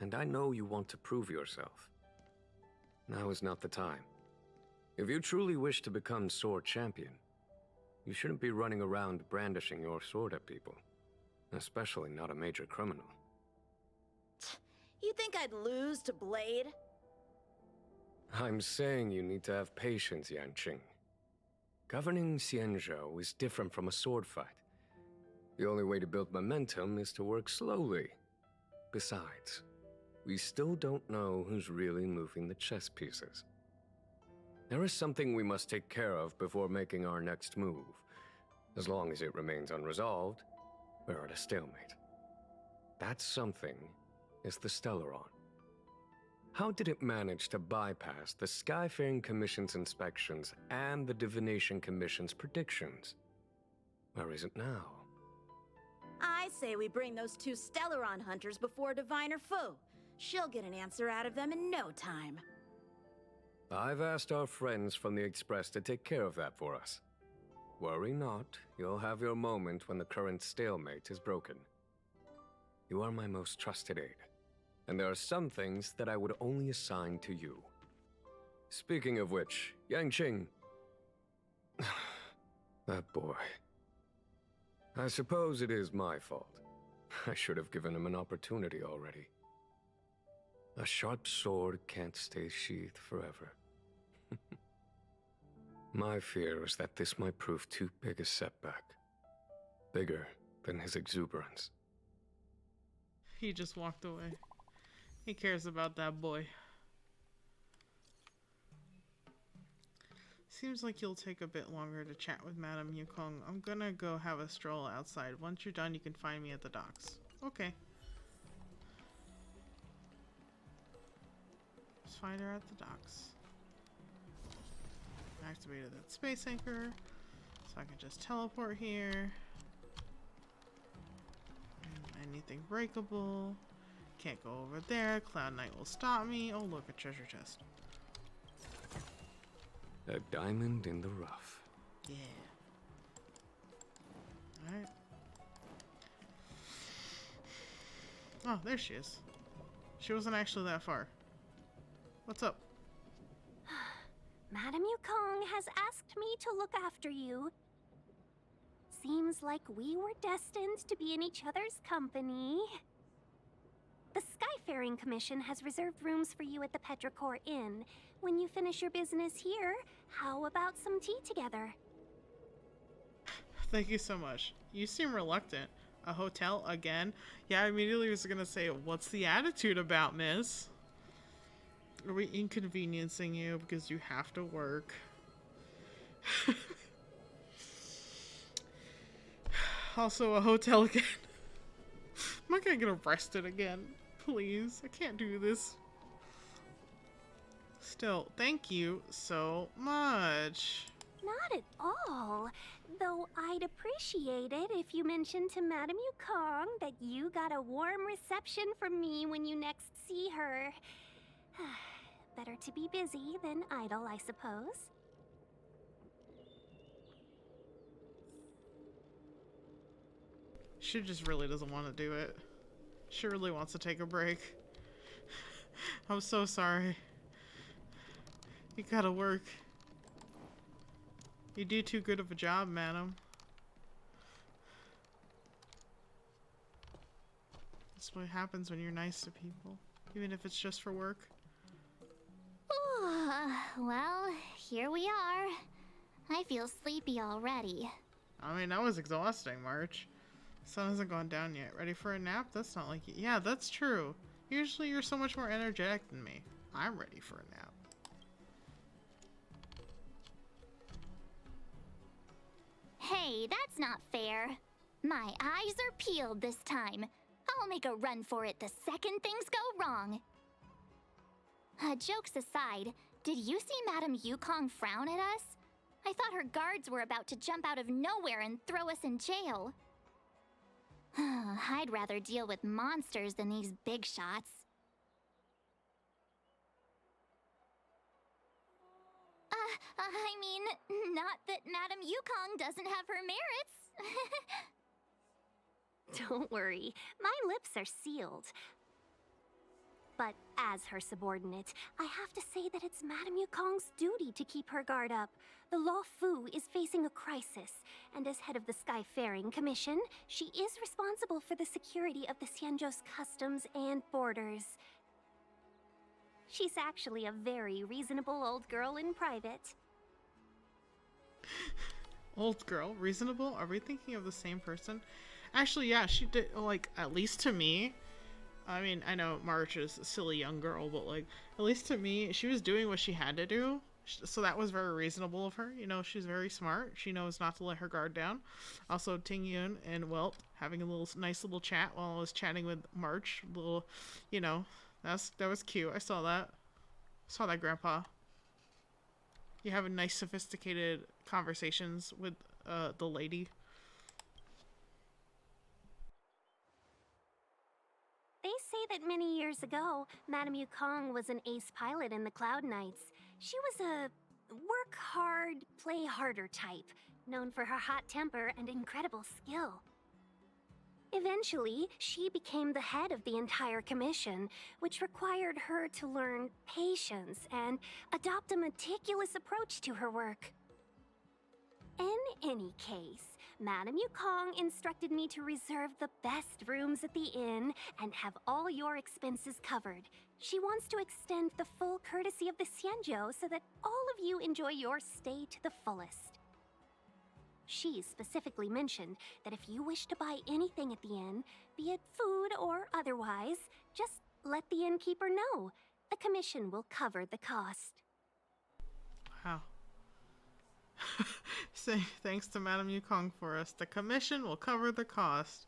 and I know you want to prove yourself. Now is not the time. If you truly wish to become sword champion, you shouldn't be running around brandishing your sword at people, especially not a major criminal. You think I'd lose to Blade? I'm saying you need to have patience, Yanqing. Governing Xianzhou is different from a sword fight. The only way to build momentum is to work slowly. Besides, we still don't know who's really moving the chess pieces. There is something we must take care of before making our next move. As long as it remains unresolved, we're at a stalemate. That something is the Stellaron. How did it manage to bypass the Skyfaring Commission's inspections and the Divination Commission's predictions? Where is it now? I say we bring those two Stellaron hunters before Diviner Fu. She'll get an answer out of them in no time. I've asked our friends from the Express to take care of that for us. Worry not, you'll have your moment when the current stalemate is broken. You are my most trusted aide, and there are some things that I would only assign to you. Speaking of which, Yangqing... that boy... I suppose it is my fault. I should have given him an opportunity already. A sharp sword can't stay sheathed forever. My fear is that this might prove too big a setback. Bigger than his exuberance. He just walked away. He cares about that boy. Seems like you'll take a bit longer to chat with Madame Yukong. I'm gonna go have a stroll outside. Once you're done, you can find me at the docks. Okay. Just find her at the docks. Activated that space anchor, so I can just teleport here. Anything breakable. Can't go over there. Cloud Knight will stop me. Oh, look, a treasure chest. A diamond in the rough. Yeah. Alright. Oh, there she is. She wasn't actually that far. What's up? Madame Yukong has asked me to look after you. Seems like we were destined to be in each other's company. The Skyfaring Commission has reserved rooms for you at the Petrichor Inn. When you finish your business here, how about some tea together? Thank you so much. You seem reluctant. A hotel again? Yeah, I immediately was gonna say, what's the attitude about, miss? Are we inconveniencing you because you have to work? Also, a hotel again. I'm not gonna get arrested again. Please, I can't do this. Still, thank you so much. Not at all. Though I'd appreciate it if you mentioned to Madame Yukong that you got a warm reception from me when you next see her. Better to be busy than idle, I suppose. She just really doesn't want to do it. She really wants to take a break. I'm so sorry. You gotta work. You do too good of a job, madam. That's what happens when you're nice to people, even if it's just for work. Well, here we are. I feel sleepy already. I mean, that was exhausting, March. Sun hasn't gone down yet. Ready for a nap? That's not like you. Yeah, that's true. Usually you're so much more energetic than me. I'm ready for a nap. Hey, that's not fair. My eyes are peeled this time. I'll make a run for it the second things go wrong. Jokes aside, did you see Madame Yukong frown at us? I thought her guards were about to jump out of nowhere and throw us in jail. I'd rather deal with monsters than these big shots. I mean, not that Madame Yukong doesn't have her merits. Don't worry, my lips are sealed. But as her subordinate, I have to say that it's Madame Yukong's duty to keep her guard up. The Luofu is facing a crisis, and as head of the Skyfaring Commission, she is responsible for the security of the Xianzhou's customs and borders. She's actually a very reasonable old girl in private. Old girl? Reasonable? Are we thinking of the same person? Actually, yeah, she did, like, at least to me. I mean, I know March is a silly young girl, but, like, at least to me, she was doing what she had to do. So that was very reasonable of her. You know, she's very smart. She knows not to let her guard down. Also, Ting Yun and Welt having a nice little chat while I was chatting with March. Little, you know, that was cute. I saw that. Saw that, Grandpa. You having nice, sophisticated conversations with the lady. They say that many years ago, Madame Yukong was an ace pilot in the Cloud Knights. She was a work hard, play harder type, known for her hot temper and incredible skill. Eventually, she became the head of the entire commission, which required her to learn patience and adopt a meticulous approach to her work. In any case, Madame Yukong instructed me to reserve the best rooms at the inn and have all your expenses covered. She wants to extend the full courtesy of the Xianzhou so that all of you enjoy your stay to the fullest. She specifically mentioned that if you wish to buy anything at the inn, be it food or otherwise, just let the innkeeper know. The commission will cover the cost. Wow. Say thanks to Madame Yukong for us. The commission will cover the cost.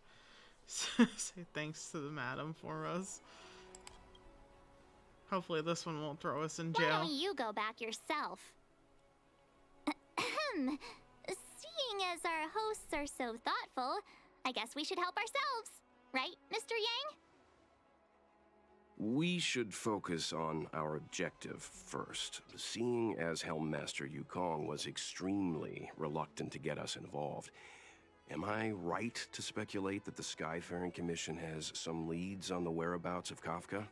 Say thanks to the madam for us. Hopefully this one won't throw us in jail. Why don't you go back yourself? Seeing as our hosts are so thoughtful, I guess we should help ourselves. Right, Mr. Yang? We should focus on our objective first. Seeing as Helmmaster Yukong was extremely reluctant to get us involved, am I right to speculate that the Skyfaring Commission has some leads on the whereabouts of Kafka?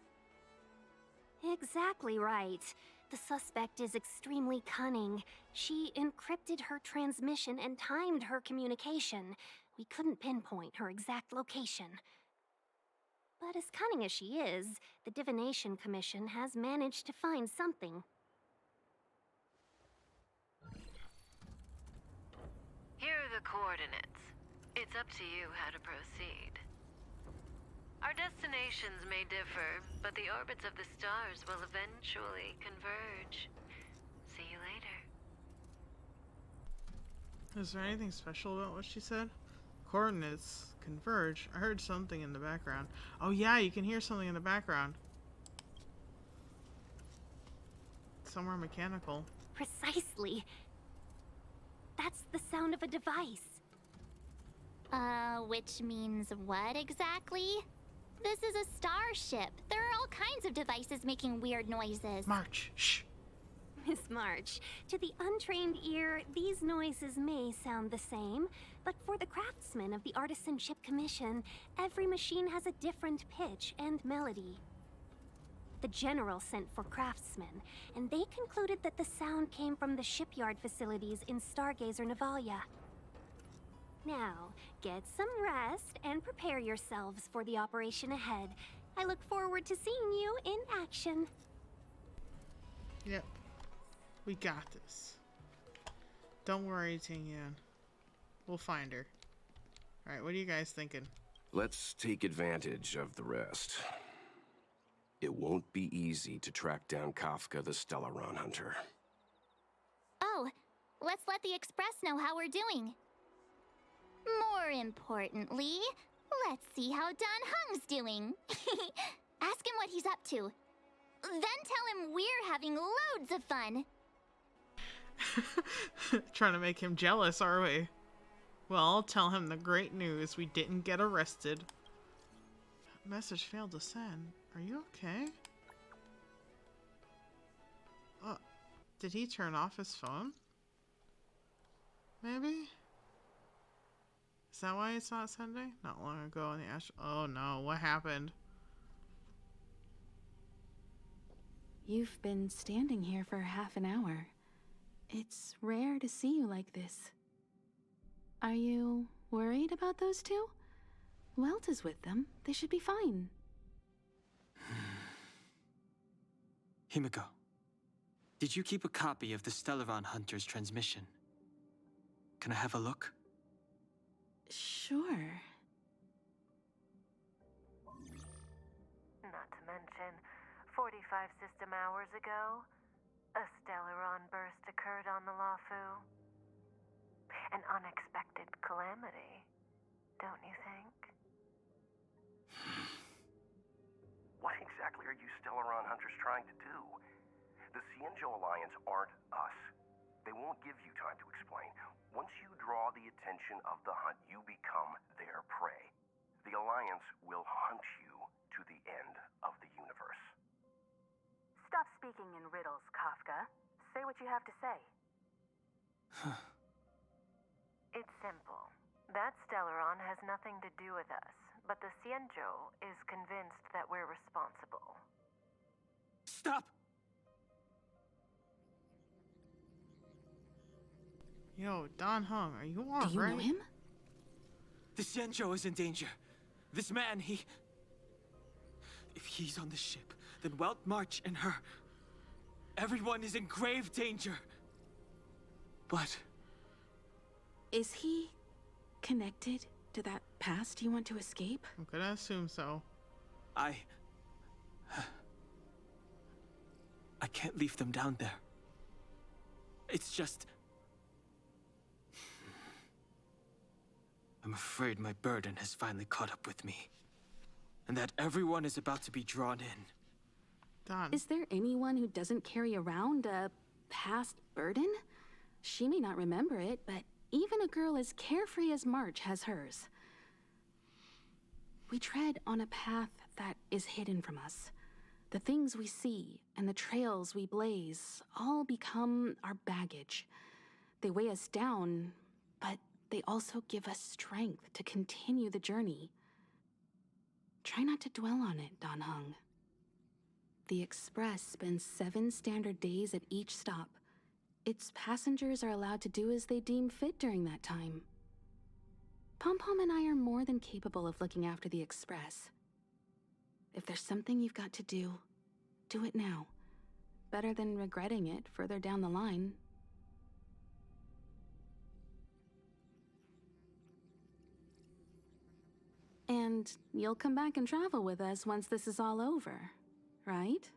Exactly right. The suspect is extremely cunning. She encrypted her transmission and timed her communication. We couldn't pinpoint her exact location. But as cunning as she is, the Divination Commission has managed to find something. Here are the coordinates. It's up to you how to proceed. Our destinations may differ, but the orbits of the stars will eventually converge. See you later. Is there anything special about what she said? Coordinates converge. I heard something in the background. Oh yeah, you can hear something in the background. Somewhere mechanical. Precisely. That's the sound of a device. Which means what exactly? This is a starship. There are all kinds of devices making weird noises. March, shh. Miss March, to the untrained ear, these noises may sound the same, but for the craftsmen of the Artisan Ship Commission, every machine has a different pitch and melody. The General sent for craftsmen, and they concluded that the sound came from the shipyard facilities in Stargazer Navalia. Now, get some rest and prepare yourselves for the operation ahead. I look forward to seeing you in action. Yep. We got this. Don't worry, Ting Yan. We'll find her. Alright, what are you guys thinking? Let's take advantage of the rest. It won't be easy to track down Kafka the Stellaron Hunter. Oh, let's let the Express know how we're doing. More importantly, let's see how Don Hung's doing. Ask him what he's up to. Then tell him we're having loads of fun. Trying to make him jealous, are we? Well, I'll tell him the great news. We didn't get arrested. Message failed to send. Are you okay? Did he turn off his phone? Maybe? Is that why it's not sending? Not long ago in the Oh no, what happened? You've been standing here for half an hour. It's rare to see you like this. Are you worried about those two? Welt is with them. They should be fine. Himiko, did you keep a copy of the Stellaron Hunter's transmission? Can I have a look? Sure. Not to mention, 45 system hours ago, A Stellaron burst occurred on the Luofu. An unexpected calamity, don't you think? What exactly are you Stellaron hunters trying to do? The Xianzhou Alliance aren't us. They won't give you time to explain. Once you draw the attention of the hunt, you become their prey. The Alliance will hunt you to the end of the universe. Stop speaking in riddles, Kafka. Say what you have to say. It's simple. That Stellaron has nothing to do with us, but the Xianzhou is convinced that we're responsible. Stop! Yo, Don Hung, are you alright? Do you know him? The Xianzhou is in danger. This man, if he's on the ship, then Welt March and her... Everyone is in grave danger. But... Is he connected to that past you want to escape? I'm gonna assume so. I can't leave them down there. It's just... I'm afraid my burden has finally caught up with me. And that everyone is about to be drawn in. Don. Is there anyone who doesn't carry around a past burden? She may not remember it, but even a girl as carefree as March has hers. We tread on a path that is hidden from us. The things we see and the trails we blaze all become our baggage. They weigh us down, but they also give us strength to continue the journey. Try not to dwell on it, Don Hung. The Express spends 7 standard days at each stop. Its passengers are allowed to do as they deem fit during that time. Pom-Pom and I are more than capable of looking after the Express. If there's something you've got to do it now. Better than regretting it further down the line. And you'll come back and travel with us once this is all over, right?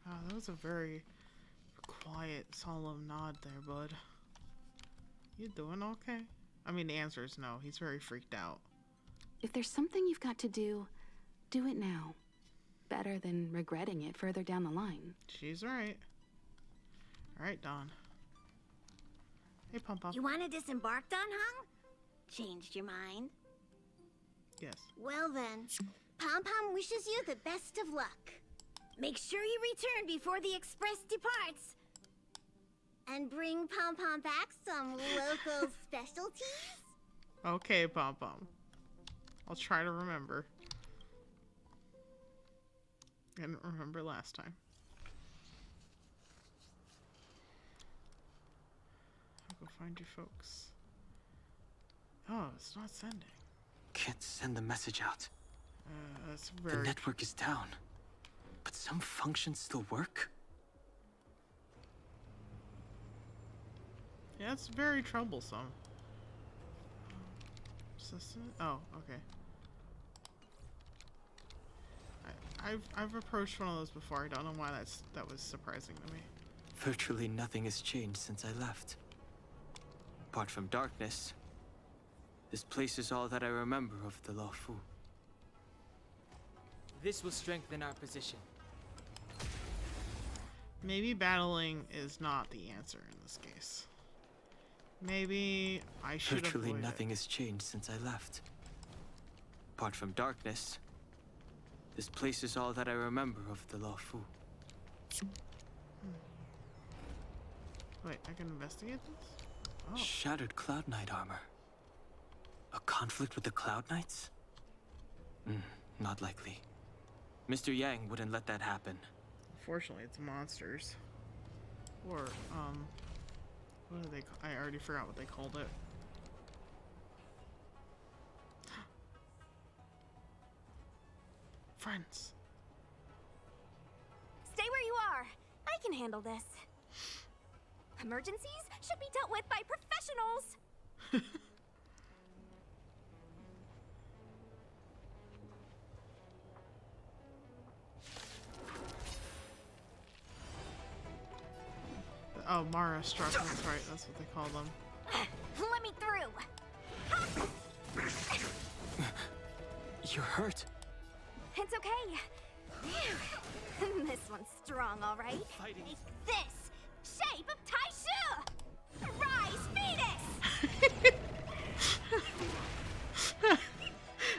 Oh, that was a very quiet, solemn nod there, bud. You doing okay? I mean, the answer is no. He's very freaked out. If there's something you've got to do it now. Better than regretting it further down the line. She's right. Alright, Don. Hey, Pom-Pom. You want to disembark, Don Hung? Changed your mind? Yes. Well then, Pom-Pom wishes you the best of luck. Make sure you return before the Express departs. And bring Pom-Pom back some local specialties? Okay, Pom-Pom. I'll try to remember. I didn't remember last time. I'll go find you folks. Oh, it's not sending. Can't send the message out. That's The very... network is down. But some functions still work? Yeah, it's very troublesome. Assistant? Oh, okay. I've approached one of those before. I don't know why that was surprising to me. Virtually nothing has changed since I left. Apart from darkness, this place is all that I remember of the Luofu. This will strengthen our position. Maybe battling is not the answer in this case. Maybe I should Virtually avoid nothing it. has changed since I left. Apart from darkness, this place is all that I remember of the Luofu. Wait, I can investigate this? Oh. Shattered Cloud Knight armor. A conflict with the Cloud Knights? Not likely. Mr. Yang wouldn't let that happen. Unfortunately, it's monsters. Or, what do they I already forgot what they called it. Friends. Stay where you are. I can handle this. Emergencies should be dealt with by professionals. Oh, Mara struck. That's right. That's what they call them. Let me through. You're hurt. It's okay. Phew. This one's strong, all right. Fighting. Take this shape of Taishu. Rise, Phoenix.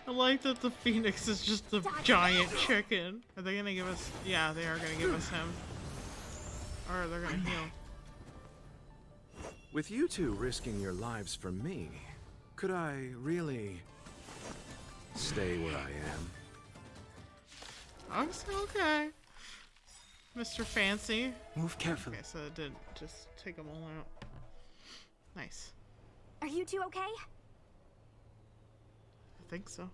I like that the Phoenix is just a giant chicken. Are they gonna give us? Yeah, they are gonna give us him. Or they're gonna heal. With you two risking your lives for me, could I really stay where I am? Okay. Mr. Fancy. Move carefully. Okay, so it didn't just take them all out. Nice. Are you two okay? I think so.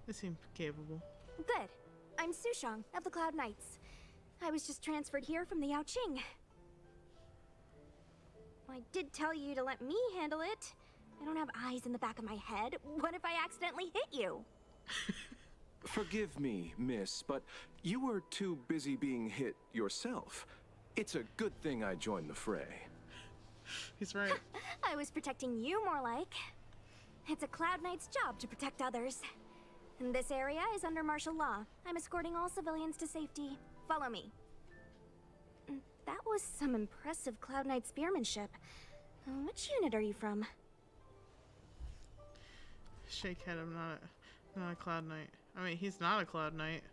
They seem capable. Good. I'm Sushang of the Cloud Knights. I was just transferred here from the Yaoqing. I did tell you to let me handle it. I don't have eyes in the back of my head. What if I accidentally hit you? Forgive me, miss, but you were too busy being hit yourself. It's a good thing I joined the fray. He's right. I was protecting you more like. It's a Cloud Knight's job to protect others. And this area is under martial law. I'm escorting all civilians to safety. Follow me. That was some impressive Cloud Knight spearmanship. Which unit are you from? Shake head, I'm not a Cloud Knight. I mean, he's not a Cloud Knight.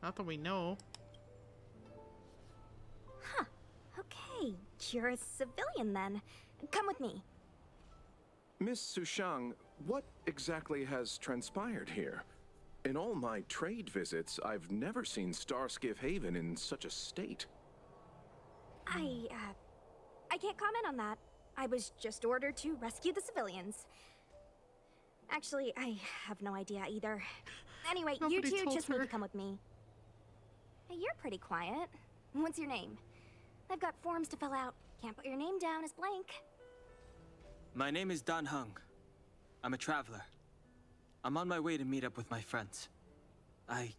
Not that we know. Huh. Okay, you're a civilian then. Come with me. Miss Sushang, what exactly has transpired here? In all my trade visits, I've never seen Starskiff Haven in such a state. I can't comment on that. I was just ordered to rescue the civilians. Actually, I have no idea either. Anyway, you two just need to come with me. Hey, you're pretty quiet. What's your name? I've got forms to fill out. Can't put your name down as blank. My name is Dan Hung. I'm a traveler. I'm on my way to meet up with my friends. I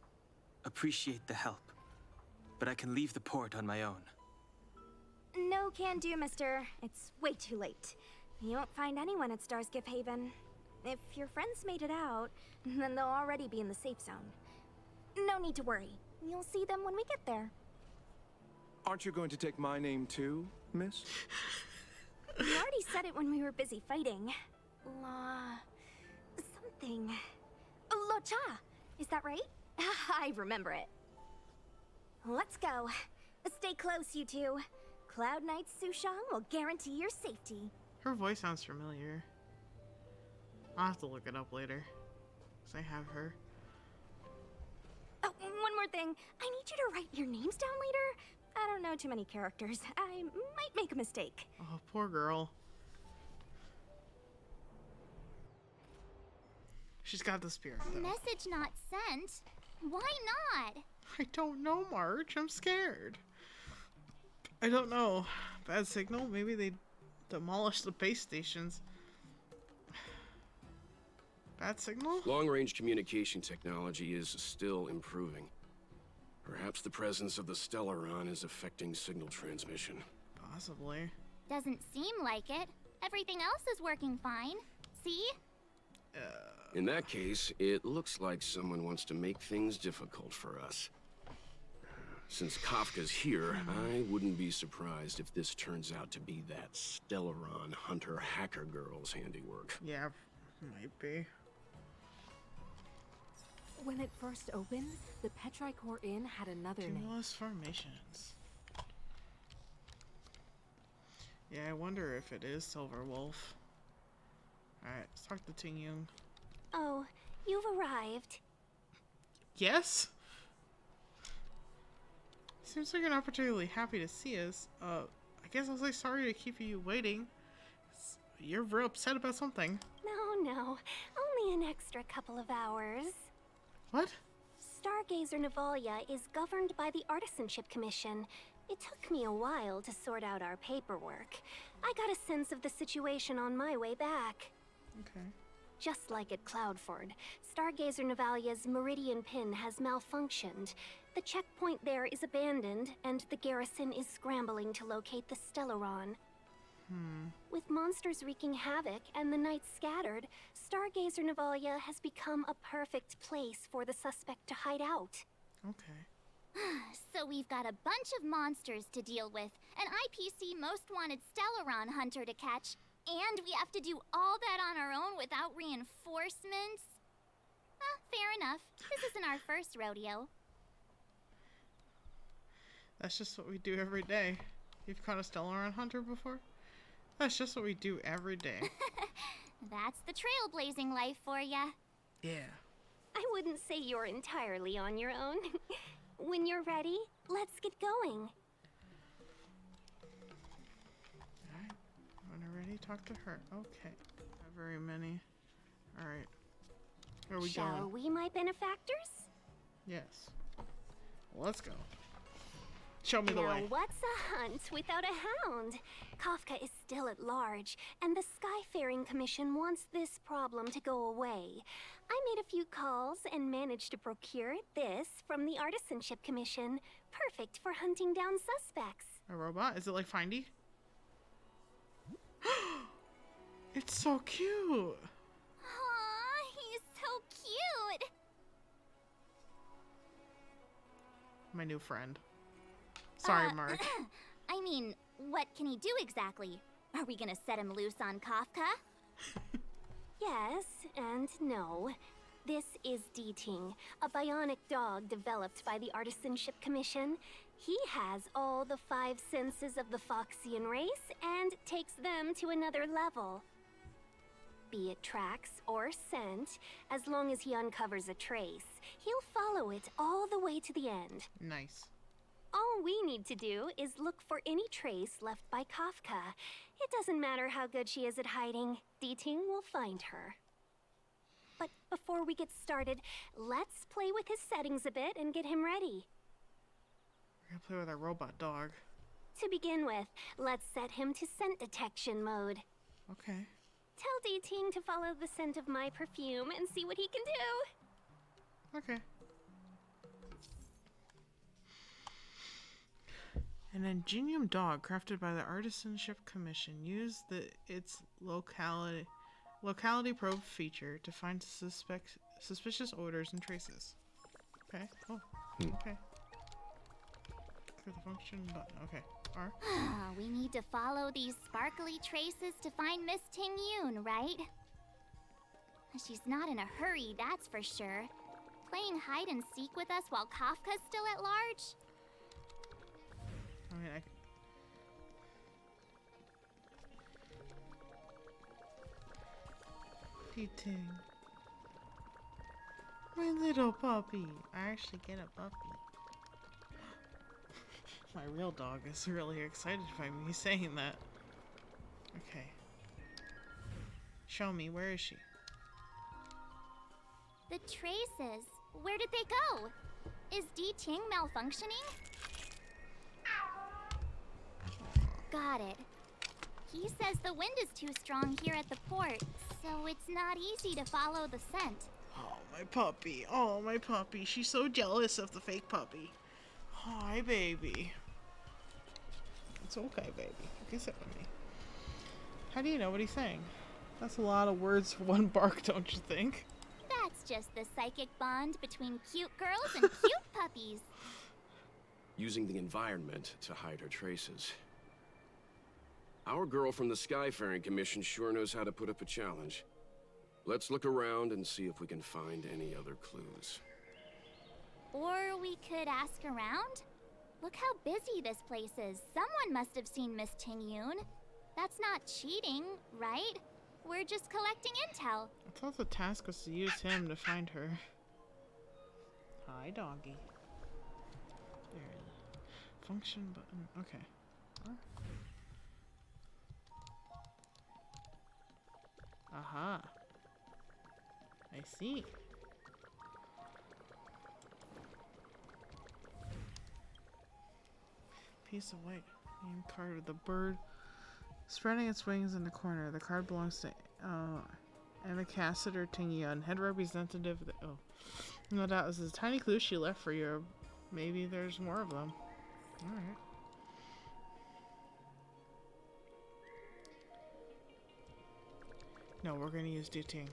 appreciate the help, but I can leave the port on my own. No can do, mister. It's way too late. You won't find anyone at Starskiff Haven. If your friends made it out, then they'll already be in the safe zone. No need to worry. You'll see them when we get there. Aren't you going to take my name too, miss? You already said it when we were busy fighting. Something. Lo Cha! Is that right? I remember it. Let's go. Stay close, you two. Cloud Knight Sushang will guarantee your safety. Her voice sounds familiar. I'll have to look it up later. Because I have her. Oh, one more thing. I need you to write your names down later. I don't know too many characters. I might make a mistake. Oh, poor girl. She's got the spirit, though. Message not sent? Why not? I don't know, Marge. I'm scared. I don't know. Bad signal? Maybe they demolished the base stations. Bad signal? Long-range communication technology is still improving. Perhaps the presence of the Stellaron is affecting signal transmission. Possibly. Doesn't seem like it. Everything else is working fine. See? In that case, it looks like someone wants to make things difficult for us. Since Kafka's here, I wouldn't be surprised if this turns out to be that Stellaron hunter hacker girl's handiwork. Yeah, might be. When it first opened, the Petrichor Inn had another name. Cumulus formations. Yeah, I wonder if it is Silver Wolf. Alright, let's talk to Ting Yung. Oh, you've arrived. Yes? Seems like you're not particularly happy to see us. I guess I'll say sorry to keep you waiting. You're real upset about something. No. Only an extra couple of hours. What? Stargazer Navalia is governed by the Artisanship Commission. It took me a while to sort out our paperwork. I got a sense of the situation on my way back. Okay. Just like at Cloudford, Stargazer Navalia's Meridian Pin has malfunctioned. The checkpoint there is abandoned, and the garrison is scrambling to locate the Stellaron. With monsters wreaking havoc and the night scattered, Stargazer Navalia has become a perfect place for the suspect to hide out. Okay. So we've got a bunch of monsters to deal with, an IPC most wanted Stellaron hunter to catch, and we have to do all that on our own without reinforcements? Fair enough. This isn't our first rodeo. That's just what we do every day. You've caught a Stellaron hunter before? That's just what we do every day. That's the trailblazing life for ya. Yeah. I wouldn't say you're entirely on your own. When you're ready, let's get going. Alright. When you're ready, talk to her. Okay. Not very many. Alright. Where are we going? Shall we, my benefactors? Yes. Let's go. Show me the now, way. What's a hunt without a hound? Kafka is still at large, and the Skyfaring Commission wants this problem to go away. I made a few calls and managed to procure this from the Artisanship Commission. Perfect for hunting down suspects. A robot? Is it like Findy? It's so cute. Aw, he's so cute. My new friend. Sorry, Mark. I mean, what can he do exactly? Are we gonna set him loose on Kafka? Yes and no. This is Deeting, a bionic dog developed by the Artisanship Commission. He has all the 5 senses of the Foxian race and takes them to another level. Be it tracks or scent, as long as he uncovers a trace, he'll follow it all the way to the end. Nice. All we need to do is look for any trace left by Kafka. It doesn't matter how good she is at hiding, Deeting will find her. But before we get started, let's play with his settings a bit and get him ready. We're gonna play with our robot dog. To begin with, let's set him to scent detection mode. Okay. Tell Deeting to follow the scent of my perfume and see what he can do. Okay. An ingenium dog crafted by the Artisanship Commission used its locality probe feature to find suspicious odors and traces. Okay. Oh. Okay. Click the function button. Okay. R. We need to follow these sparkly traces to find Miss Ting-Yun, right? She's not in a hurry, that's for sure. Playing hide and seek with us while Kafka's still at large? I mean, Deeting. My little puppy. I actually get a puppy. My real dog is really excited by me saying that. Okay. Show me, where is she? The traces. Where did they go? Is Deeting malfunctioning? Got it. He says the wind is too strong here at the port, so it's not easy to follow the scent. Oh, my puppy. Oh, my puppy. She's so jealous of the fake puppy. Hi, baby. It's okay, baby. You can sit with me. How do you know what he's saying? That's a lot of words for one bark, don't you think? That's just the psychic bond between cute girls and cute puppies. Using the environment to hide her traces. Our girl from the Skyfaring Commission sure knows how to put up a challenge. Let's look around and see if we can find any other clues. Or we could ask around? Look how busy this place is. Someone must have seen Miss Ting-Yun. That's not cheating, right? We're just collecting intel. I thought the task was to use him to find her. Hi, doggy. There. Function button. Okay. Huh? Aha. I see. Piece of white name card with the bird spreading its wings in the corner. The card belongs to And a Cassider Tingyun, head representative of the... Oh. No doubt this is a tiny clue she left for you. Maybe there's more of them. Alright. No, we're gonna use Duting.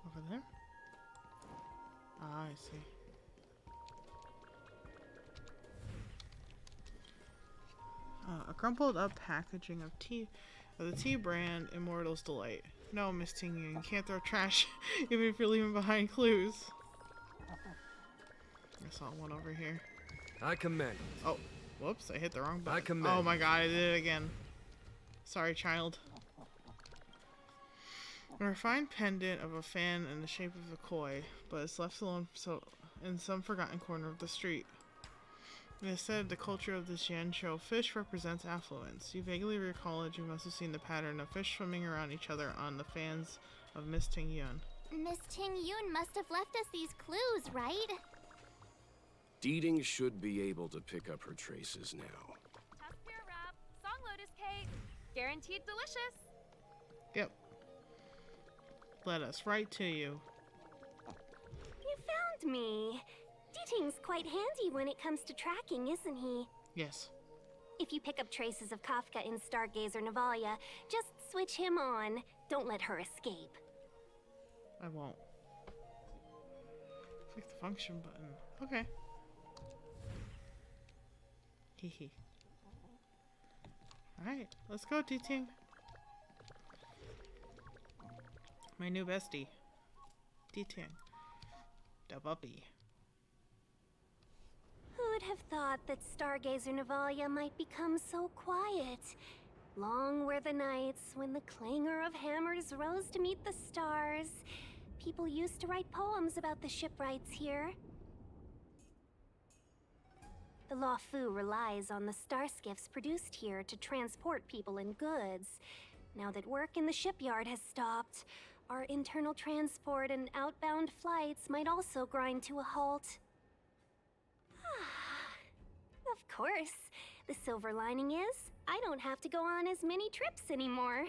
Over there? Ah, I see. A crumpled up packaging of tea, of the tea brand Immortal's Delight. No, Miss Tingyun, you can't throw trash even if you're leaving behind clues. I saw one over here. I commend. Oh, whoops, I hit the wrong button. I commend. Oh my god, I did it again. Sorry, child. A refined pendant of a fan in the shape of a koi, but it's left alone in some forgotten corner of the street. It is said the culture of the Xianzhou fish represents affluence. You vaguely recall it, you must have seen the pattern of fish swimming around each other on the fans of Miss Tingyun. Miss Tingyun must have left us these clues, right? Deeding should be able to pick up her traces now. Test beer wrap, song lotus cake, guaranteed delicious. Yep. Led us right to you. You found me. Deeting's quite handy when it comes to tracking, isn't he? Yes. If you pick up traces of Kafka in Stargazer Navalia, just switch him on. Don't let her escape. I won't. Click the function button. Okay. Hehe. Alright, let's go, Deeting. My new bestie. Deeting. Da puppy. Who'd have thought that Stargazer Navalia might become so quiet? Long were the nights when the clangor of hammers rose to meet the stars. People used to write poems about the shipwrights here. The Luofu relies on the star skiffs produced here to transport people and goods. Now that work in the shipyard has stopped, our internal transport and outbound flights might also grind to a halt. Of course. The silver lining is, I don't have to go on as many trips anymore.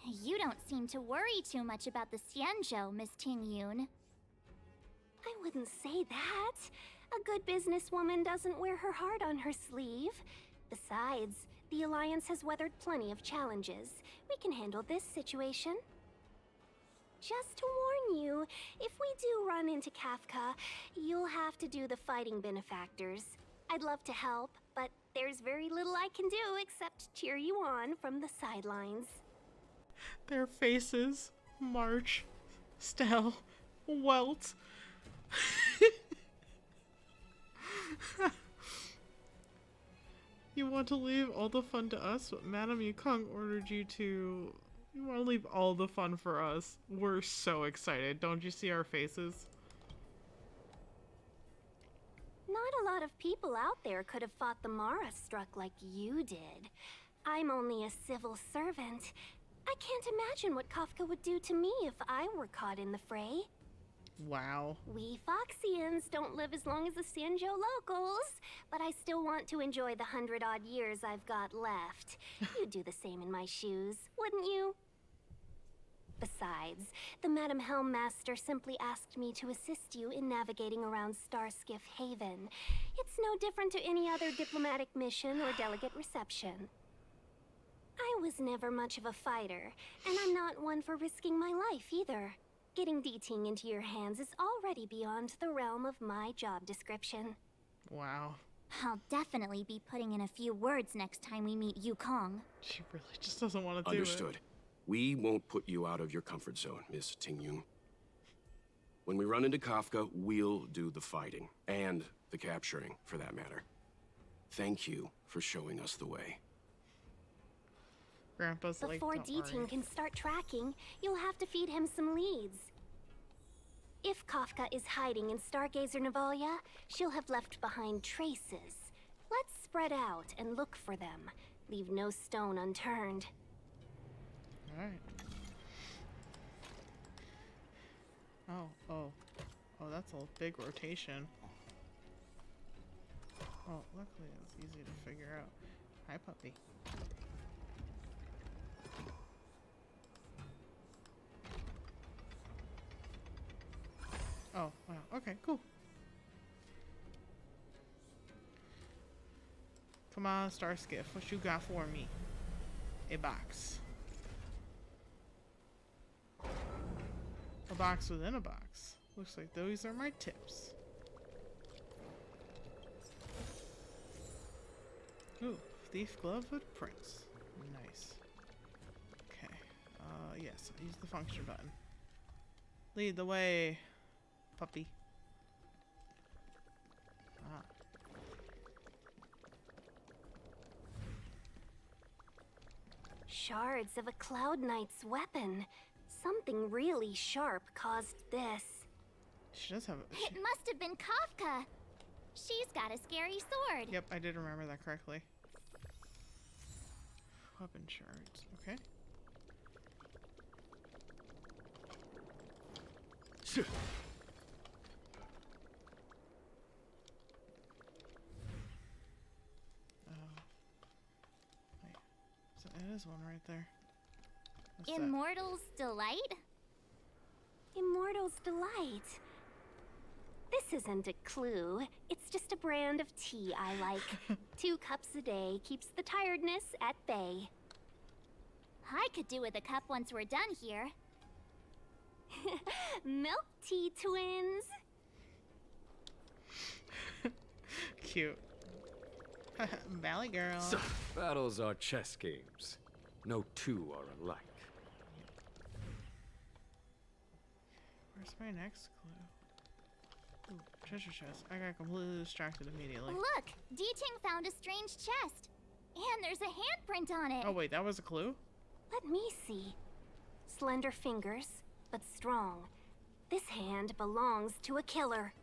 You don't seem to worry too much about the Xianzhou, Miss Tingyun. I wouldn't say that. A good businesswoman doesn't wear her heart on her sleeve. Besides, the Alliance has weathered plenty of challenges. We can handle this situation. Just to warn you, if we do run into Kafka, you'll have to do the fighting benefactors. I'd love to help, but there's very little I can do except cheer you on from the sidelines. Their faces. March. Stell. Welt. You want to leave all the fun to us, but Madame Yukong ordered you to... You want to leave all the fun for us. We're so excited. Don't you see our faces? Not a lot of people out there could have fought the Mara struck like you did. I'm only a civil servant. I can't imagine what Kafka would do to me if I were caught in the fray. Wow. We Foxians don't live as long as the Xianzhou locals, but I still want to enjoy the 100-odd years I've got left. You'd do the same in my shoes, wouldn't you? Besides, the Madam Helmmaster simply asked me to assist you in navigating around Starskiff Haven. It's no different to any other diplomatic mission or delegate reception. I was never much of a fighter, and I'm not one for risking my life either. Getting Deeting into your hands is already beyond the realm of my job description. Wow. I'll definitely be putting in a few words next time we meet Yukong. She really just doesn't want to do it. Understood. We won't put you out of your comfort zone, Miss Tingyun. When we run into Kafka, we'll do the fighting. And the capturing, for that matter. Thank you for showing us the way. Grandpa's like, before Deeting can start tracking, you'll have to feed him some leads. If Kafka is hiding in Stargazer Navalia, she'll have left behind traces. Let's spread out and look for them. Leave no stone unturned. Alright. Oh, that's a big rotation. Oh, luckily it's easy to figure out. Hi, puppy. Oh, wow. Okay, cool. Come on, Star Skiff. What you got for me? A box. A box within a box. Looks like those are my tips. Ooh, thief glove with prints. Nice. Okay. Yes, use the function button. Lead the way, puppy. Ah. Shards of a Cloud Knight's weapon. Something really sharp caused this. She does have a... It must have been Kafka. She's got a scary sword. Yep, I did remember that correctly. Weapon shards. Okay. Wait. So it is one right there. What's that? Immortal's Delight? Immortal's Delight. This isn't a clue. It's just a brand of tea I like. 2 cups a day keeps the tiredness at bay. I could do with a cup once we're done here. Milk tea twins. Cute. Valley girl. So, battles are chess games. No two are alike. Where's my next clue? Ooh, treasure chest. I got completely distracted immediately. Look! D-Ting found a strange chest. And there's a handprint on it. Oh wait, that was a clue? Let me see. Slender fingers, but strong. This hand belongs to a killer.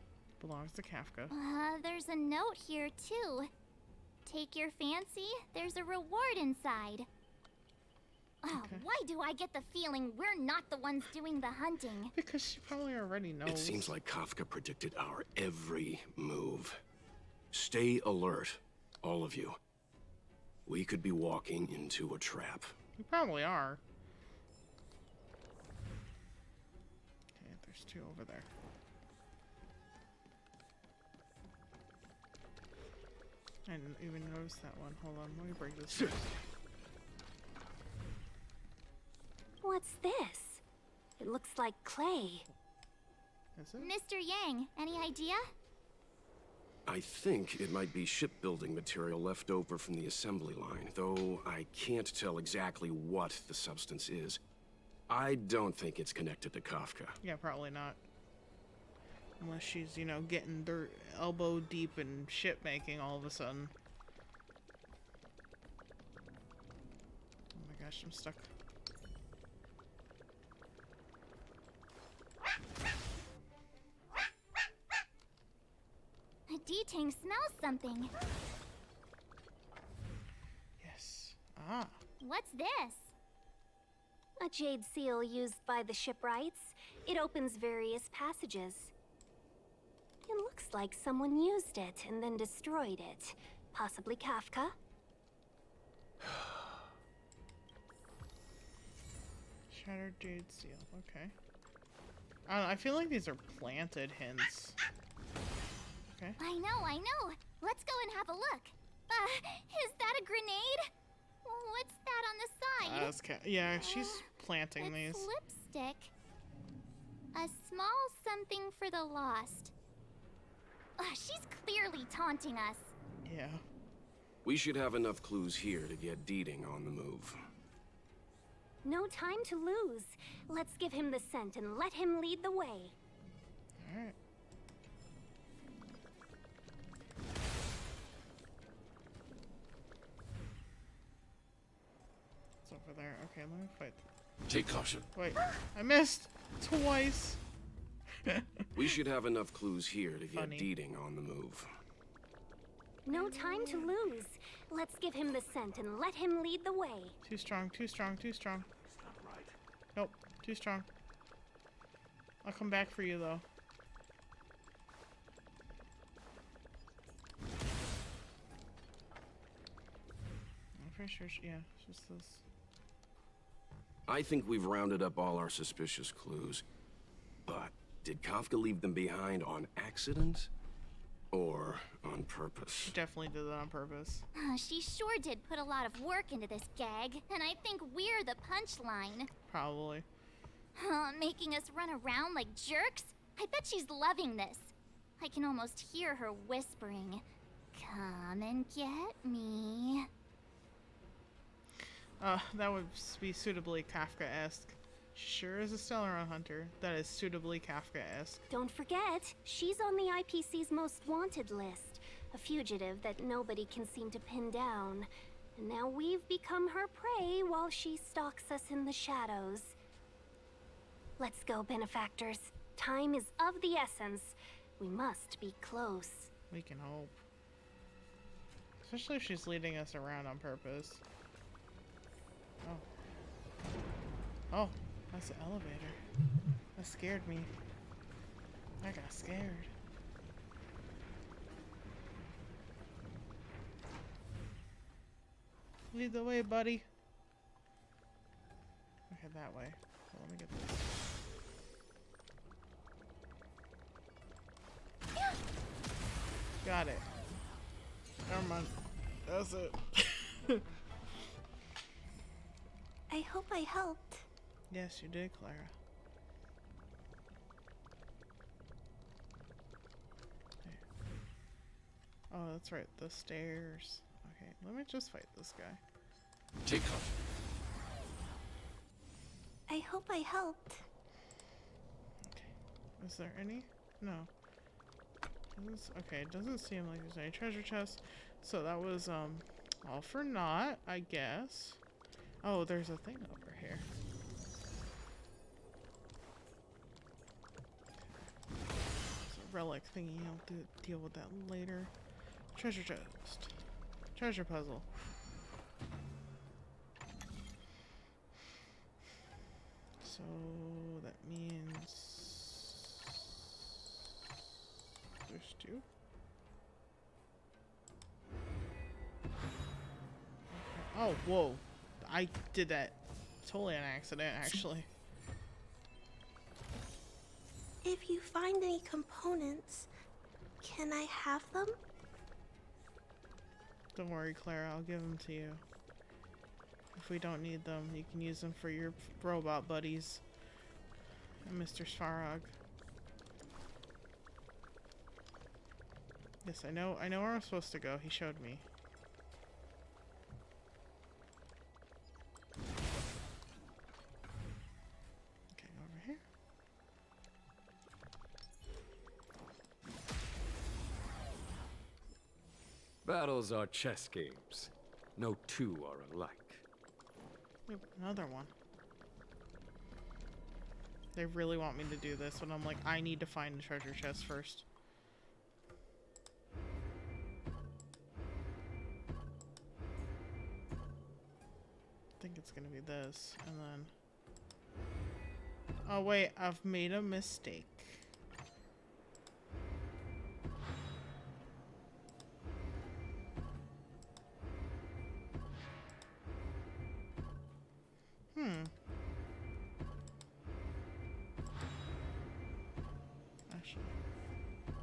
Belongs to Kafka. There's a note here too. Take your fancy, there's a reward inside. Okay. Why do I get the feeling we're not the ones doing the hunting? Because she probably already knows. It seems like Kafka predicted our every move. Stay alert, all of you. We could be walking into a trap. We probably are. Okay, there's 2 over there. I didn't even notice that one. Hold on, let me break this. What's this? It looks like clay. Is it? Mr. Yang, any idea? I think it might be shipbuilding material left over from the assembly line, though I can't tell exactly what the substance is. I don't think it's connected to Kafka. Yeah, probably not. Unless she's, you know, getting dirt elbow deep in ship making all of a sudden. Oh my gosh, I'm stuck. D-Ting smells something. Yes. Ah. What's this? A jade seal used by the shipwrights. It opens various passages. It looks like someone used it and then destroyed it. Possibly Kafka? Shattered jade seal. Okay. I don't know, I feel like these are planted hints. Okay. I know. Let's go and have a look. Is that a grenade? What's that on the side? Yeah, she's planting these. It's lipstick. A small something for the lost. She's clearly taunting us. Yeah. We should have enough clues here to get D-Ting on the move. No time to lose. Let's give him the scent and let him lead the way. Alright. It's over there. Okay, let me fight. Take caution. Wait, I missed twice. We should have enough clues here to get Funny. D-Ting on the move. No time to lose. Let's give him the scent and let him lead the way. Too strong, too strong, too strong. Nope, too strong. I'll come back for you though. pretty sure, yeah, it's just this. I think we've rounded up all our suspicious clues. But did Kafka leave them behind on accident? Or on purpose? She definitely did that on purpose. She sure did put a lot of work into this gag, and I think we're the punchline. Probably. Making us run around like jerks? I bet she's loving this. I can almost hear her whispering, "Come and get me." That would be suitably Kafka-esque. She sure is a Stellaron hunter. That is suitably Kafka-esque. Don't forget, she's on the IPC's most wanted list. A fugitive that nobody can seem to pin down. And now we've become her prey while she stalks us in the shadows. Let's go, benefactors. Time is of the essence. We must be close. We can hope. Especially if she's leading us around on purpose. Oh. Oh, that's the elevator. That scared me. I got scared. Lead the way, buddy. Okay, that way. So let me get this. Got it. Never mind. That's it. I hope I helped. Yes, you did, Clara. Okay. Oh, that's right. The stairs. Okay, let me just fight this guy. Take off. I hope I helped. Okay. Is there any? No. Okay, it doesn't seem like there's any treasure chests. So that was, all for naught, I guess. Oh, there's a thing over here. It's a relic thingy. I'll deal with that later. Treasure chest. Treasure puzzle. So that means there's two. Okay. Oh, whoa. I did that totally on accident, actually. If you find any components, can I have them? Don't worry, Clara. I'll give them to you. If we don't need them, you can use them for your robot buddies and Mr. Svarog. Yes, I know where I'm supposed to go. He showed me. Okay, over here. Battles are chess games. No two are alike. Yep, another one. They really want me to do this, and I'm like, I need to find the treasure chest first. I think it's gonna be this, and then... Oh wait, I've made a mistake. Actually,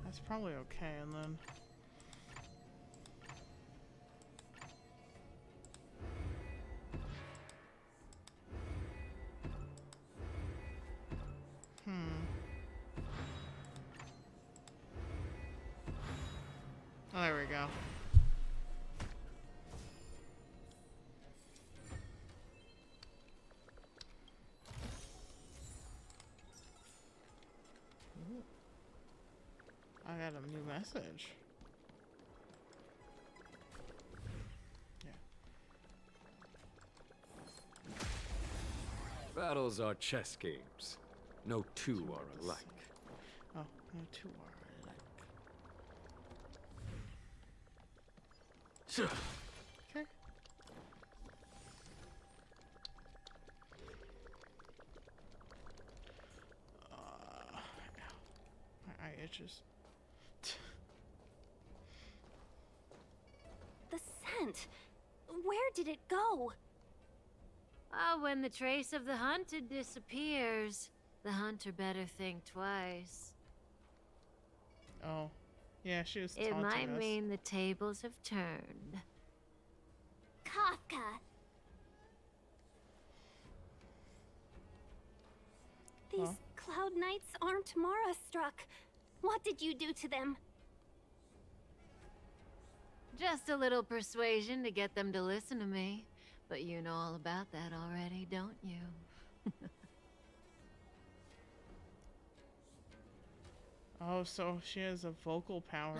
that's probably okay, and then... Oh, there we go. Ooh. I got a new message. Yeah. Battles are chess games. No two are alike. Oh, no two are alike. Okay. Ow. My eye itches. The scent. Where did it go? Ah, when the trace of the hunted disappears, the hunter better think twice. Oh. Yeah, she was It taunting might us. mean the tables have turned. Kafka. These Huh? Cloud Knights aren't Mara struck. What did you do to them? Just a little persuasion to get them to listen to me. But you know all about that already, don't you? Oh, so she has a vocal power.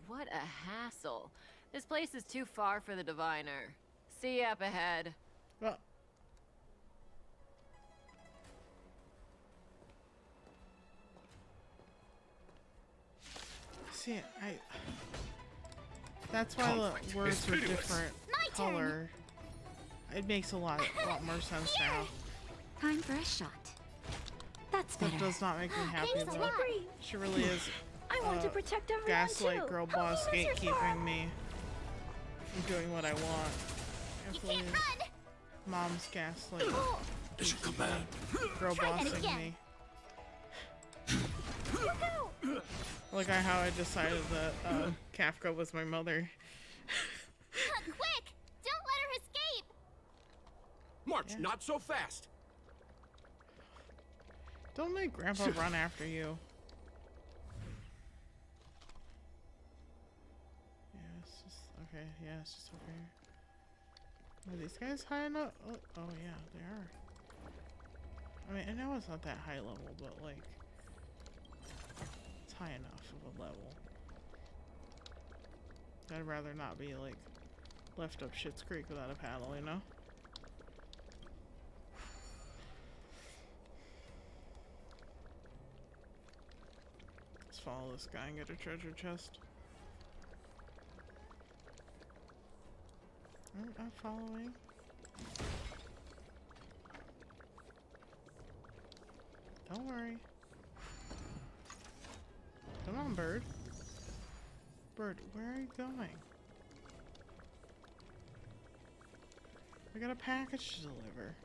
What a hassle. This place is too far for the diviner. See you up ahead. Well, see, that's why the words are different color. It makes a lot more sense now. Time for a shot. That's better. That does not make me happy Hey, though. Slippery! She really is. I want to protect everyone Gaslight too. girl Help boss me, Mr. gatekeeping Farm. me from doing what I want. You Absolutely. can't run. Mom's gaslight. It's a command. Girl Try that bossing again. me. Like how I decided that Kafka was my mother. Quick! Don't let her escape. March, not so fast. Don't make Grandpa run after you. Yeah, it's just okay. Yeah, it's just over here. Are these guys high enough? Oh yeah, they are. I mean, I know it's not that high level, but like, it's high enough of a level. I'd rather not be like left up Schitt's Creek without a paddle, you know? Let's follow this guy and get a treasure chest. I'm following. Don't worry. Come on, bird. Bird, where are you going? I got a package to deliver.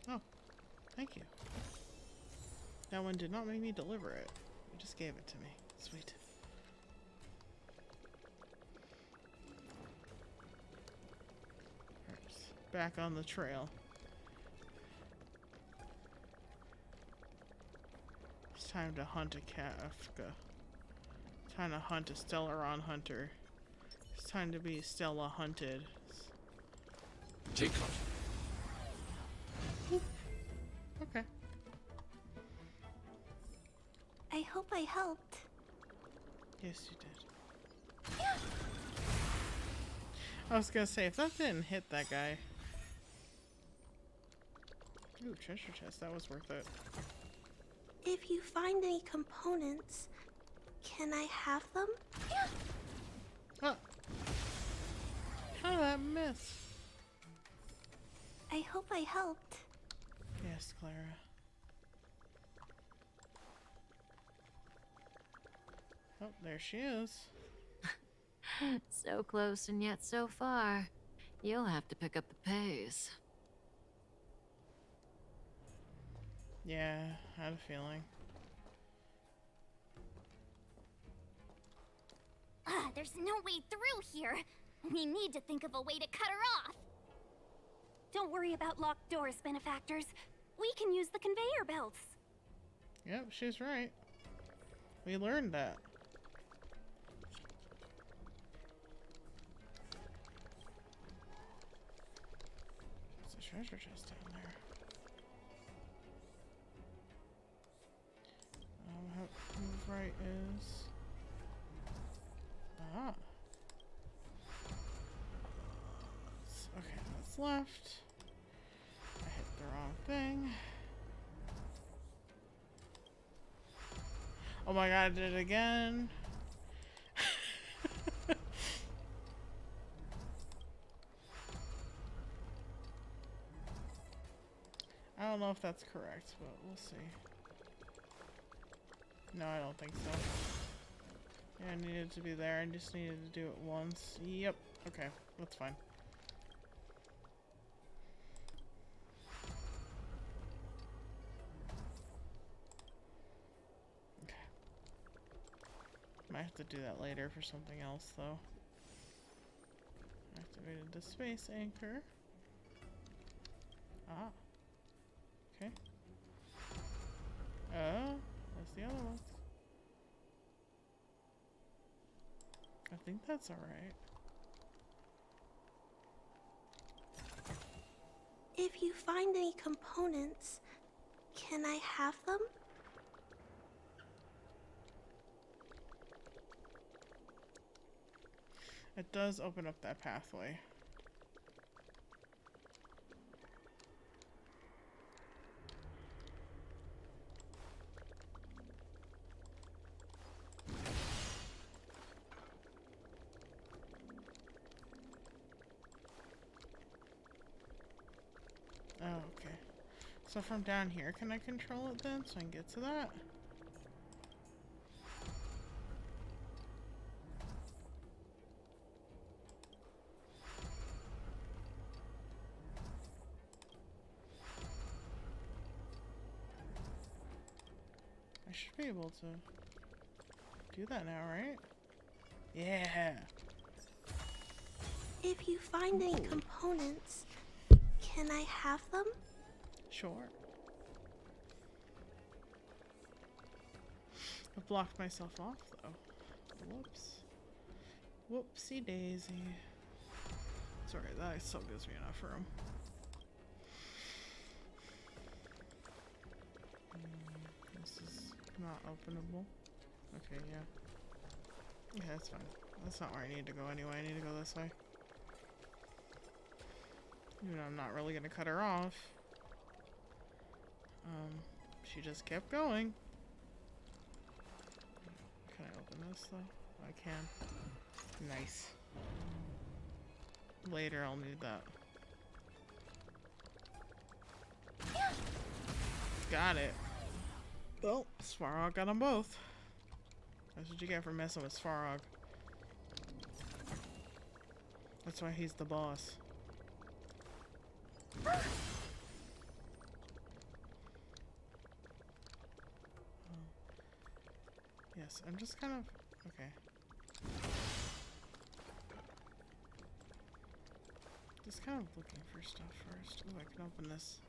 Oh, thank you. That one did not make me deliver it. You just gave it to me. Sweet. Alright, back on the trail. It's time to hunt a Kafka. Time to hunt a Stellaron hunter. It's time to be Stella hunted. Take Okay. I hope I helped. Yes, you did. I was gonna say, if that didn't hit that guy. Ooh, treasure chest. That was worth it. If you find any components, can I have them? Oh. How did that miss? I hope I helped. Yes, Clara. Oh, there she is. So close and yet so far. You'll have to pick up the pace. Yeah, I had a feeling. There's no way through here. We need to think of a way to cut her off. Don't worry about locked doors, benefactors. We can use the conveyor belts. Yep, she's right. We learned that. There's a treasure chest down there. How move right is... Ah. Okay, that's left. I hit the wrong thing. Oh my god, I did it again. I don't know if that's correct, but we'll see. No, I don't think so. Yeah, I needed to be there. I just needed to do it once. Yep. Okay, that's fine. Okay. Might have to do that later for something else, though. Activated the space anchor. Ah. Okay. Oh, that's the other ones. I think that's alright. If you find any components, can I have them? It does open up that pathway. Oh, okay. So from down here, can I control it then so I can get to that? I should be able to do that now, right? Yeah. If you find any components, can I have them? Sure. I blocked myself off though. Whoops. Whoopsie daisy. Sorry, that still gives me enough room. This is not openable. Okay, yeah. Yeah, that's fine. That's not where I need to go anyway. I need to go this way. Even though I'm not really gonna cut her off. She just kept going. Can I open this though? I can. Nice. Later I'll need that. Got it. Well, Svarog got them both. That's what you get for messing with Svarog. That's why he's the boss. Yes, I'm just kind of... Okay. Just kind of looking for stuff first. Oh, I can open this.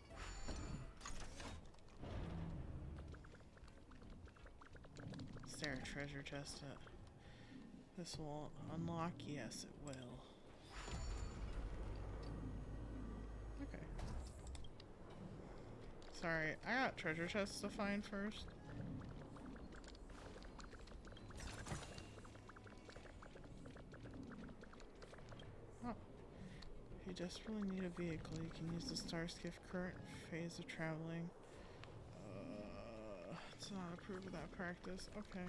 Is there a treasure chest at... This will unlock? Yes, it will. Okay. Sorry, I got treasure chests to find first. Oh. If you desperately need a vehicle, you can use the Starskiff current phase of traveling. It's not approved of that practice. Okay.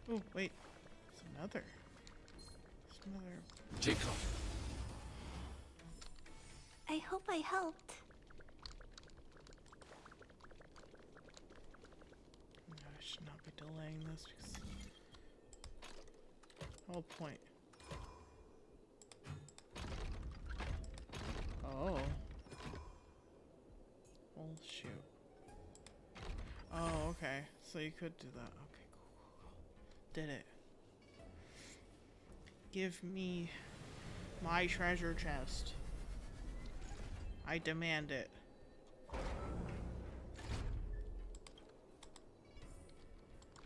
Oh, wait. There's another. There's another. Jacob. I hope I helped. No, I should not be delaying this because... Whole point. Oh. Oh, shoot. Oh, okay. So you could do that. Okay, cool. Did it. Give me my treasure chest. I demand it.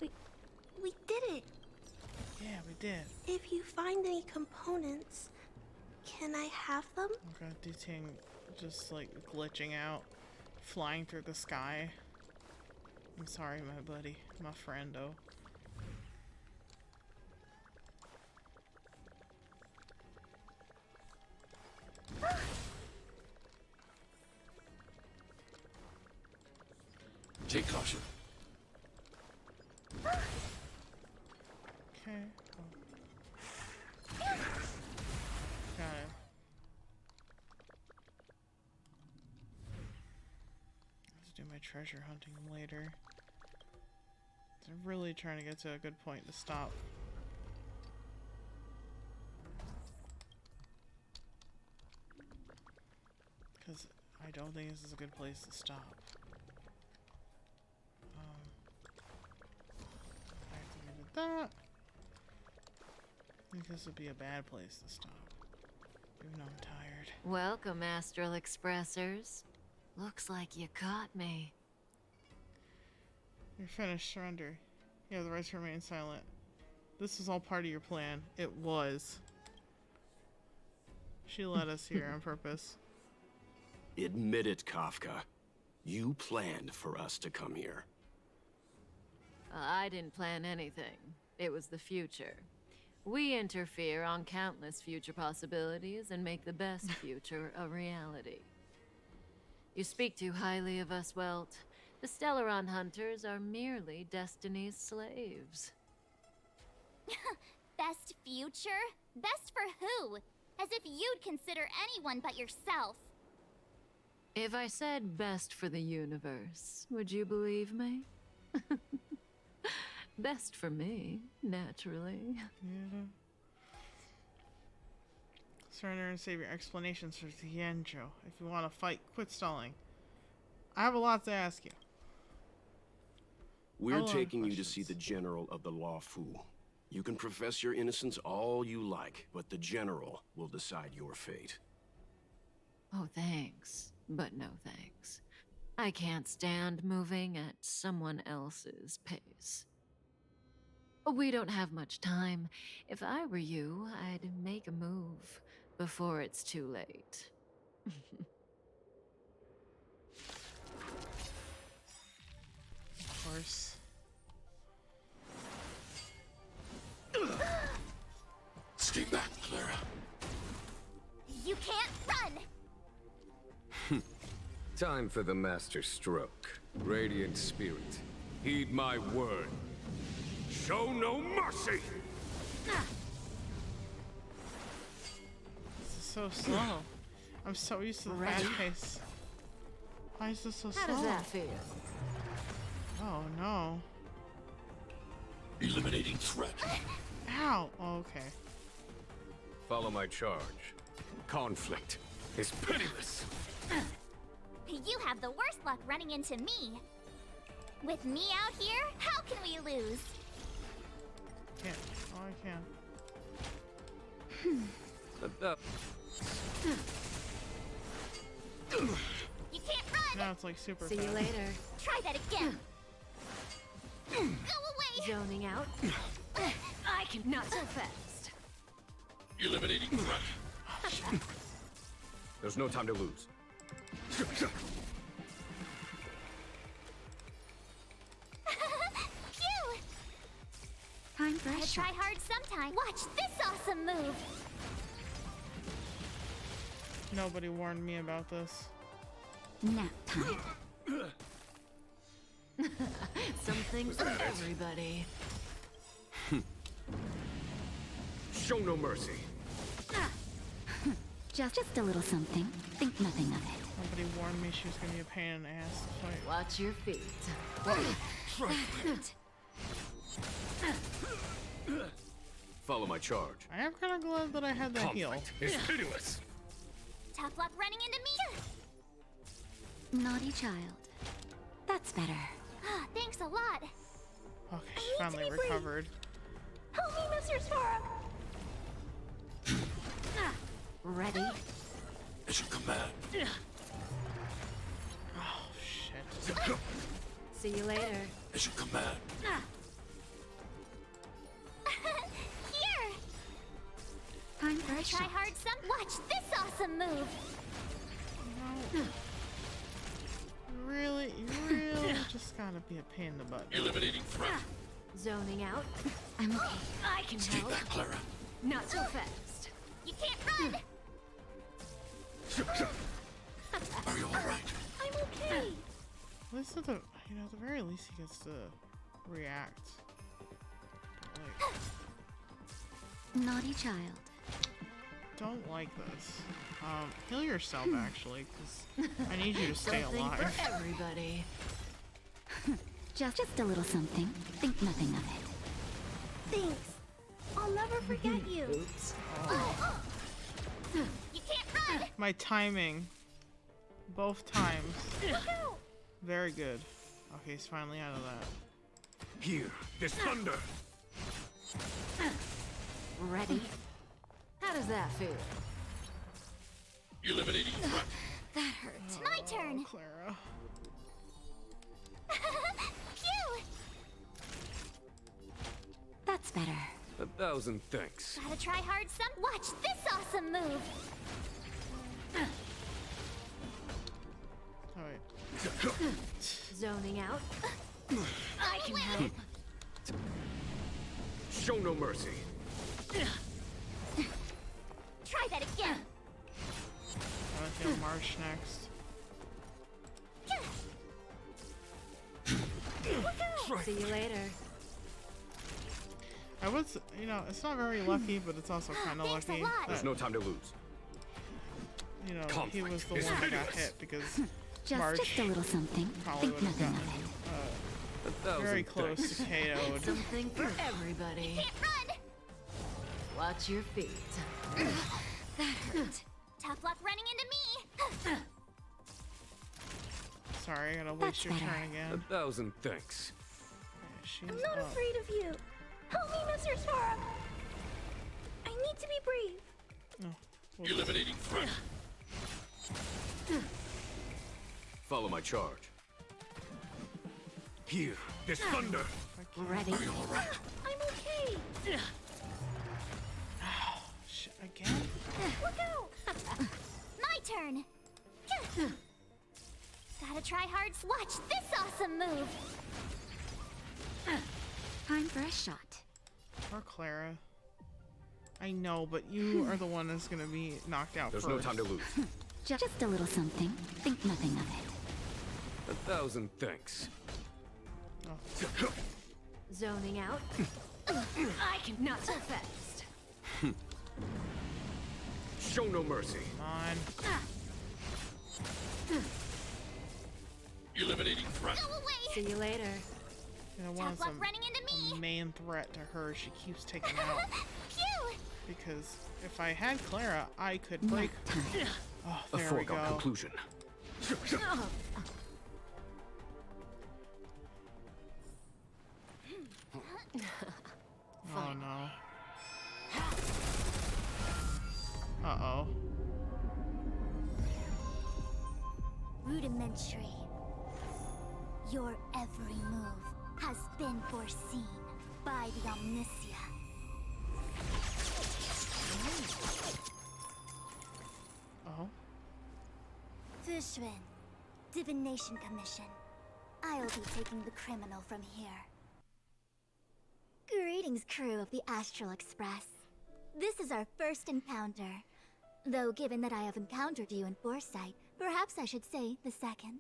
We did it. Yeah, we did. If you find any components, can I have them? Okay, this thing just like glitching out, flying through the sky. I'm sorry, my buddy, my friendo. Take caution. Okay. Oh. Got it. Let's do my treasure hunting later. They're really trying to get to a good point to stop. Because I don't think this is a good place to stop. I activated that. I think this would be a bad place to stop. Even though I'm tired. Welcome, Astral Expressers. Looks like you caught me. You're finished. Surrender. You have the right to remain silent. This was all part of your plan. It was. She led us here on purpose. Admit it, Kafka. You planned for us to come here. I didn't plan anything. It was the future. We interfere on countless future possibilities and make the best future a reality. You speak too highly of us, Welt. The Stellaron Hunters are merely Destiny's slaves. Best future? Best for who? As if you'd consider anyone but yourself. If I said best for the universe, would you believe me? Best for me, naturally. Yeah. Surrender and save your explanations for Tianzhou. If you want to fight, quit stalling. I have a lot to ask you. We're taking you to see the General of the Luofu. You can profess your innocence all you like, but the General will decide your fate. Oh, thanks. But no thanks. I can't stand moving at someone else's pace. We don't have much time. If I were you, I'd make a move before it's too late. Of course. Stay back, Clara. You can't run! Time for the master stroke. Radiant Spirit, heed my word. Show no mercy! This is so slow. I'm so used to the fast pace. Why is this so slow? How does that feel? Oh no. Eliminating threat. Ow! Oh, okay. Follow my charge. Conflict is pitiless. You have the worst luck running into me. With me out here, how can we lose? Can't. Oh, I can. You can't run! Now it's like super See fast. you later. Try that again. Go away! Zoning out. I can not so fast. Eliminating threat. There's no time to lose. Phew! Time for a Gotta try hard sometime. Watch this awesome move! Nobody warned me about this. nap time. Something for everybody. Show no mercy. Just a little something. Think nothing of it. Nobody warned me she was gonna be a pain in the ass to fight. Watch your feet. Follow my charge. I am kind of glad that I had that heal. Conflict is pitiless. Tough luck running into me! Naughty child. That's better. Thanks a lot. Okay, she finally recovered. Help me, Mr. Sora! Ready? It's your command. Oh, shit. See you later. It's your command. Here! Time for a Try shot. hard some. Watch this awesome move! No. You really just gotta be a pain in the butt. Eliminating threat. Zoning out. I'm okay. I can Stay help. back, Clara. Not so fast. You can't run! Are you alright? I'm okay! At least at the, at the very least he gets to react. Like, Naughty child. don't like this. Heal yourself actually, because I need you to stay Something alive. for everybody. Just a little something. Think nothing of it. Thanks. I'll never forget you. Oops. You can't run! My timing. Both times. Very good. Okay, he's finally out of that. Here, this thunder. Ready? How does that feel? Eliminating threat. That hurt. My turn. Clara. Phew! That's better. 1,000 thanks. Gotta try hard some. Watch this awesome move. Alright. Zoning out. I can help. Show no mercy. Try that again. I'll heal Marsh next. See you later. I was, you know, it's not very lucky, but it's also kind of lucky. There's no time to lose. You know, Conflict he was the is one that got hideous. hit because Just a little something. probably Think would have nothing gotten of it. very close to KO'd. Something for everybody. Can't run! Watch your feet. That hurt. Tough luck running into me. Sorry, I gotta waste your turn again. 1,000 thanks. She's I'm not up. afraid of you. Help me, Mr. Sora. I need to be brave. No. Eliminating threat. Follow my charge. Here, this thunder. Ready? Are you all right? I'm okay. Shit, again? Look out! My turn. Gotta try hard. Watch this awesome move. Time for a shot. Poor Clara. I know, but you are the one that's gonna be knocked out There's first. no time to lose. Just a little something. Think nothing of it. 1,000 thanks. Oh. Zoning out. I can not so fast. Show no mercy. Come on. Eliminating threat. Go away. See you later. You know, Tough luck running into me. a main threat to her. She keeps taking out. Phew! Because if I had Clara, I could break. Oh, A there we go. foregone conclusion. Oh no. Uh-oh. Rudimentary. Your every move has been foreseen by the Omniscia. Oh. Fushun, Divination Commission. I'll be taking the criminal from here. Greetings, crew of the Astral Express. This is our first encounter. Though given that I have encountered you in foresight, perhaps I should say the second.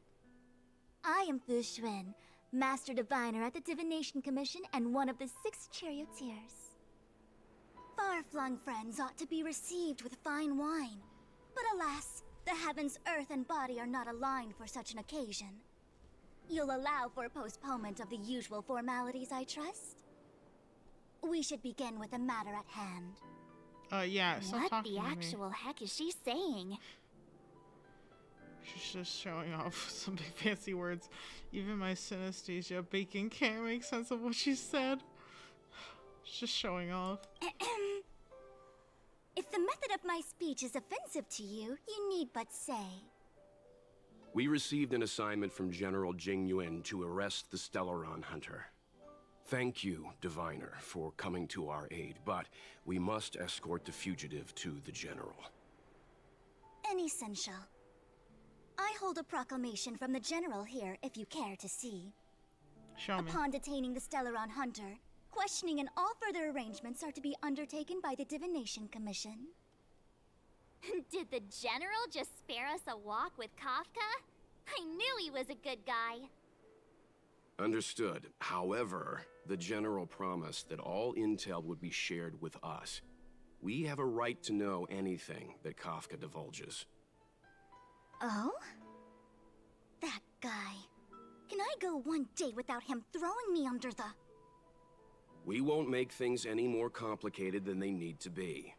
I am Fushun, Master Diviner at the Divination Commission and one of the 6 charioteers. Far-flung friends ought to be received with fine wine. But alas, the heavens, earth, and body are not aligned for such an occasion. You'll allow for a postponement of the usual formalities, I trust? We should begin with the matter at hand. Yeah, stop What talking the to me. actual heck is she saying? She's just showing off some big fancy words. Even my synesthesia bacon can't make sense of what she said. She's just showing off. If the method of my speech is offensive to you, you need but say. We received an assignment from General Jing Yuan to arrest the Stellaron Hunter. Thank you, Diviner, for coming to our aid, but we must escort the fugitive to the General. Essential. I hold a proclamation from the General here, if you care to see. Show me. Upon detaining the Stellaron Hunter, questioning and all further arrangements are to be undertaken by the Divination Commission. Did the General just spare us a walk with Kafka? I knew he was a good guy. Understood. However, the General promised that all intel would be shared with us. We have a right to know anything that Kafka divulges. Oh? That guy. Can I go one day without him throwing me under the... We won't make things any more complicated than they need to be.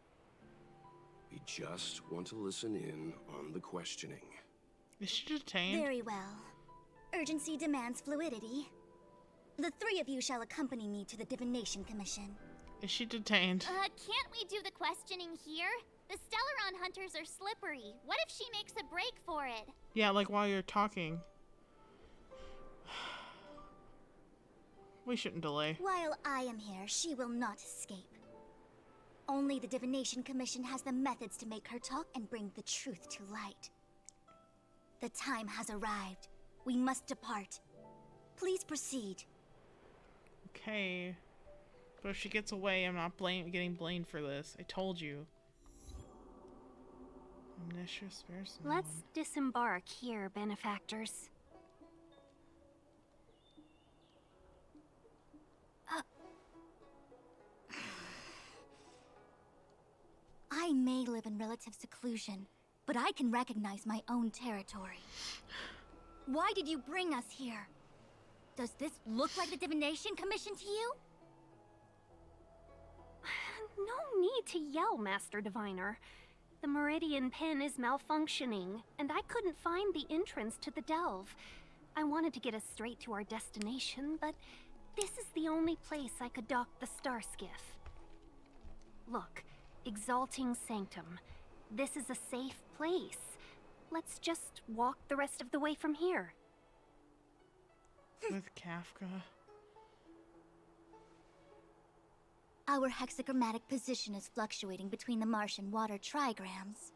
We just want to listen in on the questioning. Is she detained? Very well. Urgency demands fluidity. The three of you shall accompany me to the Divination Commission. Is she detained? Can't we do the questioning here? The Stellaron hunters are slippery. What if she makes a break for it? Yeah, like while you're talking. We shouldn't delay. While I am here, she will not escape. Only the Divination Commission has the methods to make her talk and bring the truth to light. The time has arrived. We must depart. Please proceed. Okay. But if she gets away, I'm not getting blamed for this. I told you. Omniscia spares no Let's one. disembark here, benefactors. I may live in relative seclusion, but I can recognize my own territory. Why did you bring us here? Does this look like the Divination Commission to you? No need to yell, Master Diviner. The Meridian Pin is malfunctioning, and I couldn't find the entrance to the delve. I wanted to get us straight to our destination, but this is the only place I could dock the star skiff. Look, Exalting Sanctum. This is a safe place. Let's just walk the rest of the way from here. With Kafka. Our hexagrammatic position is fluctuating between the marsh and water trigrams.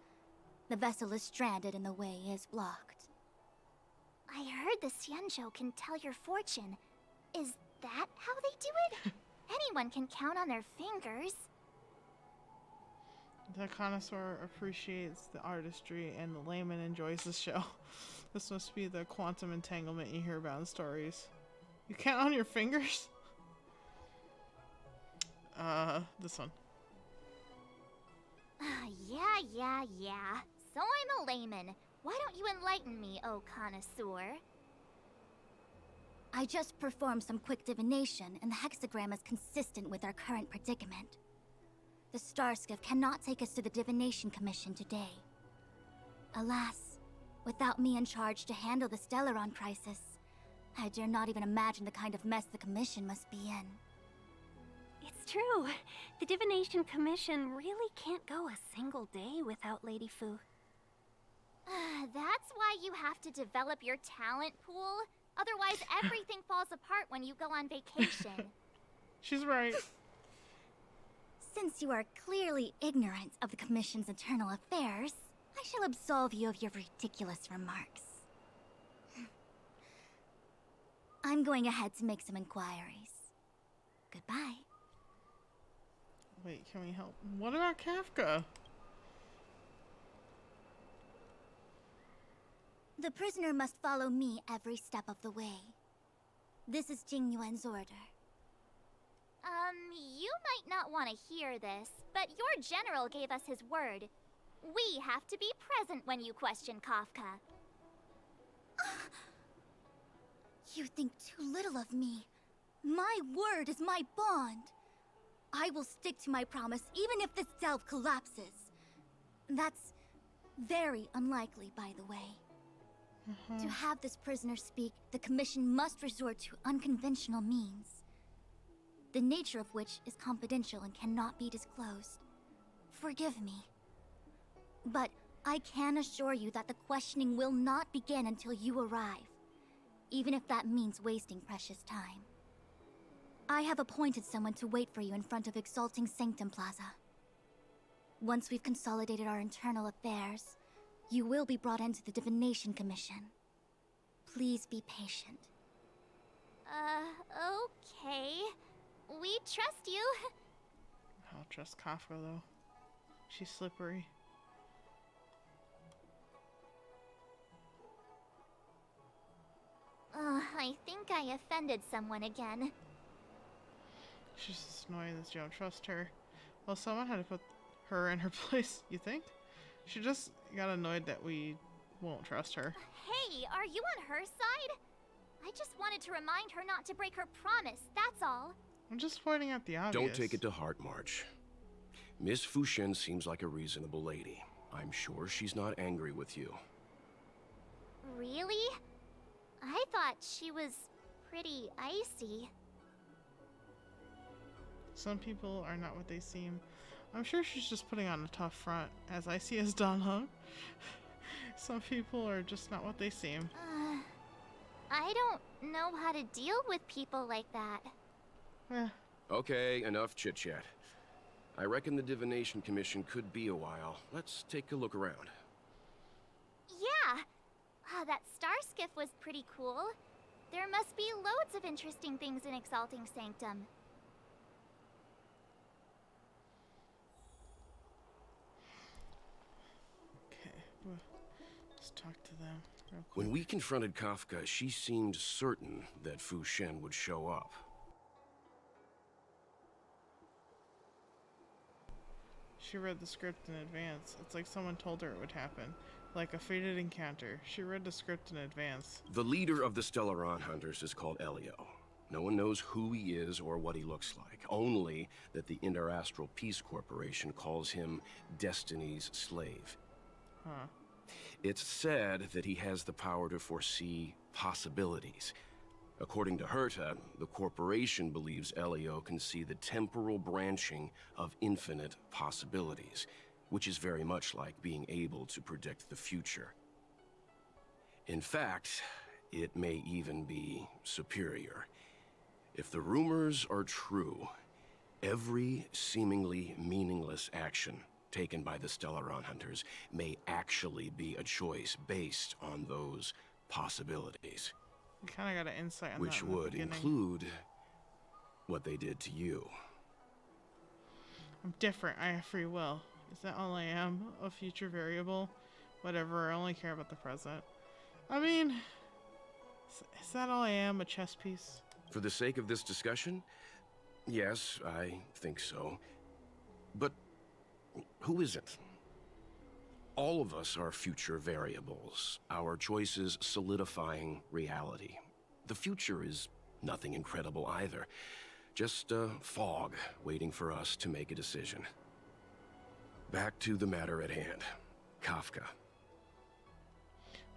The vessel is stranded and the way is blocked. I heard the Xianzhou can tell your fortune. Is that how they do it? Anyone can count on their fingers. The connoisseur appreciates the artistry and the layman enjoys the show. This must be the quantum entanglement you hear about in stories. You count on your fingers? This one. Yeah. So I'm a layman. Why don't you enlighten me, oh connoisseur? I just performed some quick divination, and the hexagram is consistent with our current predicament. The star skiff cannot take us to the Divination Commission today. Alas, without me in charge to handle the Stellaron crisis, I dare not even imagine the kind of mess the Commission must be in. It's true. The Divination Commission really can't go a single day without Lady Fu. That's why you have to develop your talent pool. Otherwise, everything falls apart when you go on vacation. She's right. Since you are clearly ignorant of the Commission's internal affairs, I shall absolve you of your ridiculous remarks. I'm going ahead to make some inquiries. Goodbye. Wait, can we help? What about Kafka? The prisoner must follow me every step of the way. This is Jing Yuan's order. You might not want to hear this, but your general gave us his word. We have to be present when you question Kafka. You think too little of me. My word is my bond. I will stick to my promise even if this delve collapses. That's very unlikely, by the way. To have this prisoner speak, the Commission must resort to unconventional means, the nature of which is confidential and cannot be disclosed. Forgive me. But I can assure you that the questioning will not begin until you arrive, even if that means wasting precious time. I have appointed someone to wait for you in front of Exalting Sanctum Plaza. Once we've consolidated our internal affairs, you will be brought into the Divination Commission. Please be patient. Okay. We trust you. I'll trust Kafka, though. She's slippery. I think I offended someone again. She's just annoying that you don't trust her. Well, someone had to put her in her place, you think? She just got annoyed that we won't trust her. Hey, are you on her side? I just wanted to remind her not to break her promise, that's all. I'm just pointing out the obvious. Don't take it to heart, March. Miss Fushen seems like a reasonable lady. I'm sure she's not angry with you. Really? I thought she was pretty icy. Some people are not what they seem. I'm sure she's just putting on a tough front, as icy as Danheng. Some people are just not what they seem. I don't know how to deal with people like that. Okay, enough chit-chat. I reckon the Divination Commission could be a while. Let's take a look around. Yeah! That star skiff was pretty cool. There must be loads of interesting things in Exalting Sanctum. Okay, let's talk to them real quick. When we confronted Kafka, she seemed certain that Fu Shen would show up. She read the script in advance. It's like someone told her it would happen. Like a fated encounter. She read the script in advance. The leader of the Stellaron Hunters is called Elio. No one knows who he is or what he looks like. Only that the Interastral Peace Corporation calls him Destiny's slave. Huh. It's said that he has the power to foresee possibilities. According to Herta, the corporation believes Elio can see the temporal branching of infinite possibilities, which is very much like being able to predict the future. In fact, it may even be superior. If the rumors are true, every seemingly meaningless action taken by the Stellaron Hunters may actually be a choice based on those possibilities. You kind of got an insight on which that in the would beginning. include what they did to you. I'm different. I have free will. Is that all I am? A future variable? Whatever. I only care about the present. I mean, is that all I am? A chess piece? For the sake of this discussion, yes, I think so. But who isn't? All of us are future variables, our choices solidifying reality. The future is nothing incredible either, just a fog waiting for us to make a decision. Back to the matter at hand. Kafka.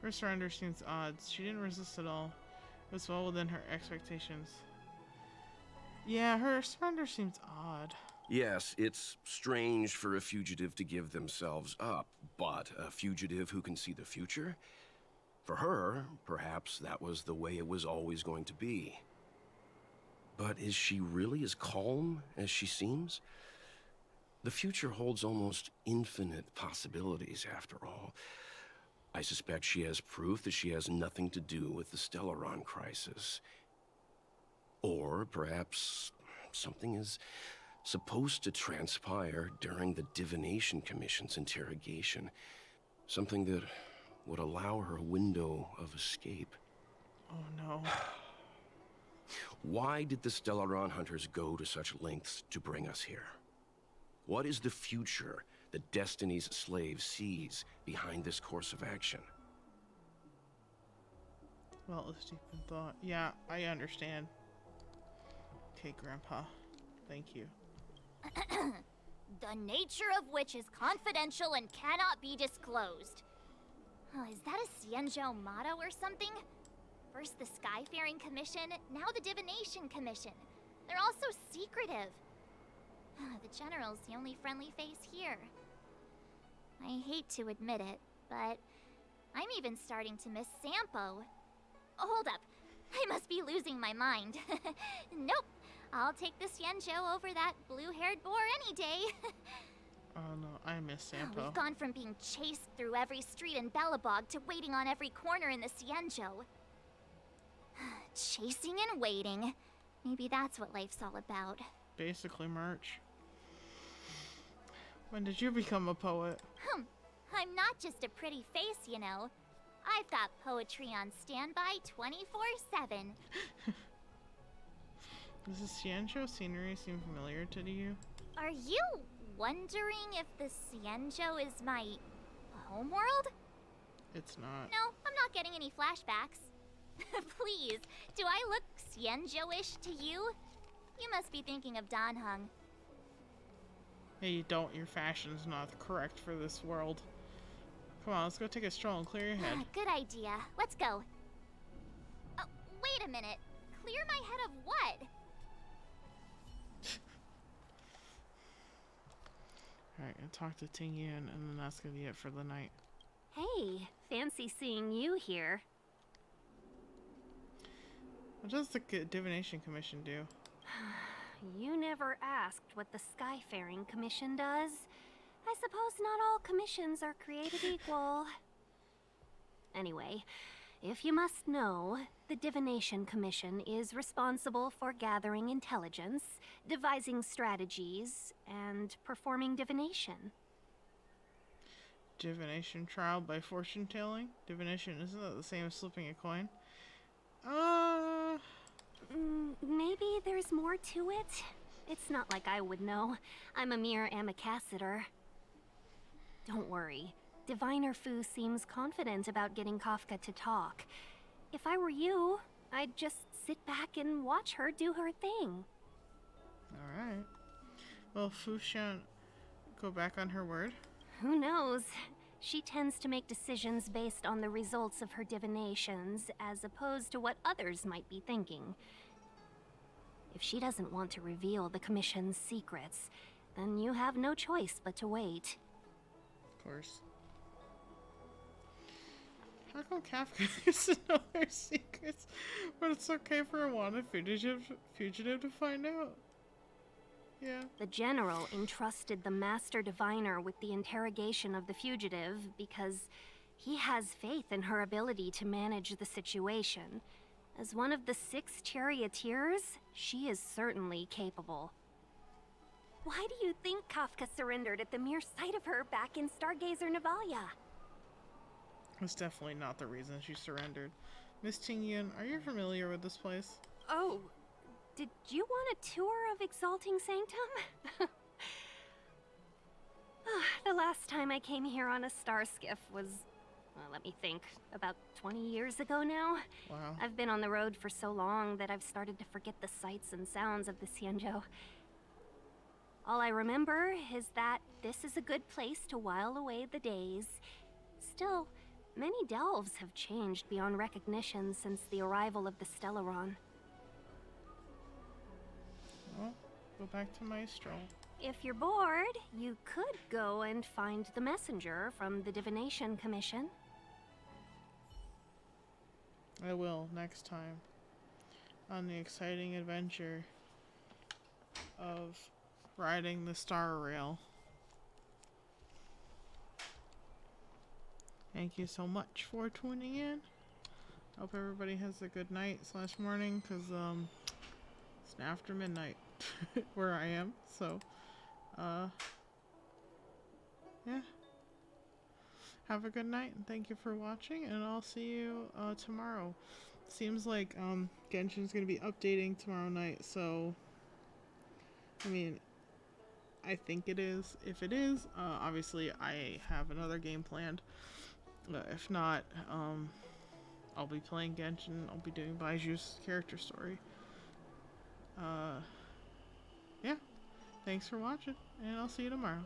Her surrender seems odd. She didn't resist at all. It was well within her expectations. Yeah, her surrender seems odd. Yes, it's strange for a fugitive to give themselves up, but a fugitive who can see the future? For her, perhaps that was the way it was always going to be. But is she really as calm as she seems? The future holds almost infinite possibilities, after all. I suspect she has proof that she has nothing to do with the Stellaron crisis. Or perhaps something is supposed to transpire during the Divination Commission's interrogation. Something that would allow her a window of escape. Oh no. Why did the Stellaron Hunters go to such lengths to bring us here? What is the future that Destiny's slave sees behind this course of action? Well, it's deep in thought. Yeah, I understand. Okay, Grandpa. Thank you. The nature of which is confidential and cannot be disclosed. Oh, is that a Xianzhou motto or something? First the Skyfaring Commission, now the Divination Commission. They're all so secretive. The General's the only friendly face here. I hate to admit it, but I'm even starting to miss Sampo. Hold up, I must be losing my mind. Nope, I'll take the Xianzhou over that blue-haired boar any day. Oh no, I miss Sampo. We've gone from being chased through every street in Belobog to waiting on every corner in the Xianzhou. Chasing and waiting. Maybe that's what life's all about. Basically, March. When did you become a poet? I'm not just a pretty face, you know. I've got poetry on standby 24/7. Does the Xianzhou scenery seem familiar to you? Are you wondering if the Xianzhou is my homeworld? It's not. No, I'm not getting any flashbacks. Please, do I look Xianzhou-ish to you? You must be thinking of Dan Heng. Hey, you don't. Your fashion's not correct for this world. Come on, let's go take a stroll and clear your head. Good idea. Let's go. Oh, wait a minute. Clear my head of what? Alright, I'll talk to Ting Yun, and then that's gonna be it for the night. Hey, fancy seeing you here. What does the Divination Commission do? You never asked what the Skyfaring Commission does. I suppose not all commissions are created equal. Anyway, if you must know, the Divination Commission is responsible for gathering intelligence, devising strategies, and performing divination. Divination trial by fortune telling? Divination, isn't that the same as flipping a coin? Maybe there's more to it? It's not like I would know. I'm a mere amicassator. Don't worry. Diviner Fu seems confident about getting Kafka to talk. If I were you, I'd just sit back and watch her do her thing. Alright. Well, Fu shan't go back on her word. Who knows? She tends to make decisions based on the results of her divinations, as opposed to what others might be thinking. If she doesn't want to reveal the Commission's secrets, then you have no choice but to wait. Of course. How come Kafka used to know her secrets, but it's okay for a wanted fugitive to find out? Yeah. The General entrusted the Master Diviner with the interrogation of the fugitive because he has faith in her ability to manage the situation. As one of the 6 charioteers, she is certainly capable. Why do you think Kafka surrendered at the mere sight of her back in Stargazer Navalia? That's definitely not the reason she surrendered. Miss Ting Yun, are you familiar with this place? Oh, did you want a tour of Exalting Sanctum? The last time I came here on a star skiff was, well, let me think, about 20 years ago now. Wow. I've been on the road for so long that I've started to forget the sights and sounds of the Xianzhou. All I remember is that this is a good place to while away the days. Still, many delves have changed beyond recognition since the arrival of the Stellaron. Well, go back to my stroll. If you're bored, you could go and find the messenger from the Divination Commission. I will next time on the exciting adventure of riding the Star Rail. Thank you so much for tuning in. Hope everybody has a good night / morning, because it's after midnight where I am, so yeah. Have a good night, and thank you for watching, and I'll see you tomorrow. Seems like Genshin's gonna be updating tomorrow night, so I mean, I think it is. If it is, obviously I have another game planned. If not, I'll be playing Genshin. I'll be doing Baiju's character story. Yeah. Thanks for watching, and I'll see you tomorrow.